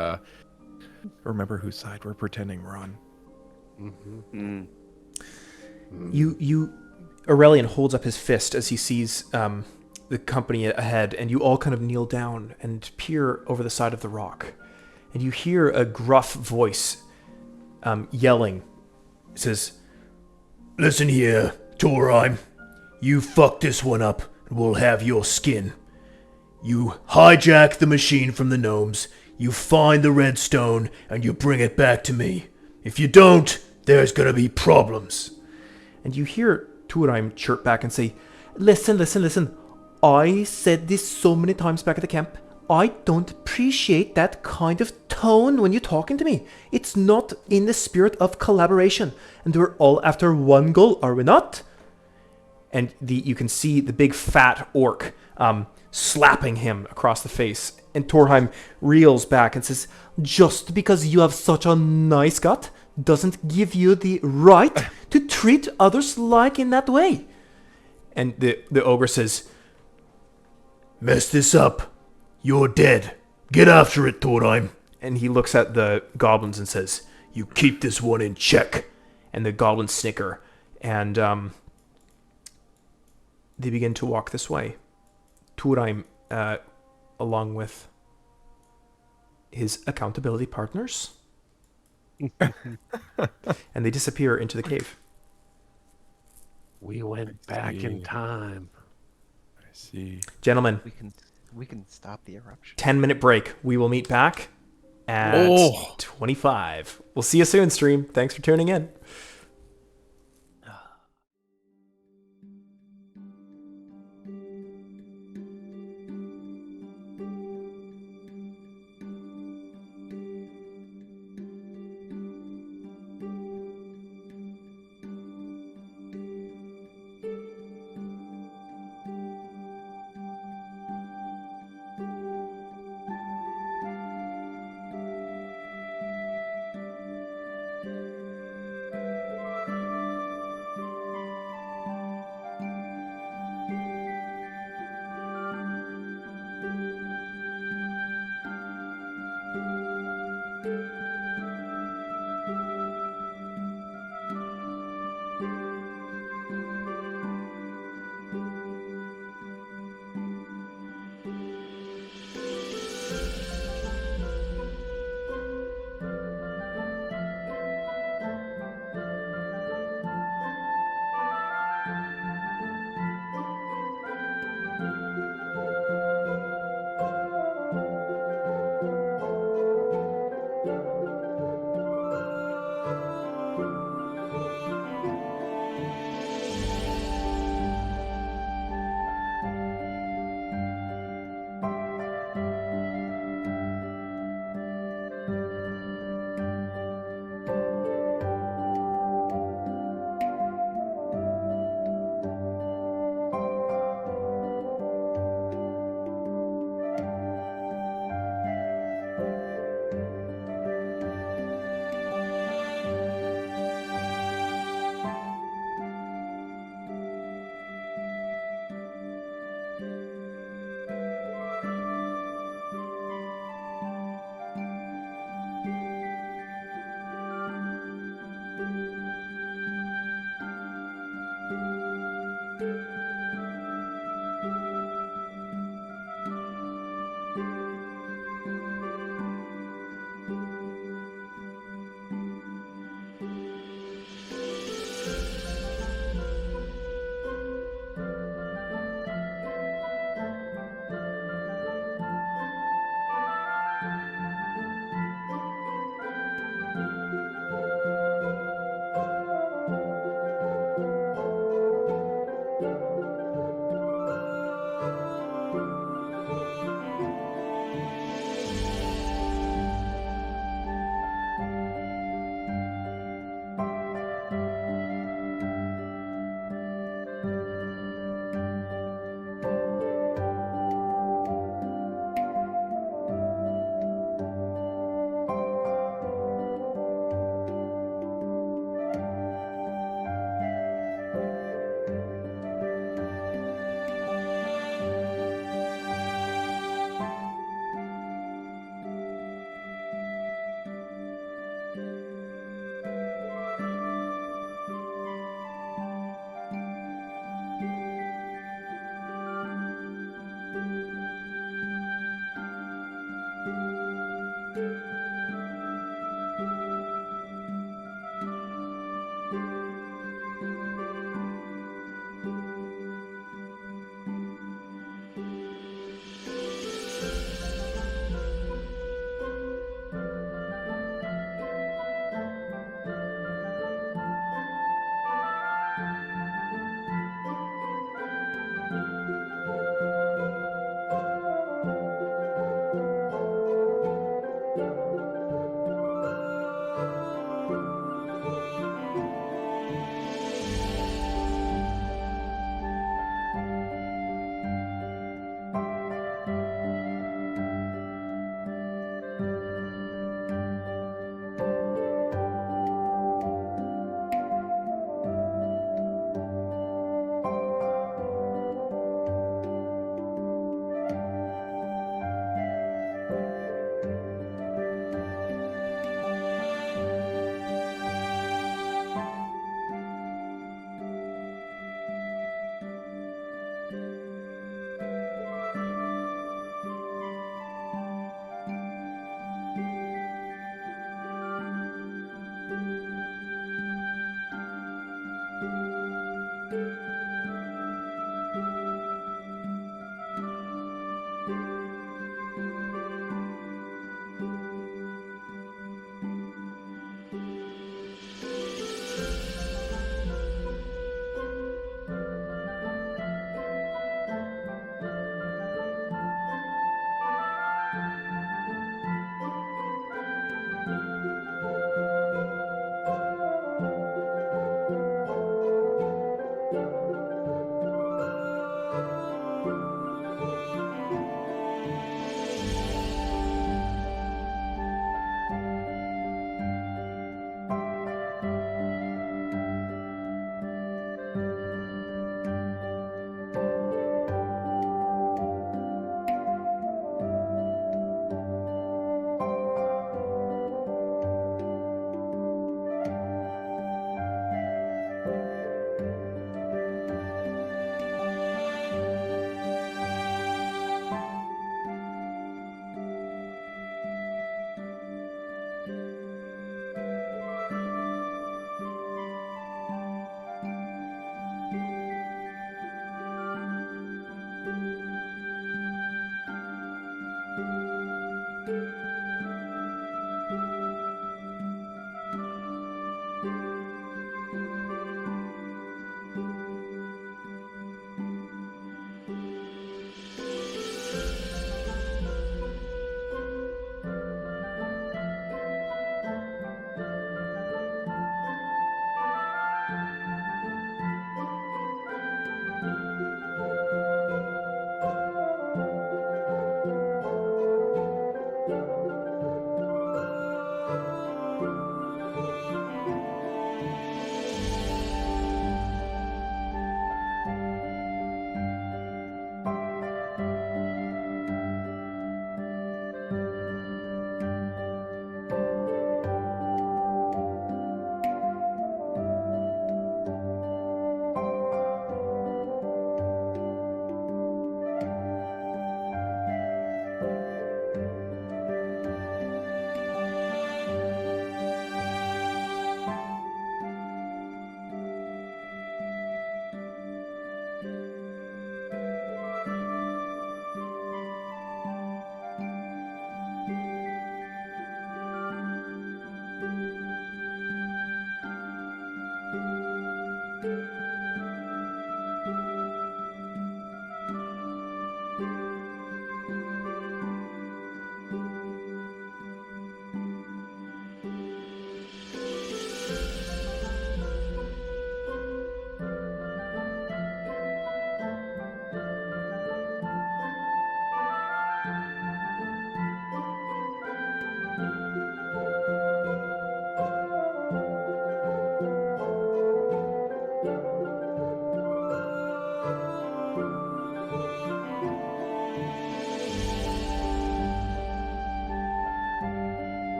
remember whose side we're pretending we're on. Mm-hmm. Aurelian holds up his fist as he sees the company ahead, and you all kind of kneel down and peer over the side of the rock. And you hear a gruff voice yelling. It says, "Listen here, Torheim. You fuck this one up, and we'll have your skin. You hijack the machine from the gnomes, you find the red stone, and you bring it back to me. If you don't, there's gonna be problems." And you hear Torheim chirp back and say, Listen. I said this so many times back at the camp. I don't appreciate that kind of tone when you're talking to me. It's not in the spirit of collaboration. And we're all after one goal, are we not? And you can see the big fat orc slapping him across the face. And Torheim reels back and says, just because you have such a nice gut doesn't give you the right to treat others like in that way. And the ogre says, mess this up, you're dead. Get after it, Torheim. And he looks at the goblins and says, you keep this one in check. And the goblins snicker. And they begin to walk this way. Torheim, along with his accountability partners. And they disappear into the cave. We went back in time. I see. Gentlemen, We can stop the eruption. 10-minute break. We will meet back at 25. We'll see you soon, stream. Thanks for tuning in.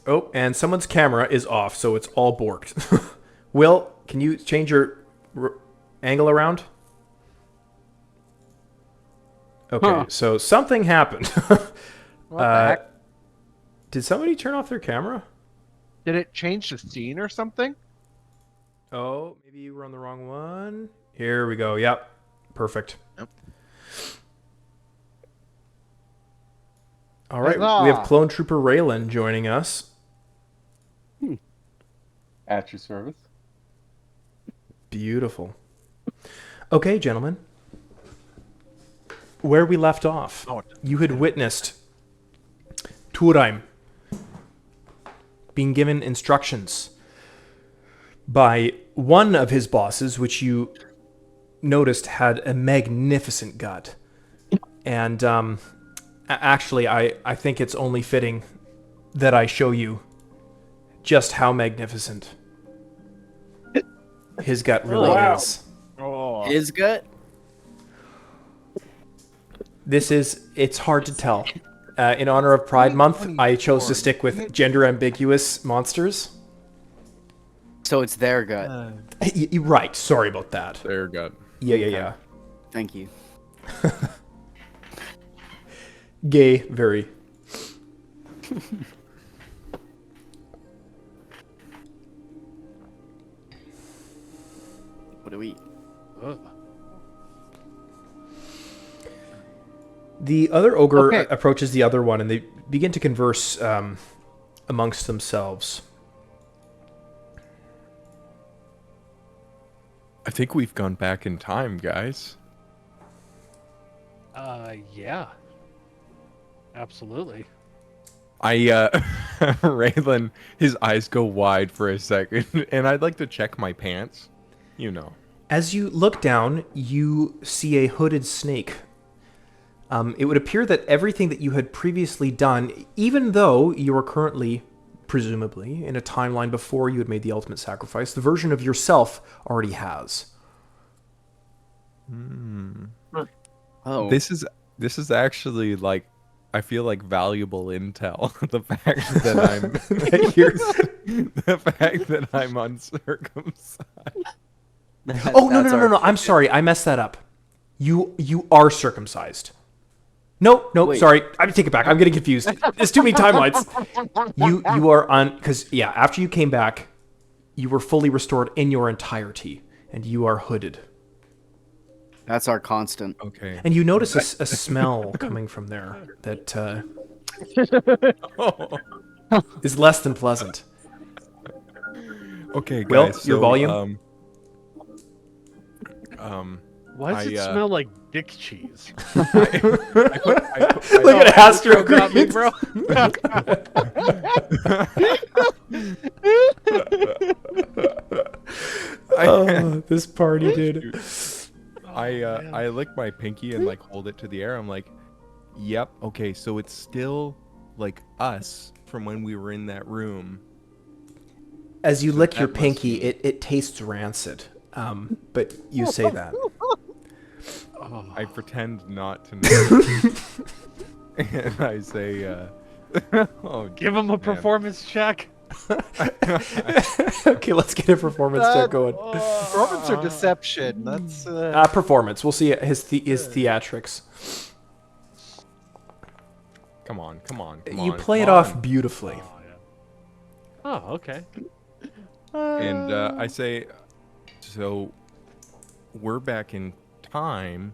Oh, and someone's camera is off, so it's all borked. Will, can you change your angle around? Okay, so something happened. What the heck? Did somebody turn off their camera? Did it change the scene or something? Oh, maybe you were on the wrong one. Here we go. Yep. Perfect. Yep. All right. Huzzah! We have Clone Trooper Raylan joining us. At your service. Beautiful. Okay, gentlemen. Where we left off, you had witnessed Torheim being given instructions by one of his bosses, which you noticed had a magnificent gut. And actually, I think it's only fitting that I show you just how magnificent his gut really is. Oh. His gut? It's hard to tell. In honor of Pride Month, I chose to stick with gender ambiguous monsters. So it's their gut. Right, sorry about that. Their gut. Yeah. Thank you. Gay, very. What do we eat? Ugh. The other ogre Okay. approaches the other one, and they begin to converse amongst themselves. I think we've gone back in time, guys. Yeah. Absolutely. Raylan, his eyes go wide for a second, and I'd like to check my pants. You know. As you look down, you see a hooded snake. It would appear that everything that you had previously done, even though you are currently, presumably, in a timeline before you had made the ultimate sacrifice, the version of yourself already has. Oh. This is actually like, I feel like valuable intel. The fact that I'm uncircumcised. Oh, no. I'm sorry. I messed that up. You are circumcised. No, Wait. sorry. I take it back. I'm getting confused. There's too many timelines. You are on, because, yeah, after you came back, you were fully restored in your entirety, and you are hooded. That's our constant. Okay. And you notice a smell coming from there that is less than pleasant. Okay, Will, guys. your so, volume? Why does it smell like dick cheese? Look at Astro Got me, bro. This party, dude. I lick my pinky and like hold it to the air. I'm like, yep, okay, so it's still like us from when we were in that room. As you lick your that must pinky, be- it tastes rancid. But you say that. I pretend not to know. And I say, oh, Give him a performance check. Okay, let's get a performance check going. Performance or deception? That's Performance. We'll see his theatrics. come on. You play it off beautifully. Oh, yeah. Oh, okay. And I say, so we're back in time.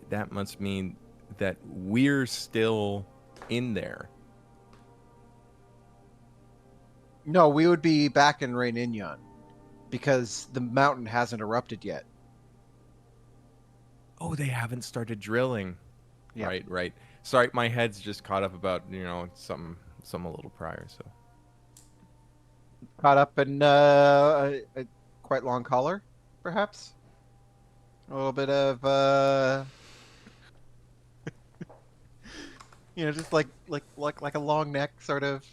That must mean that we're still in there. no. We would be back in Raeninion because the mountain hasn't erupted yet. Oh, they haven't started drilling. Yeah. Right. Sorry, my head's just caught up about, some a little prior, so. Caught up in a quite long collar, perhaps. A little bit of just like a long neck sort of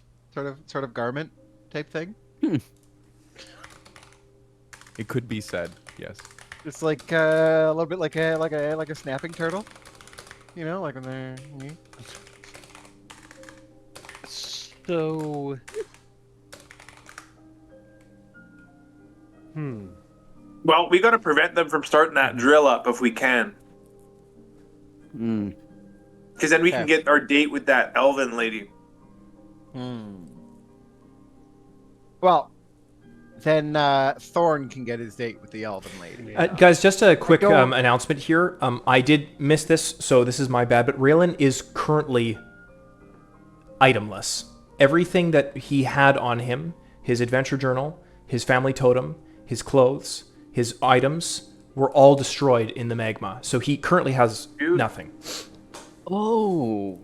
garment type thing. It could be said, yes. Just like a little bit like a snapping turtle. Like when they're So, Well, we got to prevent them from starting that drill up if we can. Hmm. Because then we can get our date with that Elven lady. Well, then Thorn can get his date with the Elven lady. Guys, just a quick don't- announcement here. I did miss this, so this is my bad, but Raylan is currently itemless. Everything that he had on him, his adventure journal, his family totem, his clothes, his items, were all destroyed in the magma. So he currently has nothing. Oh.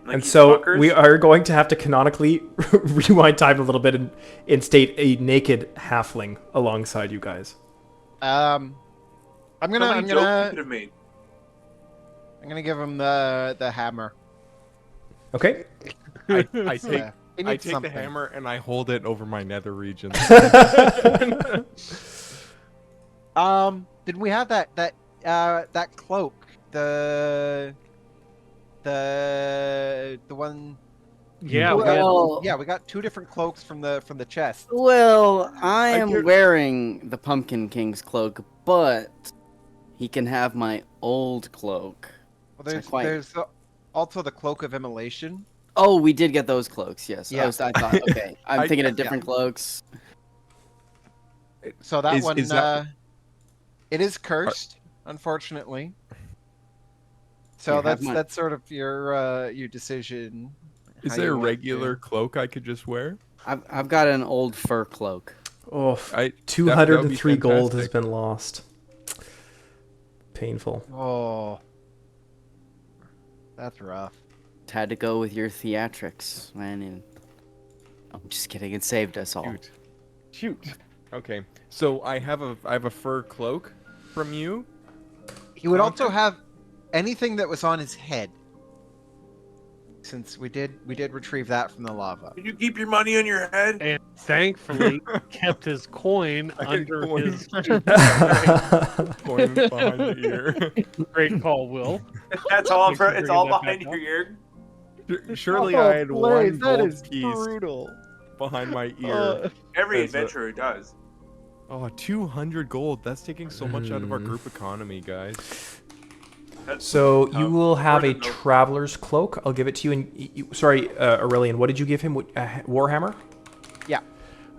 Like And these so fuckers. we are going to have to canonically rewind time a little bit and instate a naked halfling alongside you guys. I'm How gonna many jokes you could have made? give him the hammer. Okay? I Yeah, take he I needs take something. the hammer and I hold it over my nether regions. Did we have that cloak? The one. Yeah, Well, Yeah, we got 2 different cloaks from the chest. well, I am could- wearing the Pumpkin King's cloak, but he can have my old cloak. Well, It's there's quite- there's also the cloak of immolation. Oh, we did get those cloaks. Yes. Yeah. I thought. Okay, I'm thinking of different cloaks. So that Is- one, is that- it is cursed, unfortunately. So Here, have that's sort of your decision. Is how there you a want regular to- cloak I could just wear? I've got an old fur cloak. Oh, That would be 203 gold has fantastic. been lost. Painful. Oh, that's rough. Had to go with your theatrics, man. And... I'm just kidding. It saved us all. Shoot. Okay. So I have a fur cloak from you. He would also have anything that was on his head, since we did retrieve that from the lava. Did you keep your money on your head? and thankfully kept his coin under coin. his Coin behind the ear. great call, Will. That's all. Thanks for It's all bringing that behind back your up. ear. Surely I had one that gold is piece brutal. behind my ear. Every That's a- adventurer does. Oh, 200 gold. That's taking so much out of our Hmm. group economy, guys. That's, So you will have a more than no- traveler's cloak. I'll give it to you. And sorry, Aurelian, what did you give him? Warhammer? Yeah.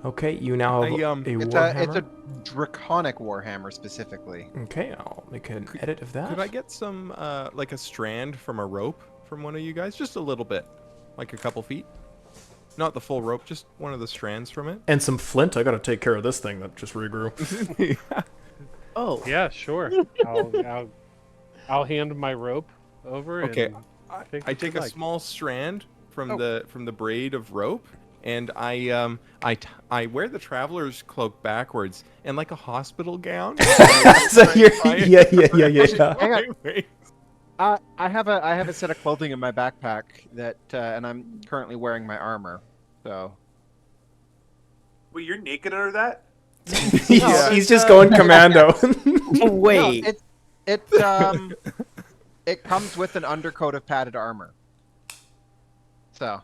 Okay, you now have I, a Warhammer. It's a draconic warhammer specifically. Okay, I'll make an edit of that. Could I get some, like a strand from a rope from one of you guys? Just a little bit. Like a couple feet? Not the full rope, just one of the strands from it. And some flint. I gotta take care of this thing that just regrew. Oh. Yeah, sure. I'll hand my rope over. Okay, And I take I what take you a like. small strand from Oh. the braid of rope, and I wear the traveler's cloak backwards and like a hospital gown. So you're, yeah. Hang on. I have a set of clothing in my backpack that, and I'm currently wearing my armor. So Wait, you're naked under that? He's just going commando. Wait. no, it comes with an undercoat of padded armor. So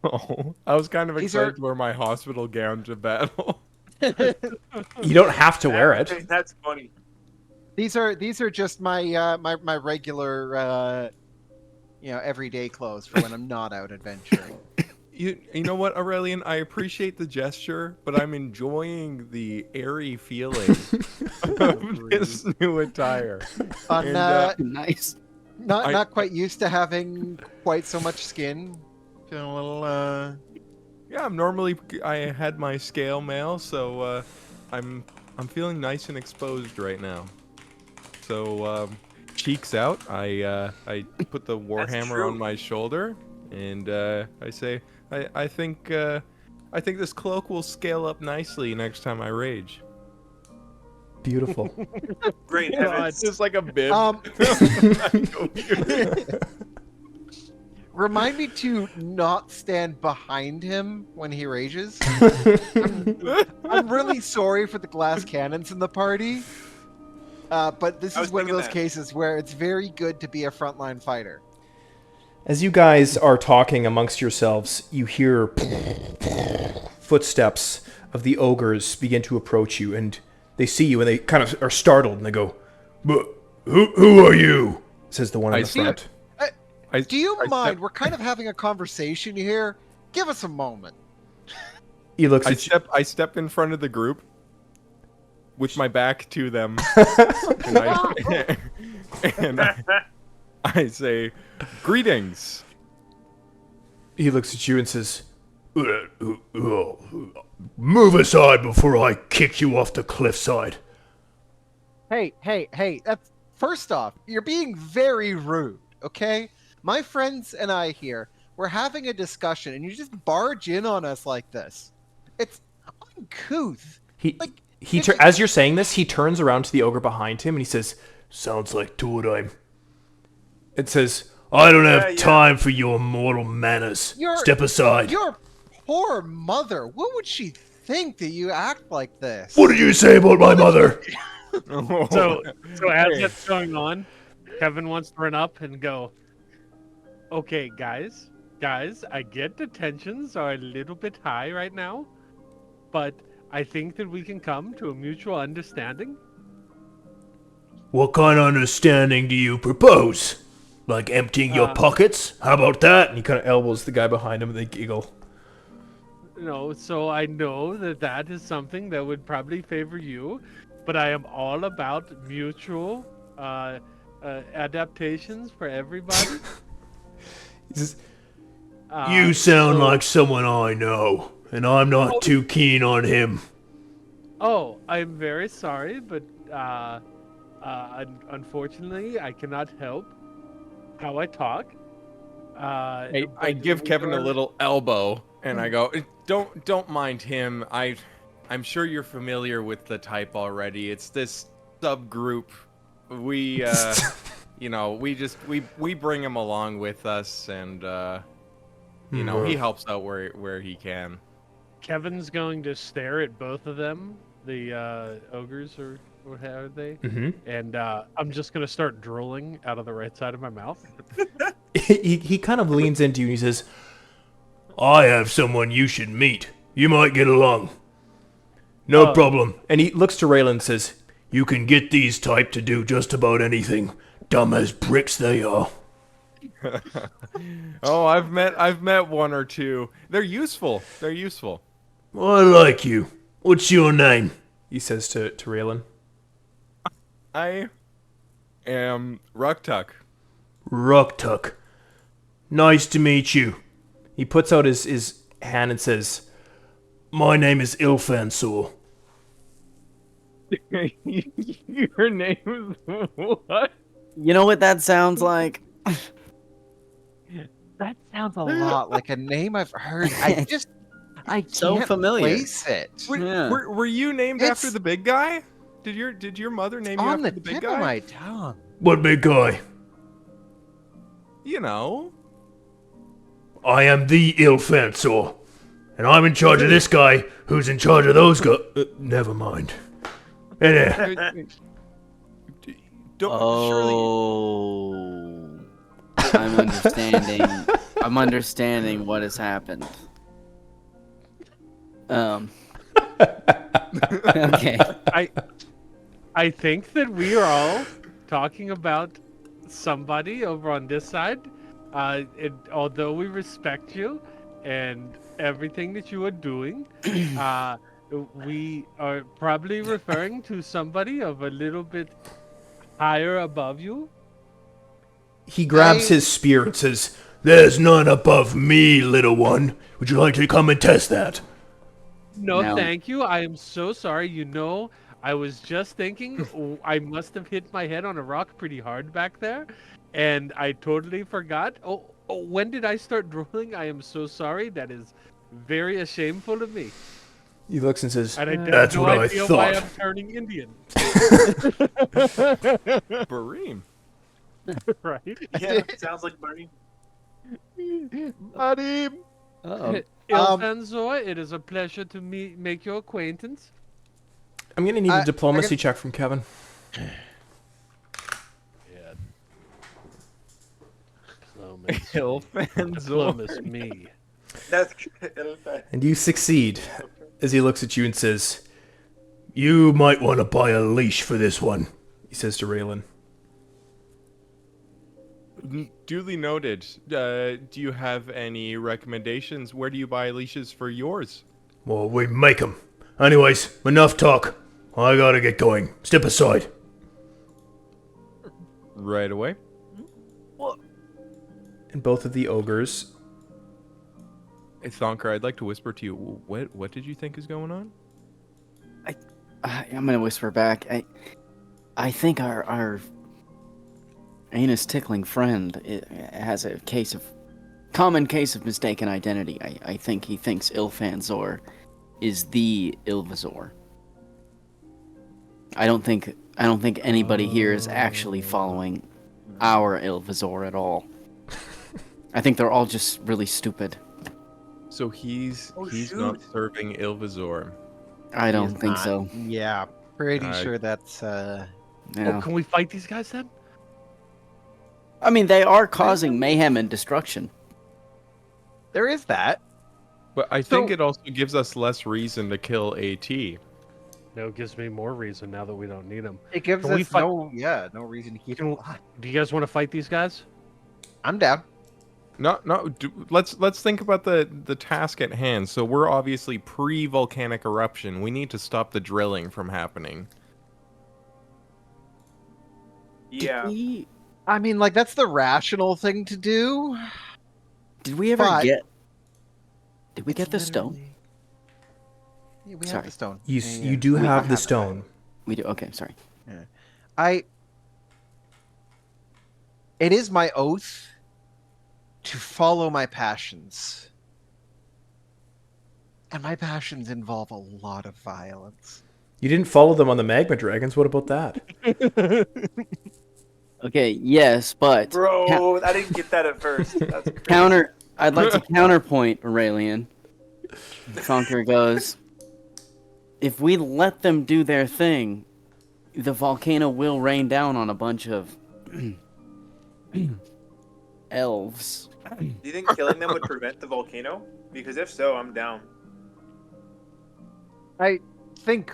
Oh, I was kind of These excited are- to wear my hospital gown to battle. You don't have to wear it. That's funny. these are just my my regular everyday clothes for when I'm not out adventuring. You know what, Aurelian? I appreciate the gesture, but I'm enjoying the airy feeling of this new attire. On, And, Nice. not quite used to having quite so much skin. Feeling a little Yeah, I had my scale mail, so I'm feeling nice and exposed right now. So cheeks out. I put the warhammer true. on my shoulder, and I say, I think this cloak will scale up nicely next time I rage. Beautiful. Great God. heavens. It's just like a bib. Remind me to not stand behind him when he rages. I'm really sorry for the glass cannons in the party, but this I is was one of thinking those that. cases where it's very good to be a frontline fighter. As you guys are talking amongst yourselves, you hear footsteps of the ogres begin to approach you, and they see you, and they kind of are startled, and they go, "But who are you?" says the one in the front. Do you mind? We're kind of having a conversation here. Give us a moment. He looks at you. I step in front of the group with my back to them, and I say, "Greetings." He looks at you and says, "Move aside before I kick you off the cliffside." Hey, that's first off, you're being very rude, okay? My friends and I here, we're having a discussion and you just barge in on us like this. It's uncouth. As you're saying this, he turns around to the ogre behind him and he says, "Sounds like Torheim." It says, "I don't have time for your mortal manners. Step aside." Your poor mother. What would she think that you act like this? What did you say about my mother? So as that's going on, Kevin wants to run up and go, "Okay, guys, I get the tensions are a little bit high right now, but I think that we can come to a mutual understanding." What kind of understanding do you propose? Like emptying your pockets? How about that? And he kind of elbows the guy behind him and they giggle. No, so I know that is something that would probably favor you, but I am all about mutual adaptations for everybody. You sound like someone I know, and I'm not too keen on him. Oh, I'm very sorry, but unfortunately, I cannot help how I talk. I give Kevin a little elbow, and I go, "Don't mind him. I'm sure you're familiar with the type already. It's this subgroup. We we bring him along with us, and he helps out where he can." Kevin's going to stare at both of them, the ogres, or what are they? Mm-hmm. And I'm just going to start drooling out of the right side of my mouth. He kind of leans into you and he says, "I have someone you should meet. You might get along." "No problem." And he looks to Raylan and says, "You can get these type to do just about anything. Dumb as bricks they are." Oh, I've met one or two. They're useful. "I like you. What's your name?" he says to Raylan. I am Ruktuk. "Ruktuk. Nice to meet you." He puts out his hand and says, "My name is Ilfansor." Your name is what? You know what that sounds like? That sounds a lot like a name I've heard. I can't so familiar. place it. Were you named after the big guy? Did your mother name you On after the the big tip guy? of my tongue. "What big guy?" You know. "I am the Ilfansor, and I'm in charge of this guy who's in charge of those guys." Never mind. I'm understanding what has happened. Okay. I think that we are all talking about somebody over on this side. Although we respect you and everything that you are doing, we are probably referring to somebody of a little bit higher above you. He grabs his spear and says, "There's none above me, little one. Would you like to come and test that?" No, thank you. I am so sorry. I was just thinking I must have hit my head on a rock pretty hard back there, and I totally forgot. Oh, when did I start drooling? I am so sorry. That is very shameful of me. He looks and says, And "That's what I thought. Why I'm turning Indian." Bareem. Right? Yeah, sounds like Barney. Buddy. Ilfanzor, it is a pleasure to make your acquaintance. I'm going to need a diplomacy check from Kevin. Yeah. Ilfanzor. Me. That's And you succeed. as he looks at you and says, "You might want to buy a leash for this one," he says to Raylan. Duly noted. Do you have any recommendations? Where do you buy leashes for yours? Well, we make 'em. Anyways, enough talk. I gotta get going. Step aside. Right away. And both of the ogres... Hey, Thonker, I'd like to whisper to you. What did you think is going on? I'm gonna whisper back. I think our anus tickling friend has a common case of mistaken identity. I think he thinks Ilfanzor is the Ilvazor. I don't think anybody here is actually following our Ilvazor at all. I think they're all just really stupid. So he's not serving Ilvazor. I don't think Not- so. Yeah, pretty sure that's. Yeah. Oh, can we fight these guys then? I mean, they are causing mayhem and destruction. There is that. But I think it also gives us less reason to kill AT. No, it gives me more reason now that we don't need them. It gives Can we us fight- no reason to keep Can- him alive. Do you guys want to fight these guys? I'm down. Let's think about the task at hand. So we're obviously pre-volcanic eruption. We need to stop the drilling from happening. Yeah. I mean, like, that's the rational thing to do. Did we ever But- get? Did we It's get the stone? literally- Yeah, we Sorry. have the stone. You, Yeah, you yeah. do We have the it. stone. We do. Okay, sorry. It is my oath to follow my passions. And my passions involve a lot of violence. You didn't follow them on the magma dragons. What about that? Okay, yes, but Bro, I didn't get that at first. That's crazy. counter. I'd like to counterpoint Aurelian. Conqueror goes, if we let them do their thing, the volcano will rain down on a bunch of elves. Do you think killing them would prevent the volcano? Because if so, I'm down. I think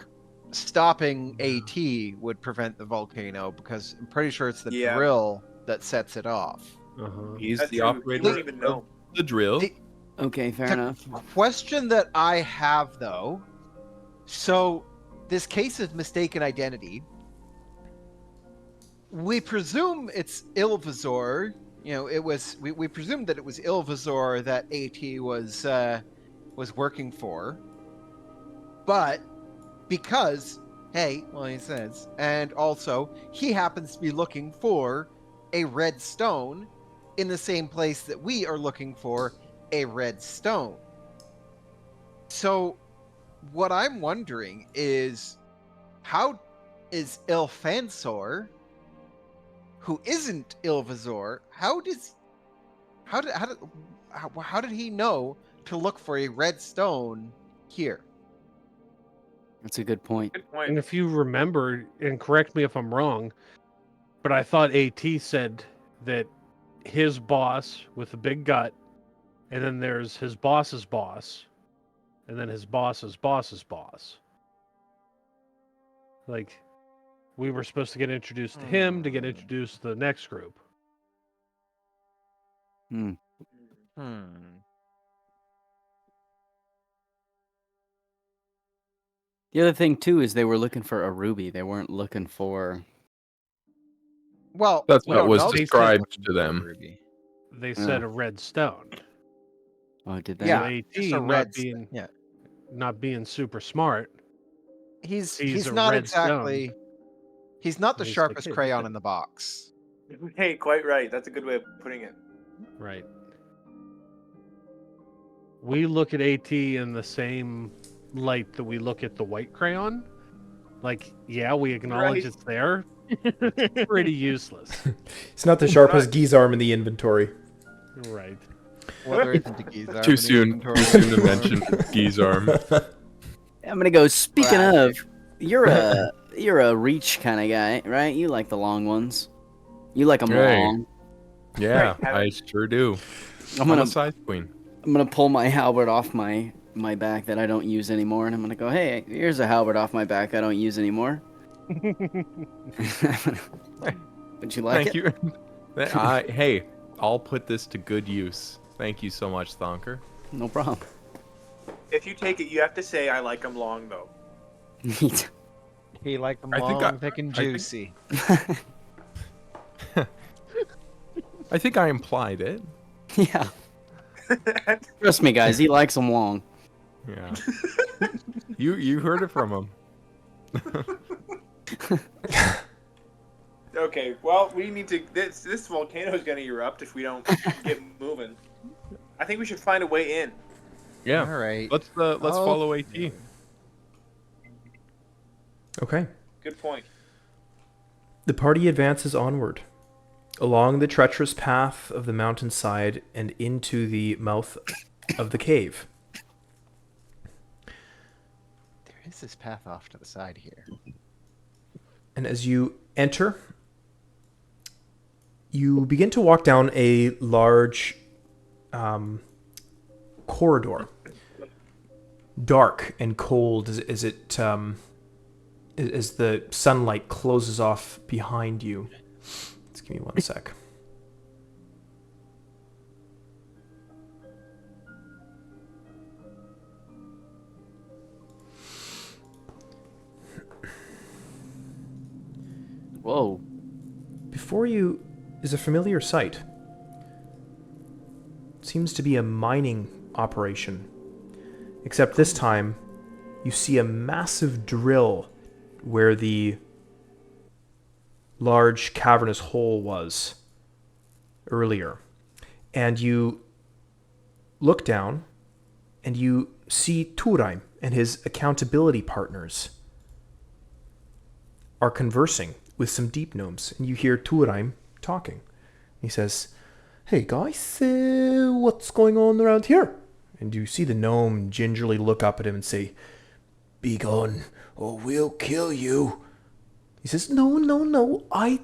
stopping AT would prevent the volcano because I'm pretty sure it's the Yeah. drill that sets it off. Uh-huh. He's That's the true. You operator don't even know. of the drill. The- Okay, fair The enough. question that I have, though, so this case of mistaken identity, we presume it's Ilvazor. You know, it was we presumed that it was Ilvazor that AT was working for, but because he says, and also he happens to be looking for a red stone in the same place that we are looking for a red stone. So what I'm wondering is, how is Ilfansor, who isn't Ilvazor, how did he know to look for a red stone here? That's a good point. Good And point. if you remember, and correct me if I'm wrong, but I thought AT said that his boss with the big gut, and then there's his boss's boss, and then his boss's boss's boss. Like, we were supposed to get introduced to him to get introduced to the next group. The other thing too is they were looking for a ruby. They weren't looking for. Well, That's we what don't was know. described to them. They said a red stone. Oh, did they? Yeah, So AT just a not red being yeah. not being super smart. He's sees a not red exactly. stone. He's not the He's like, sharpest "Hey, look crayon at- in the box. Hey, quite right. That's a good way of putting it. Right. We look at AT in the same light that we look at the white crayon. Like, yeah, we acknowledge Right. it's there. It's pretty useless. It's not the sharpest Gizarm in the inventory. Right. Well, there isn't a Gizar Too in the soon. inventory Too soon to anymore. mention Gizarm. I'm gonna go. Speaking Tragic. of, you're a reach kind of guy, right? You like the long ones. You like them Hey. long. Yeah, Right, I sure do. I'm I'm gonna a scythe queen. I'm gonna pull my halberd off my my back that I don't use anymore, and I'm gonna go, hey, here's a halberd off my back I don't use anymore. Would you like Thank it? you. Hey, I'll put this to good use. Thank you so much, Thonker. No problem. If you take it, you have to say I like them long though. Neat. He like them I think long, I- thick, and I think- juicy. I think I implied it. Yeah. Trust me, guys. He likes them long. Yeah. You heard it from him. Okay, well, we need to. This volcano is going to erupt if we don't get moving. I think we should find a way in. Yeah. All right. Let's follow AT. Okay. Good point. The party advances onward, along the treacherous path of the mountainside and into the mouth of the cave. There is this path off to the side here. And as you enter, you begin to walk down a large corridor, dark and cold as the sunlight closes off behind you. Just give me one sec. Whoa. Before you is a familiar sight. Seems to be a mining operation. Except this time, you see a massive drill where the large cavernous hole was earlier. And you look down and you see Torheim and his accountability partners are conversing with some deep gnomes. And you hear Torheim talking. He says, "Hey guys, what's going on around here?" And you see the gnome gingerly look up at him and say, "Be gone, or we'll kill you." He says, No,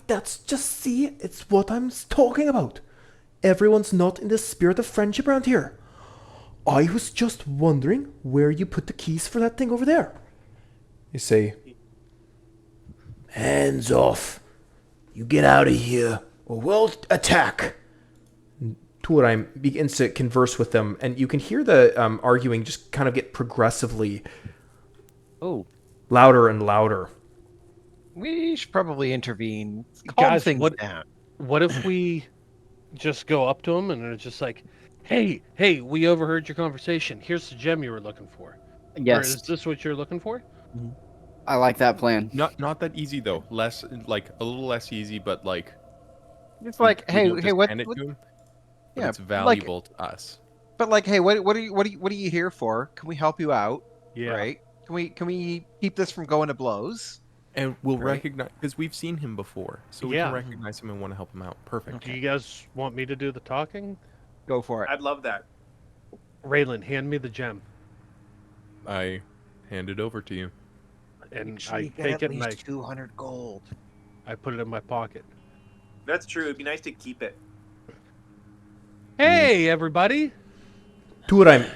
that's just see, it's what I'm talking about. Everyone's not in the spirit of friendship around here. I was just wondering where you put the keys for that thing over there. You say, "Hands off. You get out of here, or we'll attack." Torheim begins to converse with them, and you can hear the arguing just kind of get progressively louder and louder. We should probably intervene. Calm Guys, things what- down. What if we just go up to him and it's just like, hey, we overheard your conversation. Here's the gem you were looking for. Or Yes. is this what you're looking for? I like that plan. Not that easy though. Less like a little less easy, but like It's like, we hey, don't hey, just what? hand it what- to him, but yeah, it's like- valuable to us. But like, hey, what are you here for? Can we help you out? Yeah. Right? Can we keep this from going to blows? And we'll Right. recognize because we've seen him before, so we Yeah. can recognize him and want to help him out. Perfect. Do you guys want me to do the talking? Go for it. I'd love that. Raylan, hand me the gem. I hand it over to you. And I take it and 200 gold. I put it in my pocket. That's true. It'd be nice to keep it. Hey, everybody! Torheim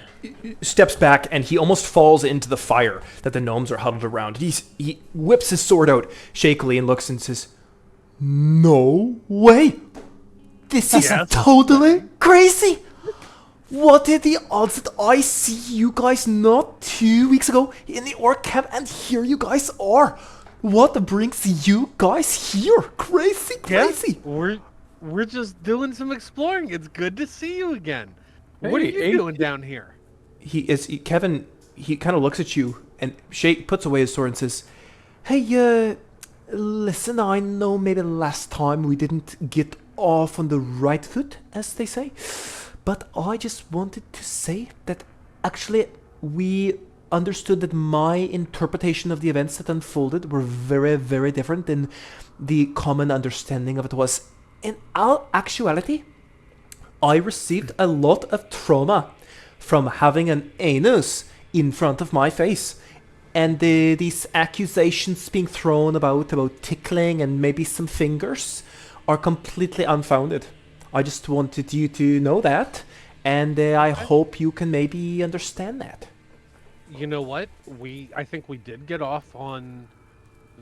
steps back and he almost falls into the fire that the gnomes are huddled around. He whips his sword out shakily and looks and says, "No way! This is Yes. totally crazy! What are the odds that I see you guys not 2 weeks ago in the orc camp and here you guys are? What brings you guys here? Crazy, crazy!" We're just doing some exploring. It's good to see you again. What are Hey, you doing down here? Kevin, he kind of looks at you and puts away his sword and says, "Hey, listen, I know maybe last time we didn't get off on the right foot, as they say, but I just wanted to say that actually we understood that my interpretation of the events that unfolded were very, very different than the common understanding of it was. In all actuality, I received a lot of trauma from having an anus in front of my face. And these accusations being thrown about tickling and maybe some fingers are completely unfounded. I just wanted you to know that, and I hope you can maybe understand that." you know what? I think we did get off on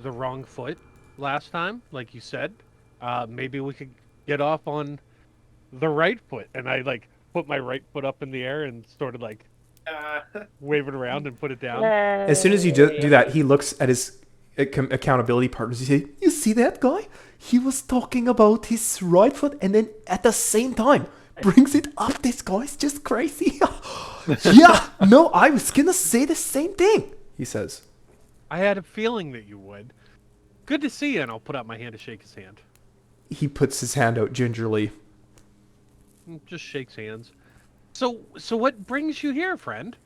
the wrong foot last time, like you said. Maybe we could get off on the right foot. And I like put my right foot up in the air and sort of like wave it around and put it down. As soon as you do that, he looks at his accountability partners. He says, "You see that guy? He was talking about his right foot, and then at the same time brings it up. This guy's just crazy." Yeah, no, I was gonna say the same thing. He says, I had a feeling that you would. Good to see you, and I'll put out my hand to shake his hand. he puts his hand out gingerly. Just shakes hands. So what brings you here, friend?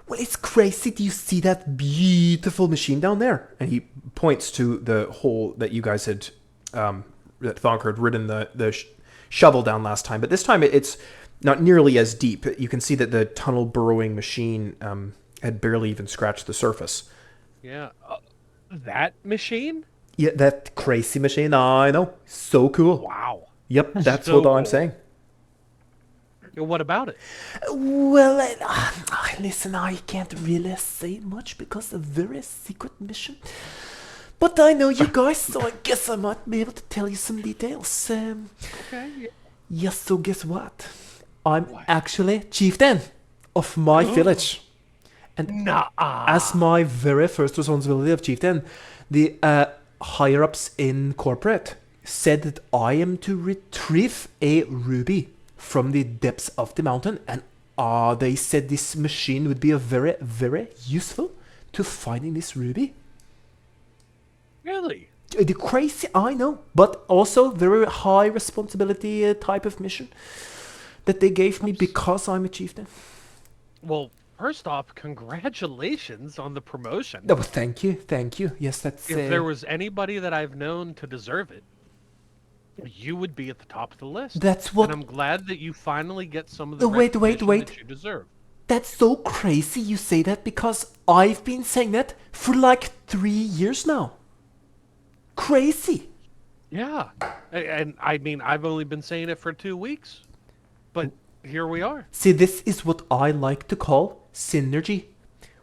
Well, it's crazy. Do you see that beautiful machine down there? And he points to the hole that you guys had, that Thonker had ridden the shovel down last time. But this time it's not nearly as deep. You can see that the tunnel burrowing machine had barely even scratched the surface. Yeah. That machine? Yeah, that crazy machine. I know. So cool. Wow. Yep, that's So what I'm cool. saying. What about it? Well, listen, I can't really say much because it's a very secret mission. But I know you guys, so I guess I might be able to tell you some details. Okay. Yes, so guess what? I'm actually chieftain of my village. And as my very first responsibility of chieftain, the higher-ups in corporate said that I am to retrieve a ruby from the depths of the mountain, and they said this machine would be a very, very useful to finding this ruby. Really? The crazy, I know, but also very high responsibility type of mission that they gave me because I'm a chieftain. Well, first off, congratulations on the promotion. Oh, thank you. Yes, that's. If there was anybody that I've known to deserve it, you would be at the top of the list. That's what. And I'm glad that you finally get some of the Wait. recognition that you deserve. That's so crazy you say that because I've been saying that for like 3 years now. Crazy. Yeah. And I mean, I've only been saying it for 2 weeks. But here we are. See, this is what I like to call synergy.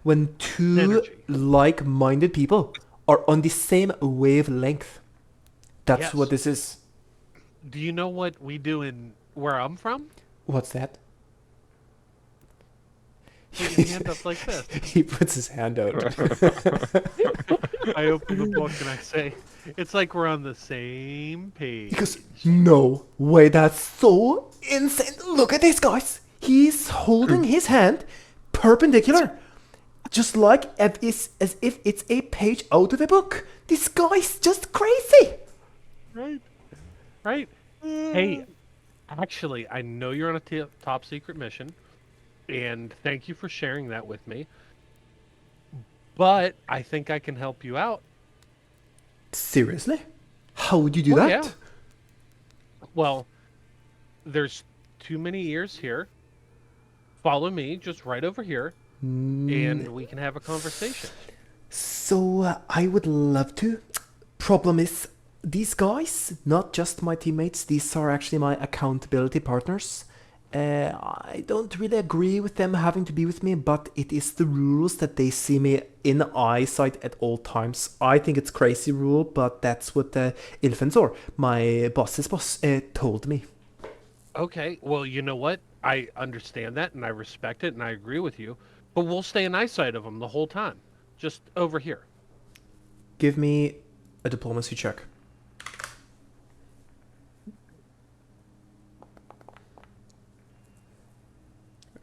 When two like-minded people are on the same wavelength. That's Yes. what this is. Do you know what we do in where I'm from? What's that? Put your hand up like this. He puts his hand out. I open the book and I say, it's like we're on the same page. He goes, no way, that's so insane. Look at this, guys. He's holding his hand perpendicular. Just like as if it's a page out of a book. This guy's just crazy. Right. Hey, actually, I know you're on a top secret mission. And thank you for sharing that with me. But I think I can help you out. Seriously? How would you do that? Yeah. Well, there's too many ears here. Follow me, just right over here, and we can have a conversation. So, I would love to. Problem is, these guys, not just my teammates, these are actually my accountability partners. I don't really agree with them having to be with me, but it is the rules that they see me in eyesight at all times. I think it's crazy rule, but that's what Ilfensor, my boss's boss, told me. Okay, well, you know what? I understand that, and I respect it, and I agree with you. But we'll stay in eyesight of them the whole time. Just over here. Give me a diplomacy check.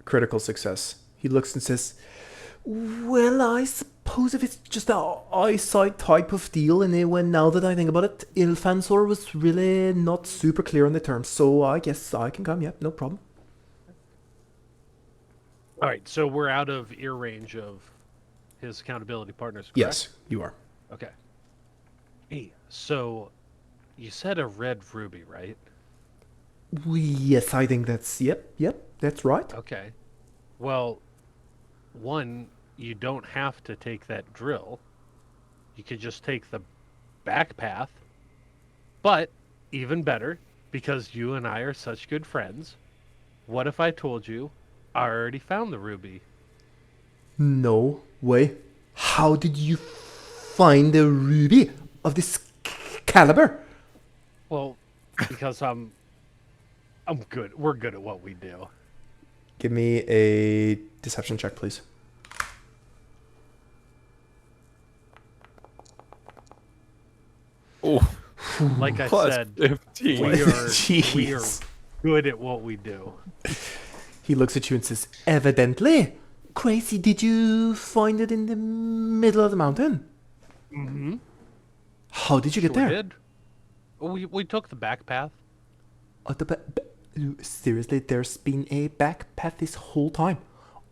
Critical success. He looks and says, well, I suppose if it's just an eyesight type of deal, and when now that I think about it, Ilfansor was really not super clear on the terms, so I guess I can come, yeah, no problem. All right, so we're out of ear range of his accountability partners, correct? Yes, you are. Okay. Hey, so you said a red ruby, right? Yes, I think that's, yep, that's right. Okay. Well, one, you don't have to take that drill. You could just take the back path. But, even better, because you and I are such good friends, what if I told you I already found the ruby? No Wait, how did you find a ruby of this caliber? Well, because I'm good. We're good at what we do. Give me a deception check, please. Oh, Like I plus said, 15. we are Jeez. good at what we do. He looks at you and says, evidently. Crazy, did you find it in the middle of the mountain? Mm-hmm. How did you get there? Did. We took the back path. Oh, seriously, there's been a back path this whole time.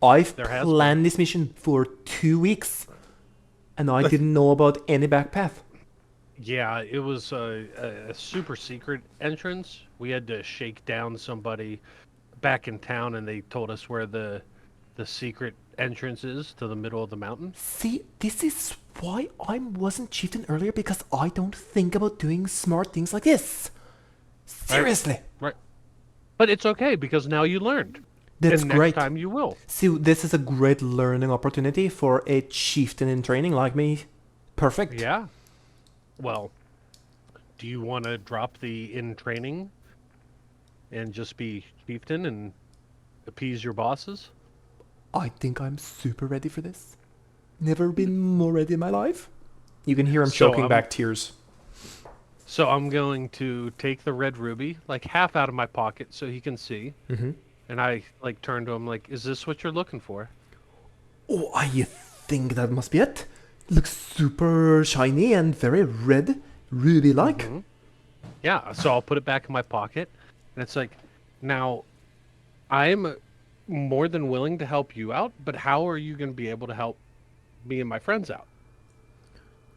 I've There has planned this mission for 2 weeks, and I didn't know about any back path. Yeah, it was a super secret entrance. We had to shake down somebody back in town, and they told us where the secret entrance is to the middle of the mountain. See, this is why I wasn't chieftain earlier, because I don't think about doing smart things like this. Seriously. Right. But it's okay, because now you learned. That's and great. Next time you will. See, this is a great learning opportunity for a chieftain in training like me. Perfect. Yeah. Well, do you want to drop the in training and just be chieftain and appease your bosses? I think I'm super ready for this. Never been more ready in my life. You can hear him So, choking back tears. So I'm going to take the red ruby, like half out of my pocket so he can see. Mm-hmm. And I like turn to him like, is this what you're looking for? Oh, I think that must be it. Looks super shiny and very red, ruby-like. Mhm. Yeah, so I'll put it back in my pocket. And it's like, now, I'm more than willing to help you out, but how are you going to be able to help me and my friends out?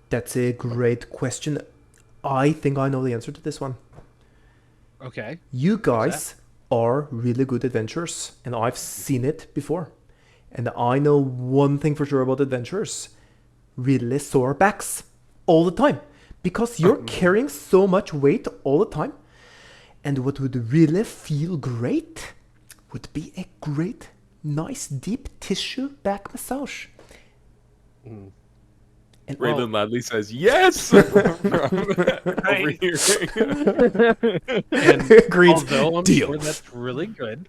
That's a great question. I think I know the answer to this one. Okay. You guys are really good adventurers, and I've seen it before. And I know one thing for sure about adventurers. Really sore backs all the time. Because you're carrying so much weight all the time. And what would really feel great would be a great, nice, deep tissue back massage. Mm. And Raylan Ladley says yes. Over here. And Agreed. although I'm Deal. sure that's really good,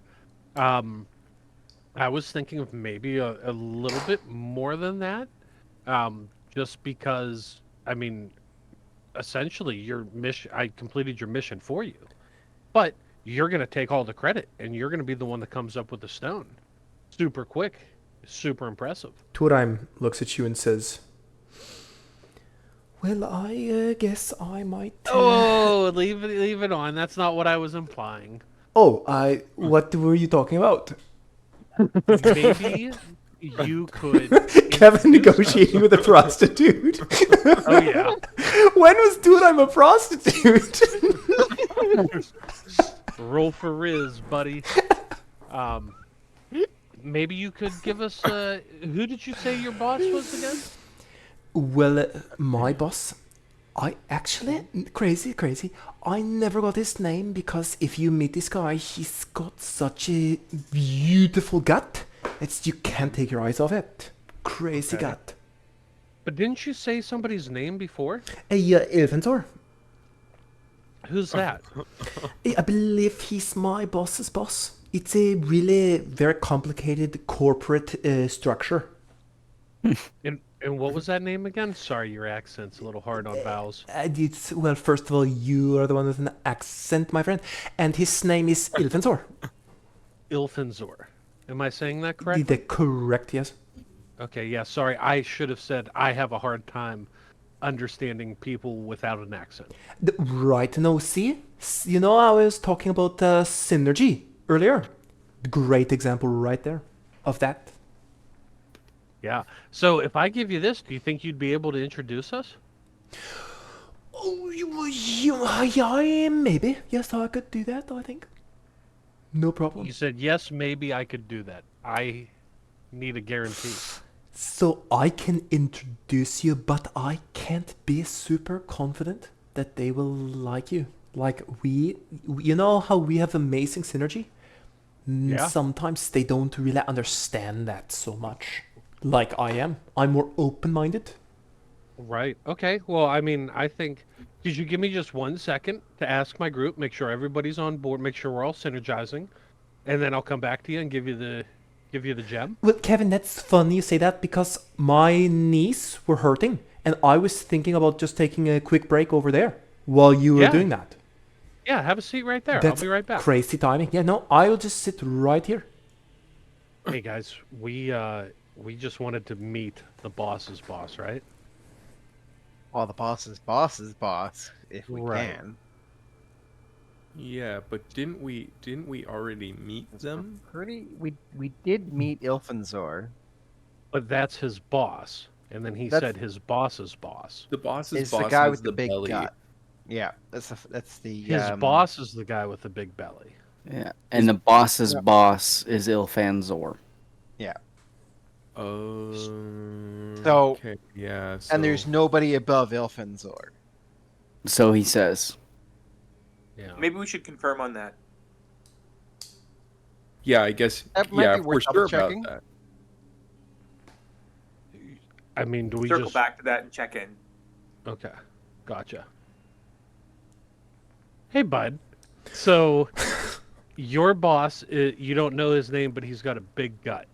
I was thinking of maybe a little bit more than that, just because, I mean, essentially your mission, I completed your mission for you, but you're going to take all the credit, and you're going to be the one that comes up with the stone. Super quick, super impressive. Torheim looks at you and says, well, I guess I might... Oh, leave it on. That's not what I was implying. Oh, what were you talking about? Maybe you could... Kevin negotiating with a prostitute. Oh, yeah. When was Torheim a prostitute? Roll for Riz, buddy. Maybe you could give us... who did you say your boss was again? Well, my boss, I actually, crazy, I never got his name because if you meet this guy, he's got such a beautiful gut. You can't take your eyes off it. Crazy Okay. gut. But didn't you say somebody's name before? Elfensor. Who's that? I believe he's my boss's boss. It's a really very complicated corporate structure. And what was that name again? Sorry, your accent's a little hard on vowels. Well, first of all, you are the one with an accent, my friend. And his name is Ilfensor. Ilfenzor. Am I saying that correctly? The correct, yes. Okay, yeah, sorry. I should have said I have a hard time understanding people without an accent. Right, no, see? You know, I was talking about synergy earlier. Great example right there of that. Yeah. So if I give you this, do you think you'd be able to introduce us? Oh, yeah, maybe. Yes, I could do that, I think. No problem. You said, yes, maybe I could do that. I need a guarantee. So I can introduce you, but I can't be super confident that they will like you. Like you know how we have amazing synergy? Yeah. Sometimes they don't really understand that so much. Like I am. I'm more open-minded. Right. Okay. Well, I mean, I think. Could you give me just 1 second to ask my group, make sure everybody's on board, make sure we're all synergizing, and then I'll come back to you and give you the gem. Well, Kevin, that's funny you say that because my knees were hurting, and I was thinking about just taking a quick break over there while you were Yeah. doing that. Yeah, have a seat right there. That's I'll be right back. crazy timing. Yeah, no, I'll just sit right here. Hey guys, we just wanted to meet the boss's boss, right? Well, the boss's boss's boss, if we Right. can. Yeah, but didn't we already meet them? We did meet Ilfenzor. But that's his boss, and then he That's- said his boss's boss. The boss's It's boss the guy has with the big belly. gut. Yeah, that's the His boss is the guy with the big belly. Yeah, and the boss's boss is Ilfanzor. Yeah, Oh. So- okay, yeah. and there's so- nobody above Ilfenzor. So he says. Yeah. Maybe we should confirm on that. Yeah, I guess. That might Yeah, be if worth we're sure about double-checking. that. I mean, do we Circle just back to that and check in. Okay. Gotcha. Hey, bud. So your boss, you don't know his name, but he's got a big gut.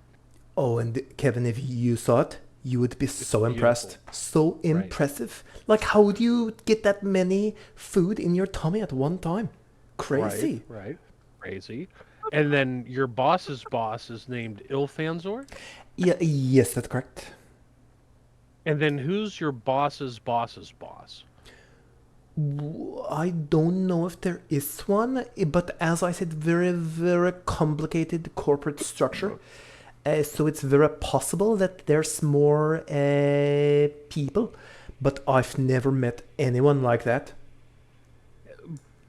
Oh, and Kevin, if you saw it, you would be so impressed. So impressive. Like, how would you get that many food in your tummy at one time? Crazy. Right. Crazy. And then your boss's boss is named Ilfanzor? Yeah, yes, that's correct. And then who's your boss's boss's boss? I don't know if there is one, but as I said, very, very complicated corporate structure. So it's very possible that there's more people, but I've never met anyone like that.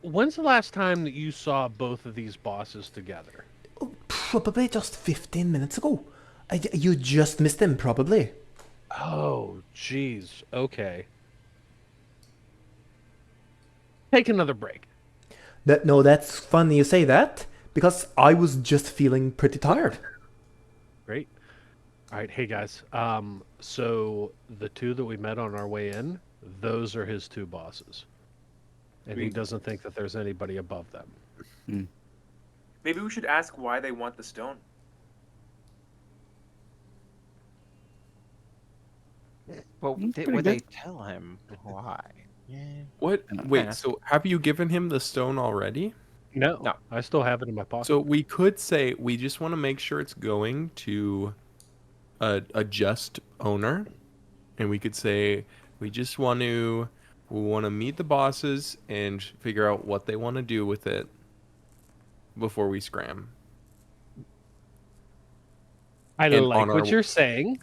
When's the last time that you saw both of these bosses together? Probably just 15 minutes ago. You just missed him, probably. Oh, jeez. Okay. Take another break. No, that's funny you say that, because I was just feeling pretty tired. Great. All right, hey guys. So the two that we met on our way in, those are his two bosses. And he doesn't think that there's anybody above them. Maybe we should ask why they want the stone. But pretty would they good. tell him why? Yeah. What? Wait, so have you given him the stone already? No, No. I still have it in my pocket. So we could say we just want to make sure it's going to a just owner, and we could say we want to meet the bosses and figure out what they want to do with it before we scram. I and like on what our- you're saying,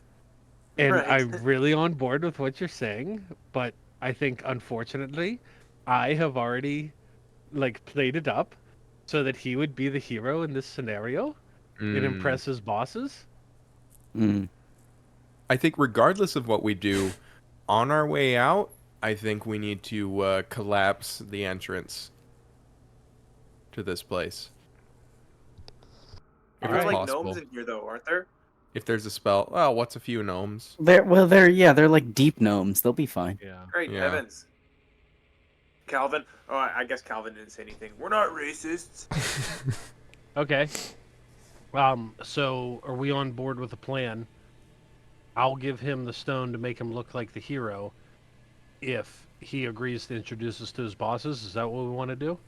and Right. I'm really on board with what you're saying, but I think unfortunately, I have already played it up so that he would be the hero in this scenario and impress his bosses. Mm. I think regardless of what we do, on our way out, I think we need to collapse the entrance to this place. If There's it's like possible. gnomes in here though, aren't there? If there's a spell, well, what's a few gnomes? They're like deep gnomes. They'll be fine. Yeah. Great Yeah. heavens. Calvin. Oh, I guess Calvin didn't say anything. We're not racists. Okay. So are we on board with the plan? I'll give him the stone to make him look like the hero if he agrees to introduce us to his bosses. Is that what we want to do?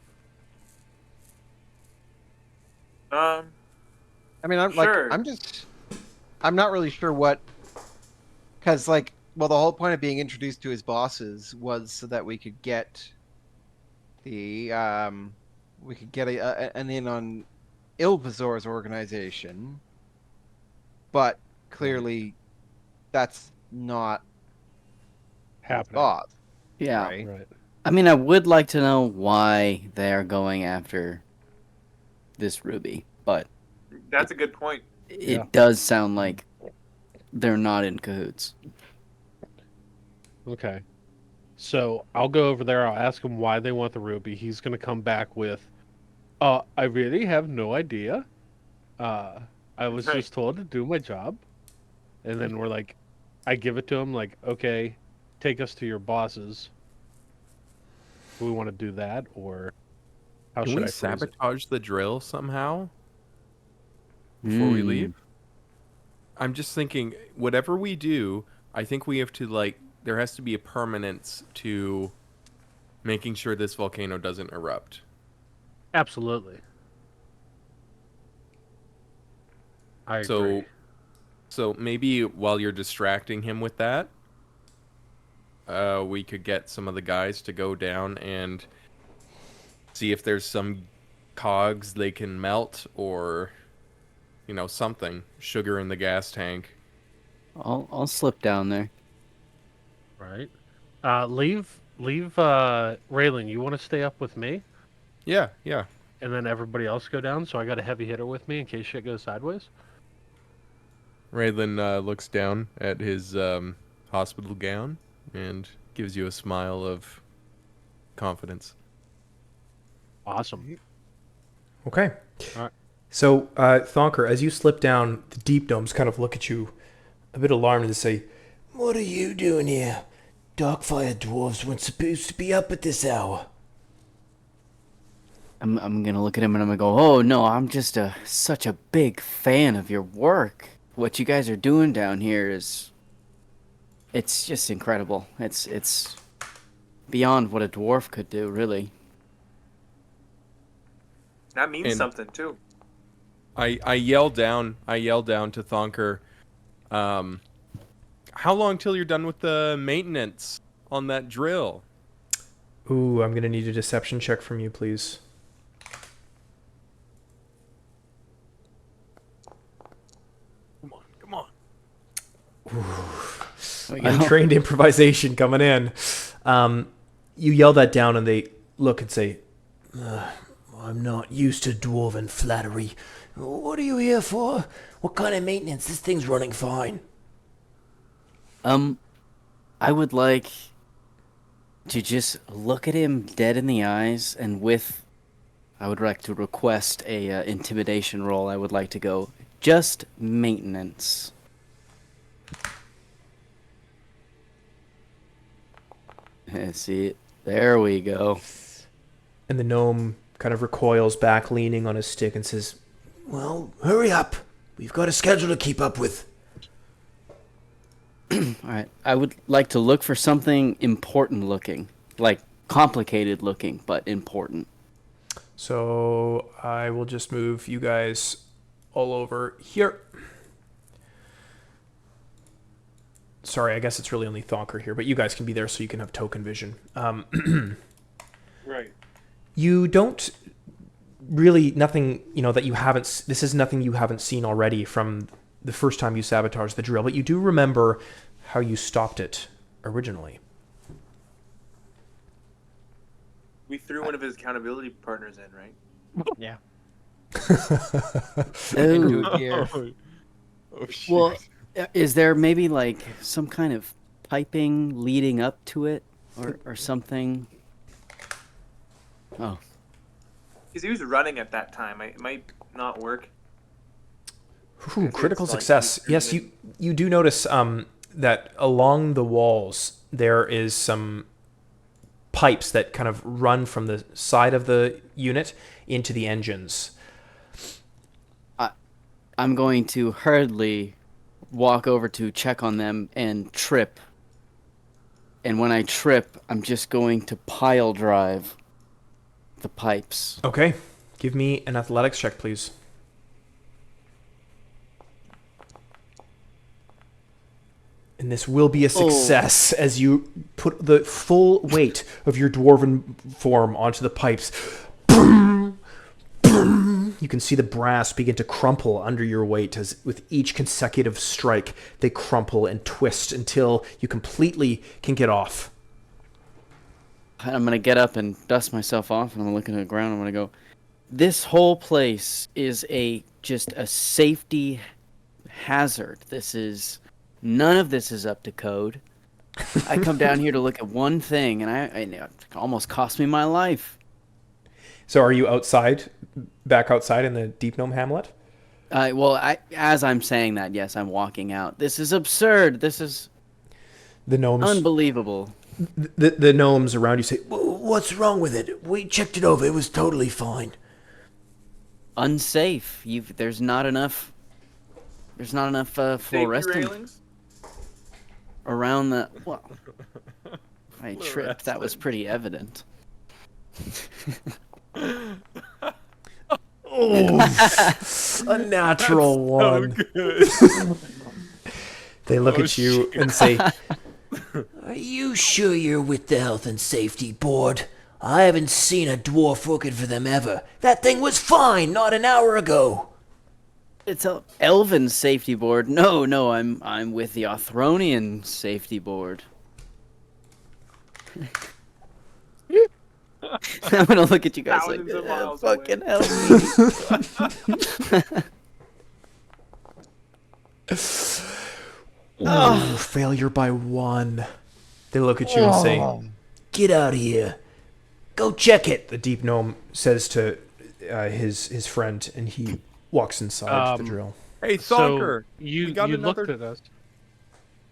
Um, I mean, Sure. I'm not really sure what, because the whole point of being introduced to his bosses was so that we could get an in on Ilvazor's organization, but clearly that's not Happening. boss, Yeah. right? Right. I mean, I would like to know why they are going after this ruby, but that's a good point. it Yeah. does sound like they're not in cahoots. Okay. So I'll go over there. I'll ask him why they want the ruby. He's going to come back with, I really have no idea. I was Right. just told to do my job. and then we're like, I give it to him like, okay, take us to your bosses. Do we want to do that, or how Can should we I phrase it? sabotage the drill somehow before we leave? I'm just thinking, whatever we do, I think we have to, like, there has to be a permanence to making sure this volcano doesn't erupt. Absolutely. I agree. So maybe while you're distracting him with that, we could get some of the guys to go down and see if there's some cogs they can melt, or, you know, something. Sugar in the gas tank. I'll slip down there. Right. Leave Raylan, you want to stay up with me? Yeah. And then everybody else go down, so I got a heavy hitter with me in case shit goes sideways? Raylan looks down at his hospital gown and gives you a smile of confidence. Awesome. Okay. All right. So, Thonker, as you slip down, the deep gnomes kind of look at you a bit alarmed and say, "What are you doing here? Darkfire dwarves weren't supposed to be up at this hour." I'm gonna look at him and I'm gonna go, oh no, I'm just such a big fan of your work. What you guys are doing down here it's just incredible. It's beyond what a dwarf could do, really. That means And- something too. I yell down to Thonker, how long till you're done with the maintenance on that drill? Ooh, I'm going to need a deception check from you, please. Come on. Untrained improvisation coming in. You yell that down and they look and say, "I'm not used to dwarven flattery. What are you here for? What kind of maintenance? This thing's running fine." I would like to just look at him dead in the eyes, and I would like to request a intimidation roll. I would like to go just maintenance. See, there we go. And the gnome kind of recoils back, leaning on his stick, and says, "Well, hurry up. We've got a schedule to keep up with." All right. I would like to look for something important looking, like complicated looking, but important. So I will just move you guys all over here. Sorry, I guess it's really only Thonker here, but you guys can be there so you can have token vision. Right. You don't really, nothing, that you haven't, this is nothing you haven't seen already from the first time you sabotaged the drill, but you do remember how you stopped it originally. We threw one of his accountability partners in, right? Yeah. Ooh. Here. Oh shit. Well, is there maybe like some kind of piping leading up to it or something? Oh. Because he was running at that time. It might not work. Ooh, critical It's like success. you Yes, you do notice that along the walls there is some pipes that kind of run from the side of the unit into the engines. I'm going to hurriedly walk over to check on them and trip. And when I trip, I'm just going to pile drive the pipes. Okay, give me an athletics check, please. And this will be a success as you put the full weight of your dwarven form onto the pipes. You can see the brass begin to crumple under your weight as with each consecutive strike, they crumple and twist until you completely can get off. I'm going to get up and dust myself off, and I'm looking at the ground. I'm going to go, this whole place is just a safety hazard. None of this is up to code. I come down here to look at one thing, and it almost cost me my life. So are you back outside in the Deep Gnome Hamlet? As I'm saying that, yes, I'm walking out. This is absurd. This is The gnomes, unbelievable. the gnomes around you say, What's wrong with it? We checked it over. It was totally fine. Unsafe. There's not enough. There's not enough Safety fluorescent railings? around the. Well, I tripped. That was pretty evident. a natural one. Good. They look at you and say, Are you sure you're with the Health and Safety Board? I haven't seen a dwarf working for them ever. That thing was fine not an hour ago. It's a Elven safety board. No, I'm with the Othronian safety board. I'm gonna look at you guys Thousands of like, miles away. fucking hell. oh, failure by 1. They look at you and say, Get out of here. Go check it. the deep gnome says to his friend, and he walks inside the drill. Hey, So Thonker, you we got looked another. at us.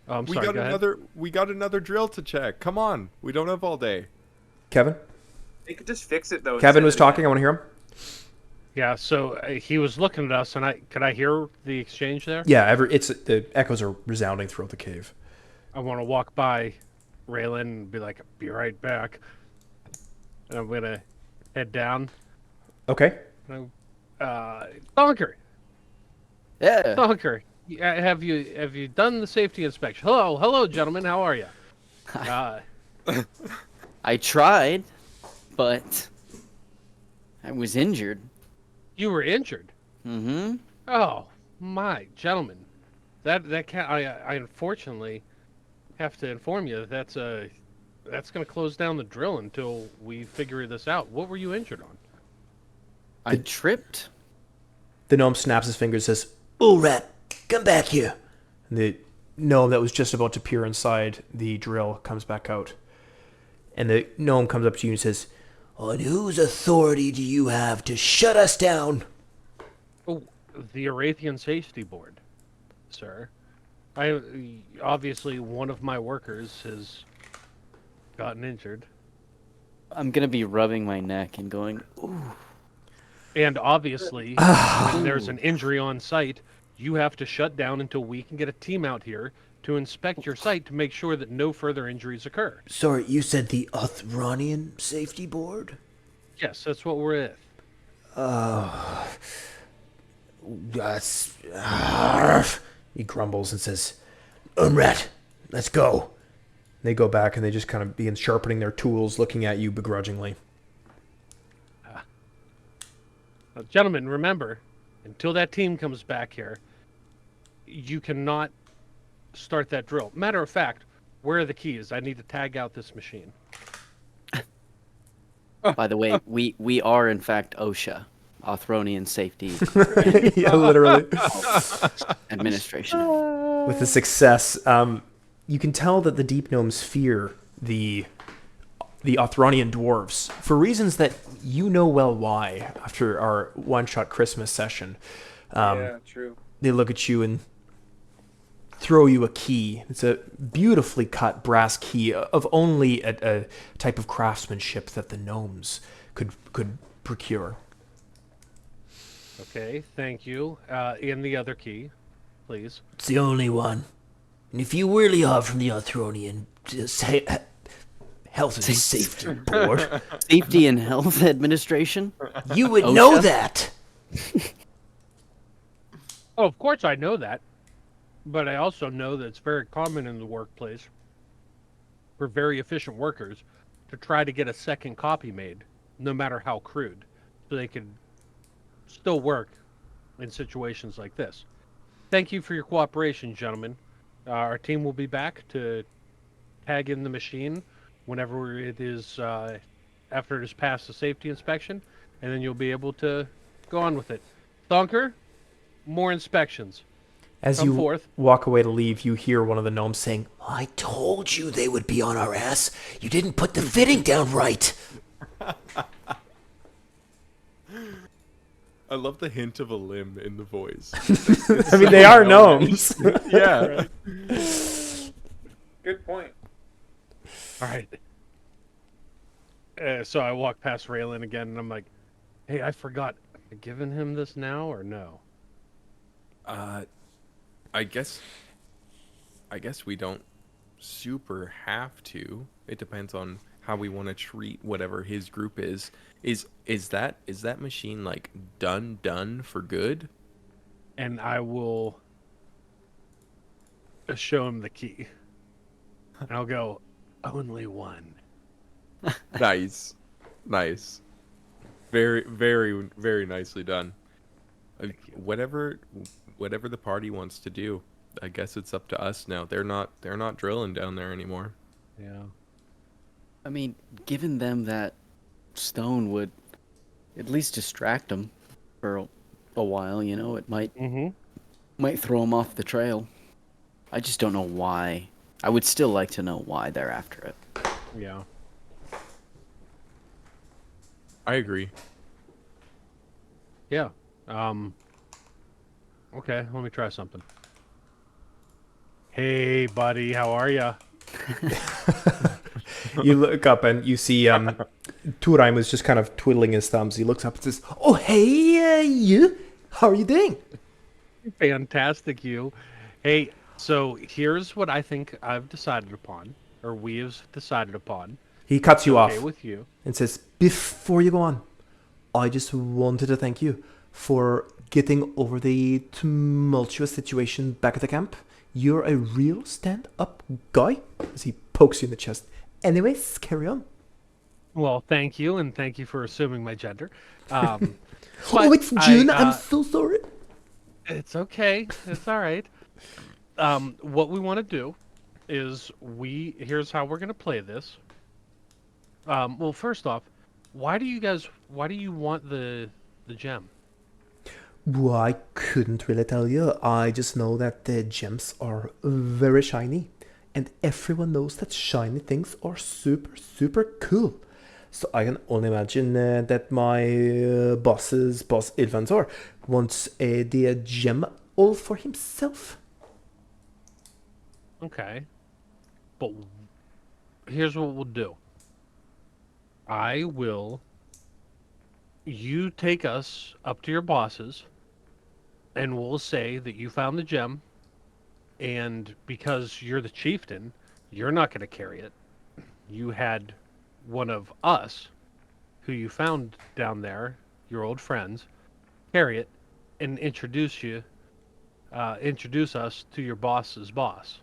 Oh, I'm We sorry. got Go ahead. another. We got another drill to check. Come on, we don't have all day. Kevin? They could just fix it though. Kevin instead was of talking. I want to hear him. Yeah. So he was looking at us, and could I hear the exchange there? Yeah, the echoes are resounding throughout the cave. I want to walk by Raylan and be like, "Be right back," and I'm gonna head down. Okay. Donker, Yeah. Donker, have you done the safety inspection? Hello, gentlemen. How are you? I tried, but I was injured. You were injured. Mm-hmm. Oh my, gentlemen, that can't. I unfortunately have to inform you that's going to close down the drill until we figure this out. What were you injured on? I tripped. The gnome snaps his fingers and says, Bull rat, come back here. and the gnome that was just about to peer inside the drill comes back out. And the gnome comes up to you and says, On whose authority do you have to shut us down? Oh, the Sherathian Safety Board, sir. Obviously one of my workers has gotten injured, I'm gonna be rubbing my neck and going, ooh. and obviously when there's an injury on site, you have to shut down until we can get a team out here to inspect your site to make sure that no further injuries occur. Sorry, you said the Othronian Safety Board? Yes, that's what we're at. That's... he grumbles and says, Unrat, let's go. they go back and they just kind of begin sharpening their tools, looking at you begrudgingly. Now, gentlemen, remember, until that team comes back here, you cannot start that drill. Matter of fact, where are the keys? I need to tag out this machine. By the way, we are in fact OSHA, Othronian Safety yeah, literally. Administration. With the success, you can tell that the deep gnomes fear the Othronian dwarves for reasons that you know well why after our one-shot Christmas session. Yeah, true. They look at you and throw you a key. It's a beautifully cut brass key of only a type of craftsmanship that the gnomes could procure. Okay, thank you. And the other key, please. It's the only one. And if you really are from the Othronian Health and Safety Board, Safety and Health Administration? you would OSHA? know that. Oh, of course I know that. But I also know that it's very common in the workplace for very efficient workers to try to get a second copy made, no matter how crude, so they can still work in situations like this. Thank you for your cooperation, gentlemen. Our team will be back to tag in the machine whenever it is, after it has passed the safety inspection, and then you'll be able to go on with it. Thonker, more inspections. As Come you forth. walk away to leave, you hear one of the gnomes saying, I told you they would be on our ass. You didn't put the fitting down right. I love the hint of a limb in the voice. I mean, they are gnomes. Yeah. Good point. All right. So I walk past Raylan again, and I'm like, "Hey, I forgot. Am I giving him this now or no?" I guess we don't super have to. It depends on how we want to treat whatever his group is. Is that machine like done for good? And I will show him the key, and I'll go, "Only one." Nice. Very, very, very nicely done. Whatever the party wants to do, I guess it's up to us now. They're not drilling down there anymore. Yeah. I mean, giving them that stone would at least distract them for a while. You know, it might throw them off the trail. I just don't know why. I would still like to know why they're after it. Yeah. I agree. Yeah. Okay, let me try something. Hey, buddy, how are ya? You look up and you see Torheim was just kind of twiddling his thumbs. He looks up and says, "Oh, hey, you. How are you doing?" Fantastic, you. Hey, so here's what I think I've decided upon, or we have decided upon. He cuts you Okay off with you. and says, "Before you go on, I just wanted to thank you for getting over the tumultuous situation back at the camp. You're a real stand-up guy," as he pokes you in the chest. "Anyways, carry on." Well, thank you, and thank you for assuming my gender. Oh, it's June. I'm so sorry. It's okay. It's all right. What we want to do is here's how we're going to play this. Well, first off, why do you want the gem? Well, I couldn't really tell you. I just know that the gems are very shiny. And everyone knows that shiny things are super, super cool. So I can only imagine that my boss's boss, Ilvanzor, wants the gem all for himself. Okay. But here's what we'll do. You take us up to your bosses, and we'll say that you found the gem, and because you're the chieftain, you're not going to carry it. You had one of us, who you found down there, your old friends, carry it, and introduce us to your boss's boss.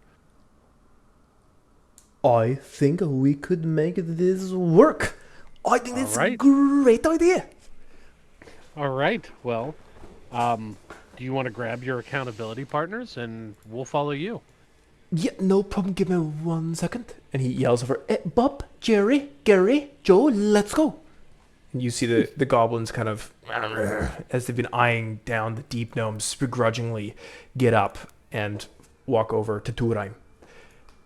I think we could make this work. I think it's a Alright. great idea. All right. Well, do you want to grab your accountability partners, and we'll follow you? Yeah, no problem. Give me 1 second. And he yells over, "Bob, Jerry, Gary, Joe, let's go." And you see the goblins kind of, as they've been eyeing down the deep gnomes, begrudgingly get up and walk over to Torheim.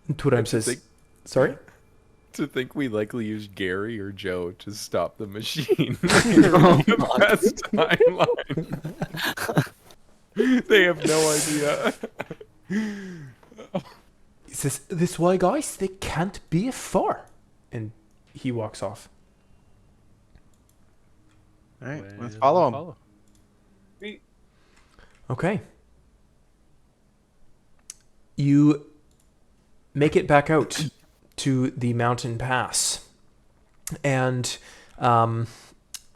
And Torheim says, "Sorry?" To think we likely used Gary or Joe to stop the machine. The best timeline. They have no idea. He says, "This way, guys, they can't be far." And he walks off. All right, let's Well, follow him. Sweet. Okay. You make it back out to the mountain pass. And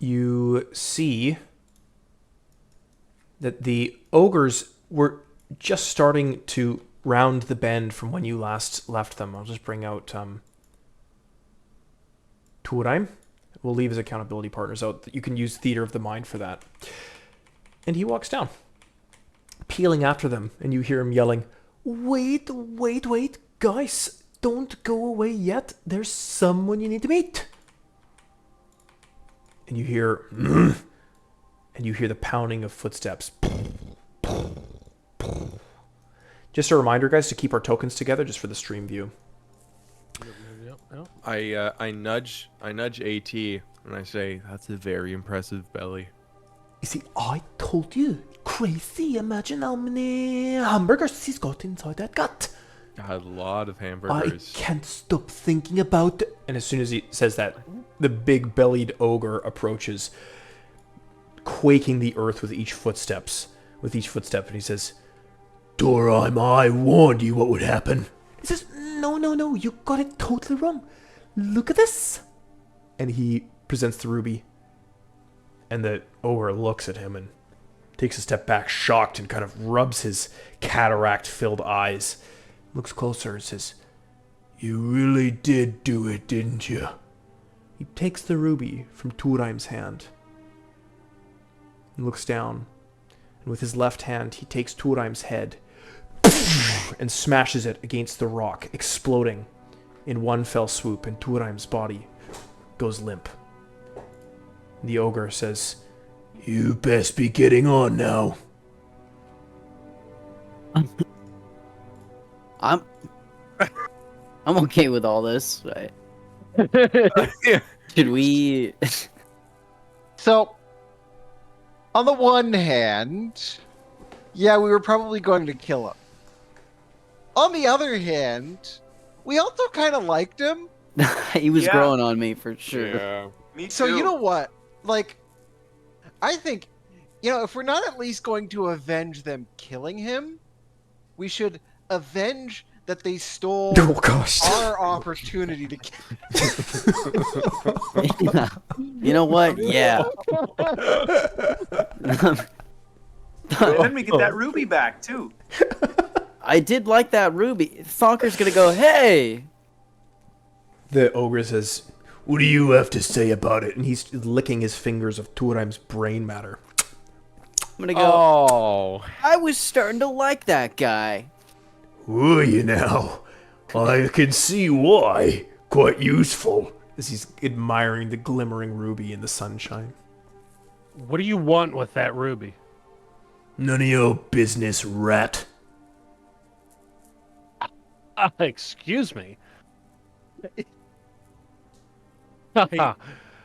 you see that the ogres were just starting to round the bend from when you last left them. I'll just bring out Torheim. We'll leave his accountability partners out. You can use Theater of the Mind for that. And he walks down, peeling after them, and you hear him yelling, wait, guys, don't go away yet. There's someone you need to meet." And you hear, and you hear the pounding of footsteps. Just a reminder, guys, to keep our tokens together just for the stream view. Yep. I nudge AT and I say, "That's a very impressive belly." You see, I told you. Crazy. Imagine how many hamburgers he's got inside that gut. A lot of I hamburgers. can't stop thinking about it. And as soon as he says that, the big-bellied ogre approaches, quaking the earth with each footstep, and he says, Torheim, I warned you what would happen. He says, no, you got it totally wrong. Look at this. And he presents the ruby. And the ogre looks at him and takes a step back, shocked, and kind of rubs his cataract-filled eyes. Looks closer and says, You really did do it, didn't you? He takes the ruby from Torheim's hand and looks down. And with his left hand, he takes Torheim's head and smashes it against the rock, exploding in one fell swoop, and Torheim's body goes limp. The ogre says, You best be getting on now. I'm okay with all this. Should we? So, on the one hand, yeah, we were probably going to kill him. On the other hand, we also kind of liked him. He was Yeah. growing on me for sure. Yeah. Me too. So you know what? Like, I think, if we're not at least going to avenge them killing him, we should avenge that they stole oh gosh. our opportunity to kill. You know what? Yeah. And then we get that ruby back too. I did like that ruby. Thonker's gonna go, hey! The ogre says, What do you have to say about it? and he's licking his fingers of Torheim's brain matter. I'm gonna go, Oh. I was starting to like that guy. Were you now? I can see why. Quite useful. As he's admiring the glimmering ruby in the sunshine. What do you want with that ruby? None of your business, rat. Excuse me.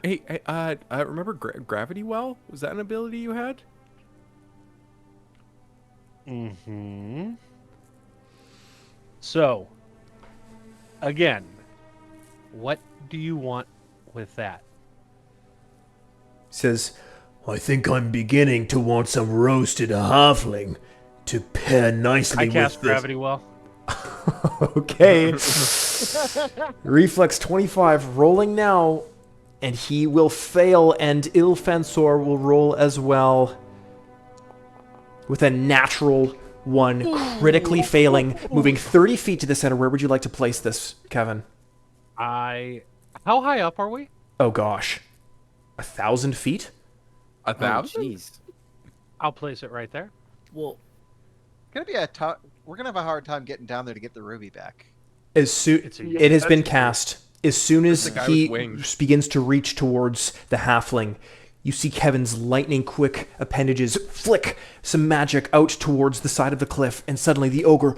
Hey, remember Gravity Well? Was that an ability you had? Mm-hmm. So, again, what do you want with that? He says, I think I'm beginning to want some roasted halfling to pair nicely I with cast this. Gravity Well. okay. Reflex 25 rolling now, and he will fail, and Ilfansor will roll as well with a natural 1, critically failing, moving 30 feet to the center. Where would you like to place this, Kevin? How high up are we? Oh gosh, 1,000 feet? 1,000? Jeez. I'll place it right there. Well, We're gonna have a hard time getting down there to get the ruby back. As soon It's a- it has been that's- cast, as soon as the guy he with wings. begins to reach towards the halfling, you see Kevin's lightning quick appendages flick some magic out towards the side of the cliff, and suddenly the ogre,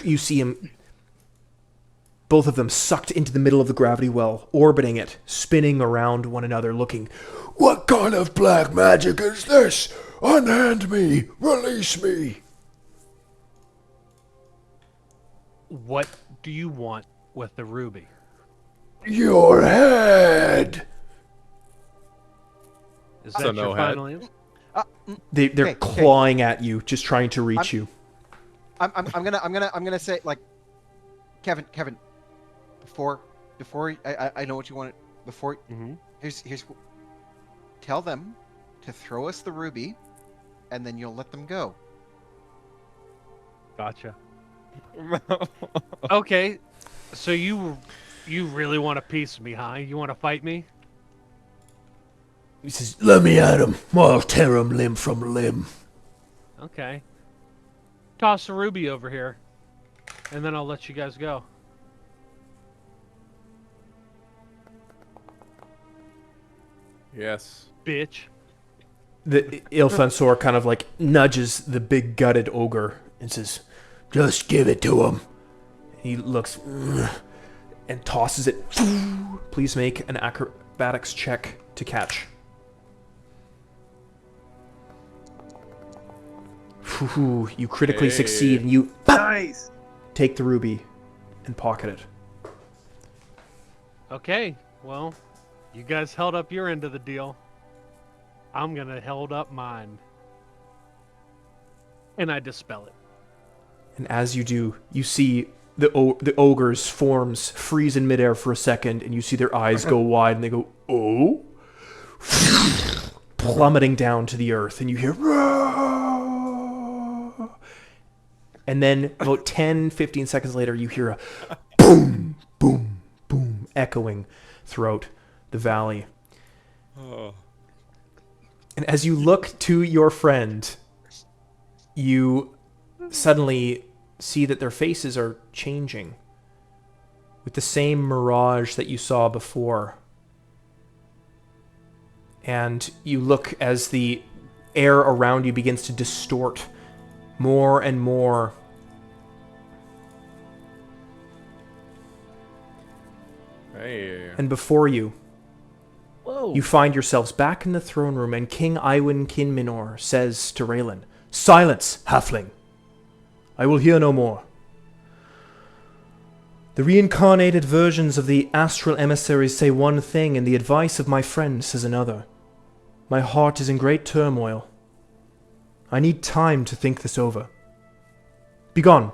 you see him, both of them sucked into the middle of the gravity well, orbiting it, spinning around one another, looking, What kind of black magic is this? Unhand me! Release me! What do you want with the ruby? Your head! Is So that no your head. final answer? they're Okay. clawing at you, just trying to reach you. I'm gonna say, like, Kevin, before I know what you want. Before Mm-hmm. here's tell them to throw us the ruby, and then you'll let them go. Gotcha. Okay, so you really want a piece of me, huh? You want to fight me? He says, Let me at him. I'll tear him limb from limb. Okay. Toss the ruby over here, and then I'll let you guys go. Yes. Bitch. The Ilfansor kind of like nudges the big gutted ogre and says, Just give it to him. he looks and tosses it. Please make an acrobatics check to catch. You critically succeed, and you Nice. take the ruby and pocket it. Okay, well, you guys held up your end of the deal. I'm gonna hold up mine. And I dispel it. And as you do, you see the ogre's forms freeze in midair for a second, and you see their eyes go wide, and they go, oh? Plummeting down to the earth, and you hear, "Roar!" And then about 10, 15 seconds later, you hear a boom, boom, boom, echoing throughout the valley. Oh. And as you look to your friend, you suddenly see that their faces are changing with the same mirage that you saw before. And you look as the air around you begins to distort more and more. Hey. And before you, Whoa. you find yourselves back in the throne room, and King Iwin Kinminor says to Raylan, "Silence, halfling! I will hear no more. The reincarnated versions of the astral emissaries say one thing, and the advice of my friend says another. My heart is in great turmoil. I need time to think this over. Begone.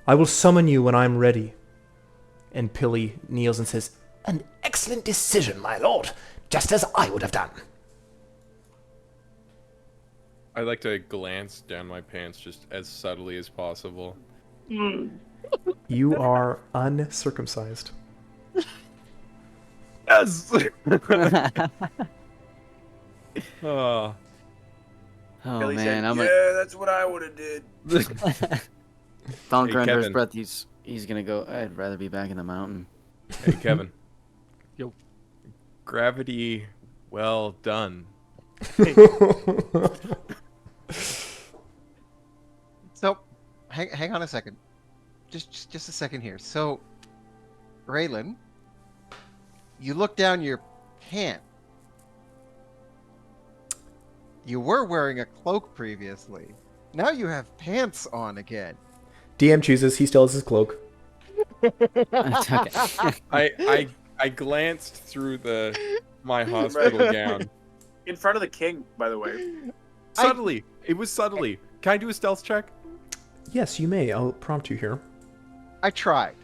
I will summon you when I am ready." And Pilly kneels and says, An excellent decision, my lord. Just as I would have done. I like to glance down my pants just as subtly as possible. "You are uncircumcised." Yes! Oh. Oh Billy man, said, I'm yeah, that's what I would have did. Donker Hey, under his Kevin. breath. He's gonna go. I'd rather be back in the mountain. Hey, Kevin. Yo. Gravity, well done. So, hang on a second. Just a second here. So, Raylan, you look down your pants. You were wearing a cloak previously. Now you have pants on again. DM chooses, he still has his cloak. It's okay. I glanced through my hospital gown. In front of the king, by the way. Subtly. It was subtly. Can I do a stealth check? Yes, you may. I'll prompt you here. I tried,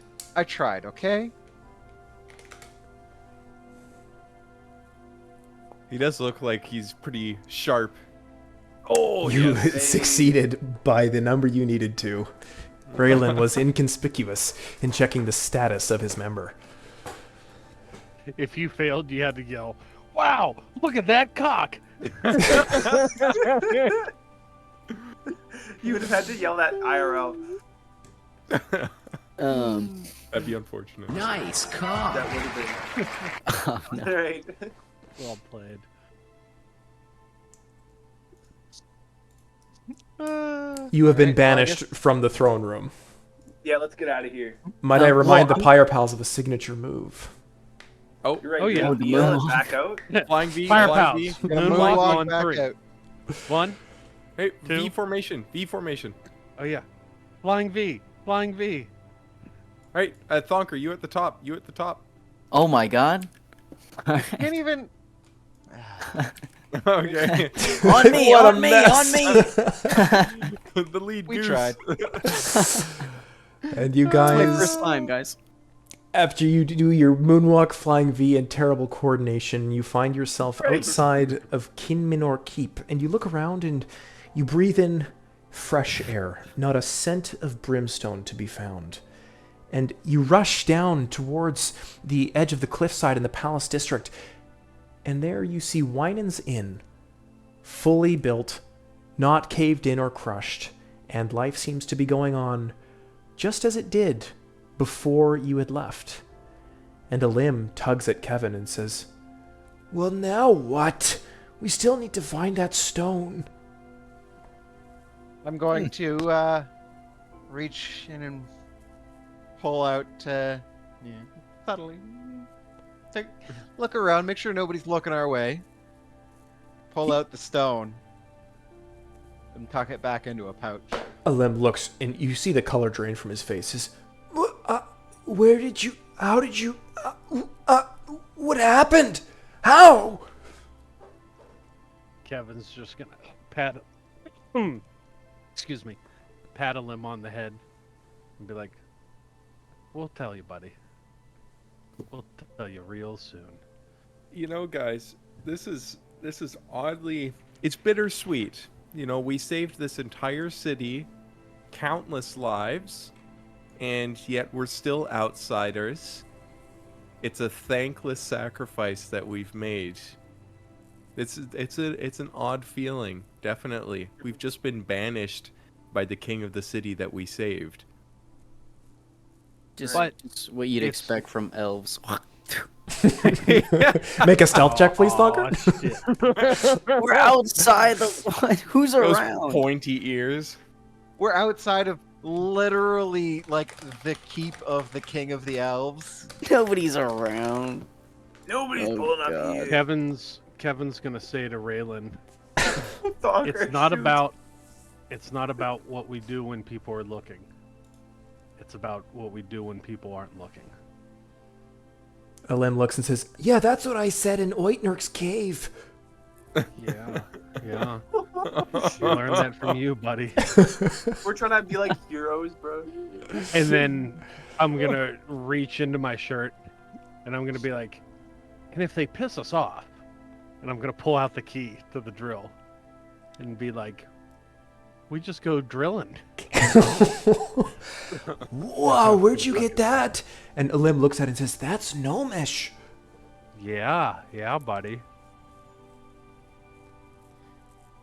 okay? He does look like he's pretty sharp. Oh, You yes. succeeded by the number you needed to. Raylan was inconspicuous in checking the status of his member. If you failed, you had to yell, "Wow, look at that cock!" You would have had to yell that IRL. That'd be unfortunate. Nice car. That would have been. Oh, no. All right. Well played. You have been Alright, well, I banished from the throne room. Yeah, let's get out of here. Might I Oh, remind well, the Pire Pals of a signature move? Oh, You're right. Oh, yeah. Yeah. Oh, the Yell it moonwalk. back out. flying V, Pire flying V. Pals. Gonna Moonwalk moonwalk on back 3. out. 1. Hey, Two. V formation. V formation. Oh yeah. Flying V. Flying V. Right, Thonker, you at the top. You at the top. Oh my god. Can't even. Okay. On me, What a on me, mess. on me. The lead We goose. tried. And you It's my guys, first time, guys. after you do your moonwalk, flying V, and terrible coordination, you find yourself outside of Kinminor Keep, and you look around and you breathe in fresh air, not a scent of brimstone to be found. And you rush down towards the edge of the cliffside in the Palace District, and there you see Winan's Inn, fully built, not caved in or crushed, and life seems to be going on just as it did before you had left. And a limb tugs at Kevin and says, Well, now what? We still need to find that stone. I'm going to reach in and pull out subtly. Look around, make sure nobody's looking our way. Pull out the stone. and tuck it back into a pouch. Alim looks, and you see the color drain from his face. Says, "Where did you? How did you? What happened? How?" Kevin's just gonna pat excuse me, pat him on the head and be like, "We'll tell you, buddy. We'll tell you real soon." You know, guys, this is oddly, it's bittersweet. You know, we saved this entire city, countless lives, and yet we're still outsiders. It's a thankless sacrifice that we've made. It's an odd feeling, definitely. We've just been banished by the king of the city that we saved. Just what you'd it's- expect from elves. Make a stealth check, please, Thugger. We're outside the. Who's Those around? pointy ears. We're outside of literally like the keep of the king of the elves. Nobody's around. Nobody's Oh, pulling up God. here. Kevin's gonna say to Raylan, Thugger, it's not shoot. about what we do when people are looking. It's about what we do when people aren't looking. Alim looks and says, "Yeah, that's what I said in Oitnerk's cave." Yeah. We learned that from you, buddy. We're trying to be like heroes, bro. And then I'm gonna reach into my shirt and I'm gonna be like, and if they piss us off, and I'm gonna pull out the key to the drill and be like, we just go drilling. Wow, where'd you get that? And Alim looks at it and says, "That's gnomish." Yeah, buddy.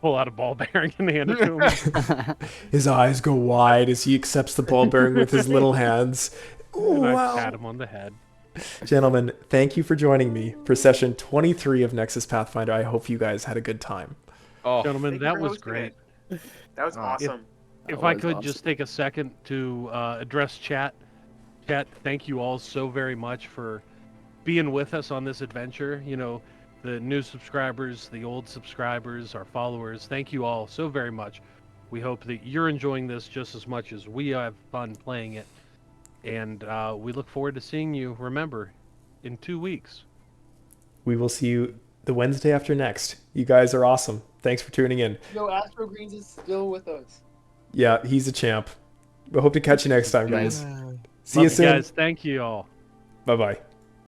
Pull out a ball bearing and hand it to him. His eyes go wide as he accepts the ball bearing with his little hands. And I Wow. pat him on the head. Gentlemen, thank you for joining me for session 23 of Nexus Pathfinder. I hope you guys had a good time. Oh, Gentlemen, Thank you that for was hosting great. it. That was awesome. If That I was could awesome. just take a second to address chat. Chat, thank you all so very much for being with us on this adventure. You know, the new subscribers, the old subscribers, our followers, thank you all so very much. We hope that you're enjoying this just as much as we have fun playing it. And we look forward to seeing you, remember, in 2 weeks. We will see you the Wednesday after next. You guys are awesome. Thanks for tuning in. Yo, Astro Greens is still with us. Yeah, he's a champ. We hope to catch you next time, guys. See Love you soon. guys. Thank you all. Bye-bye.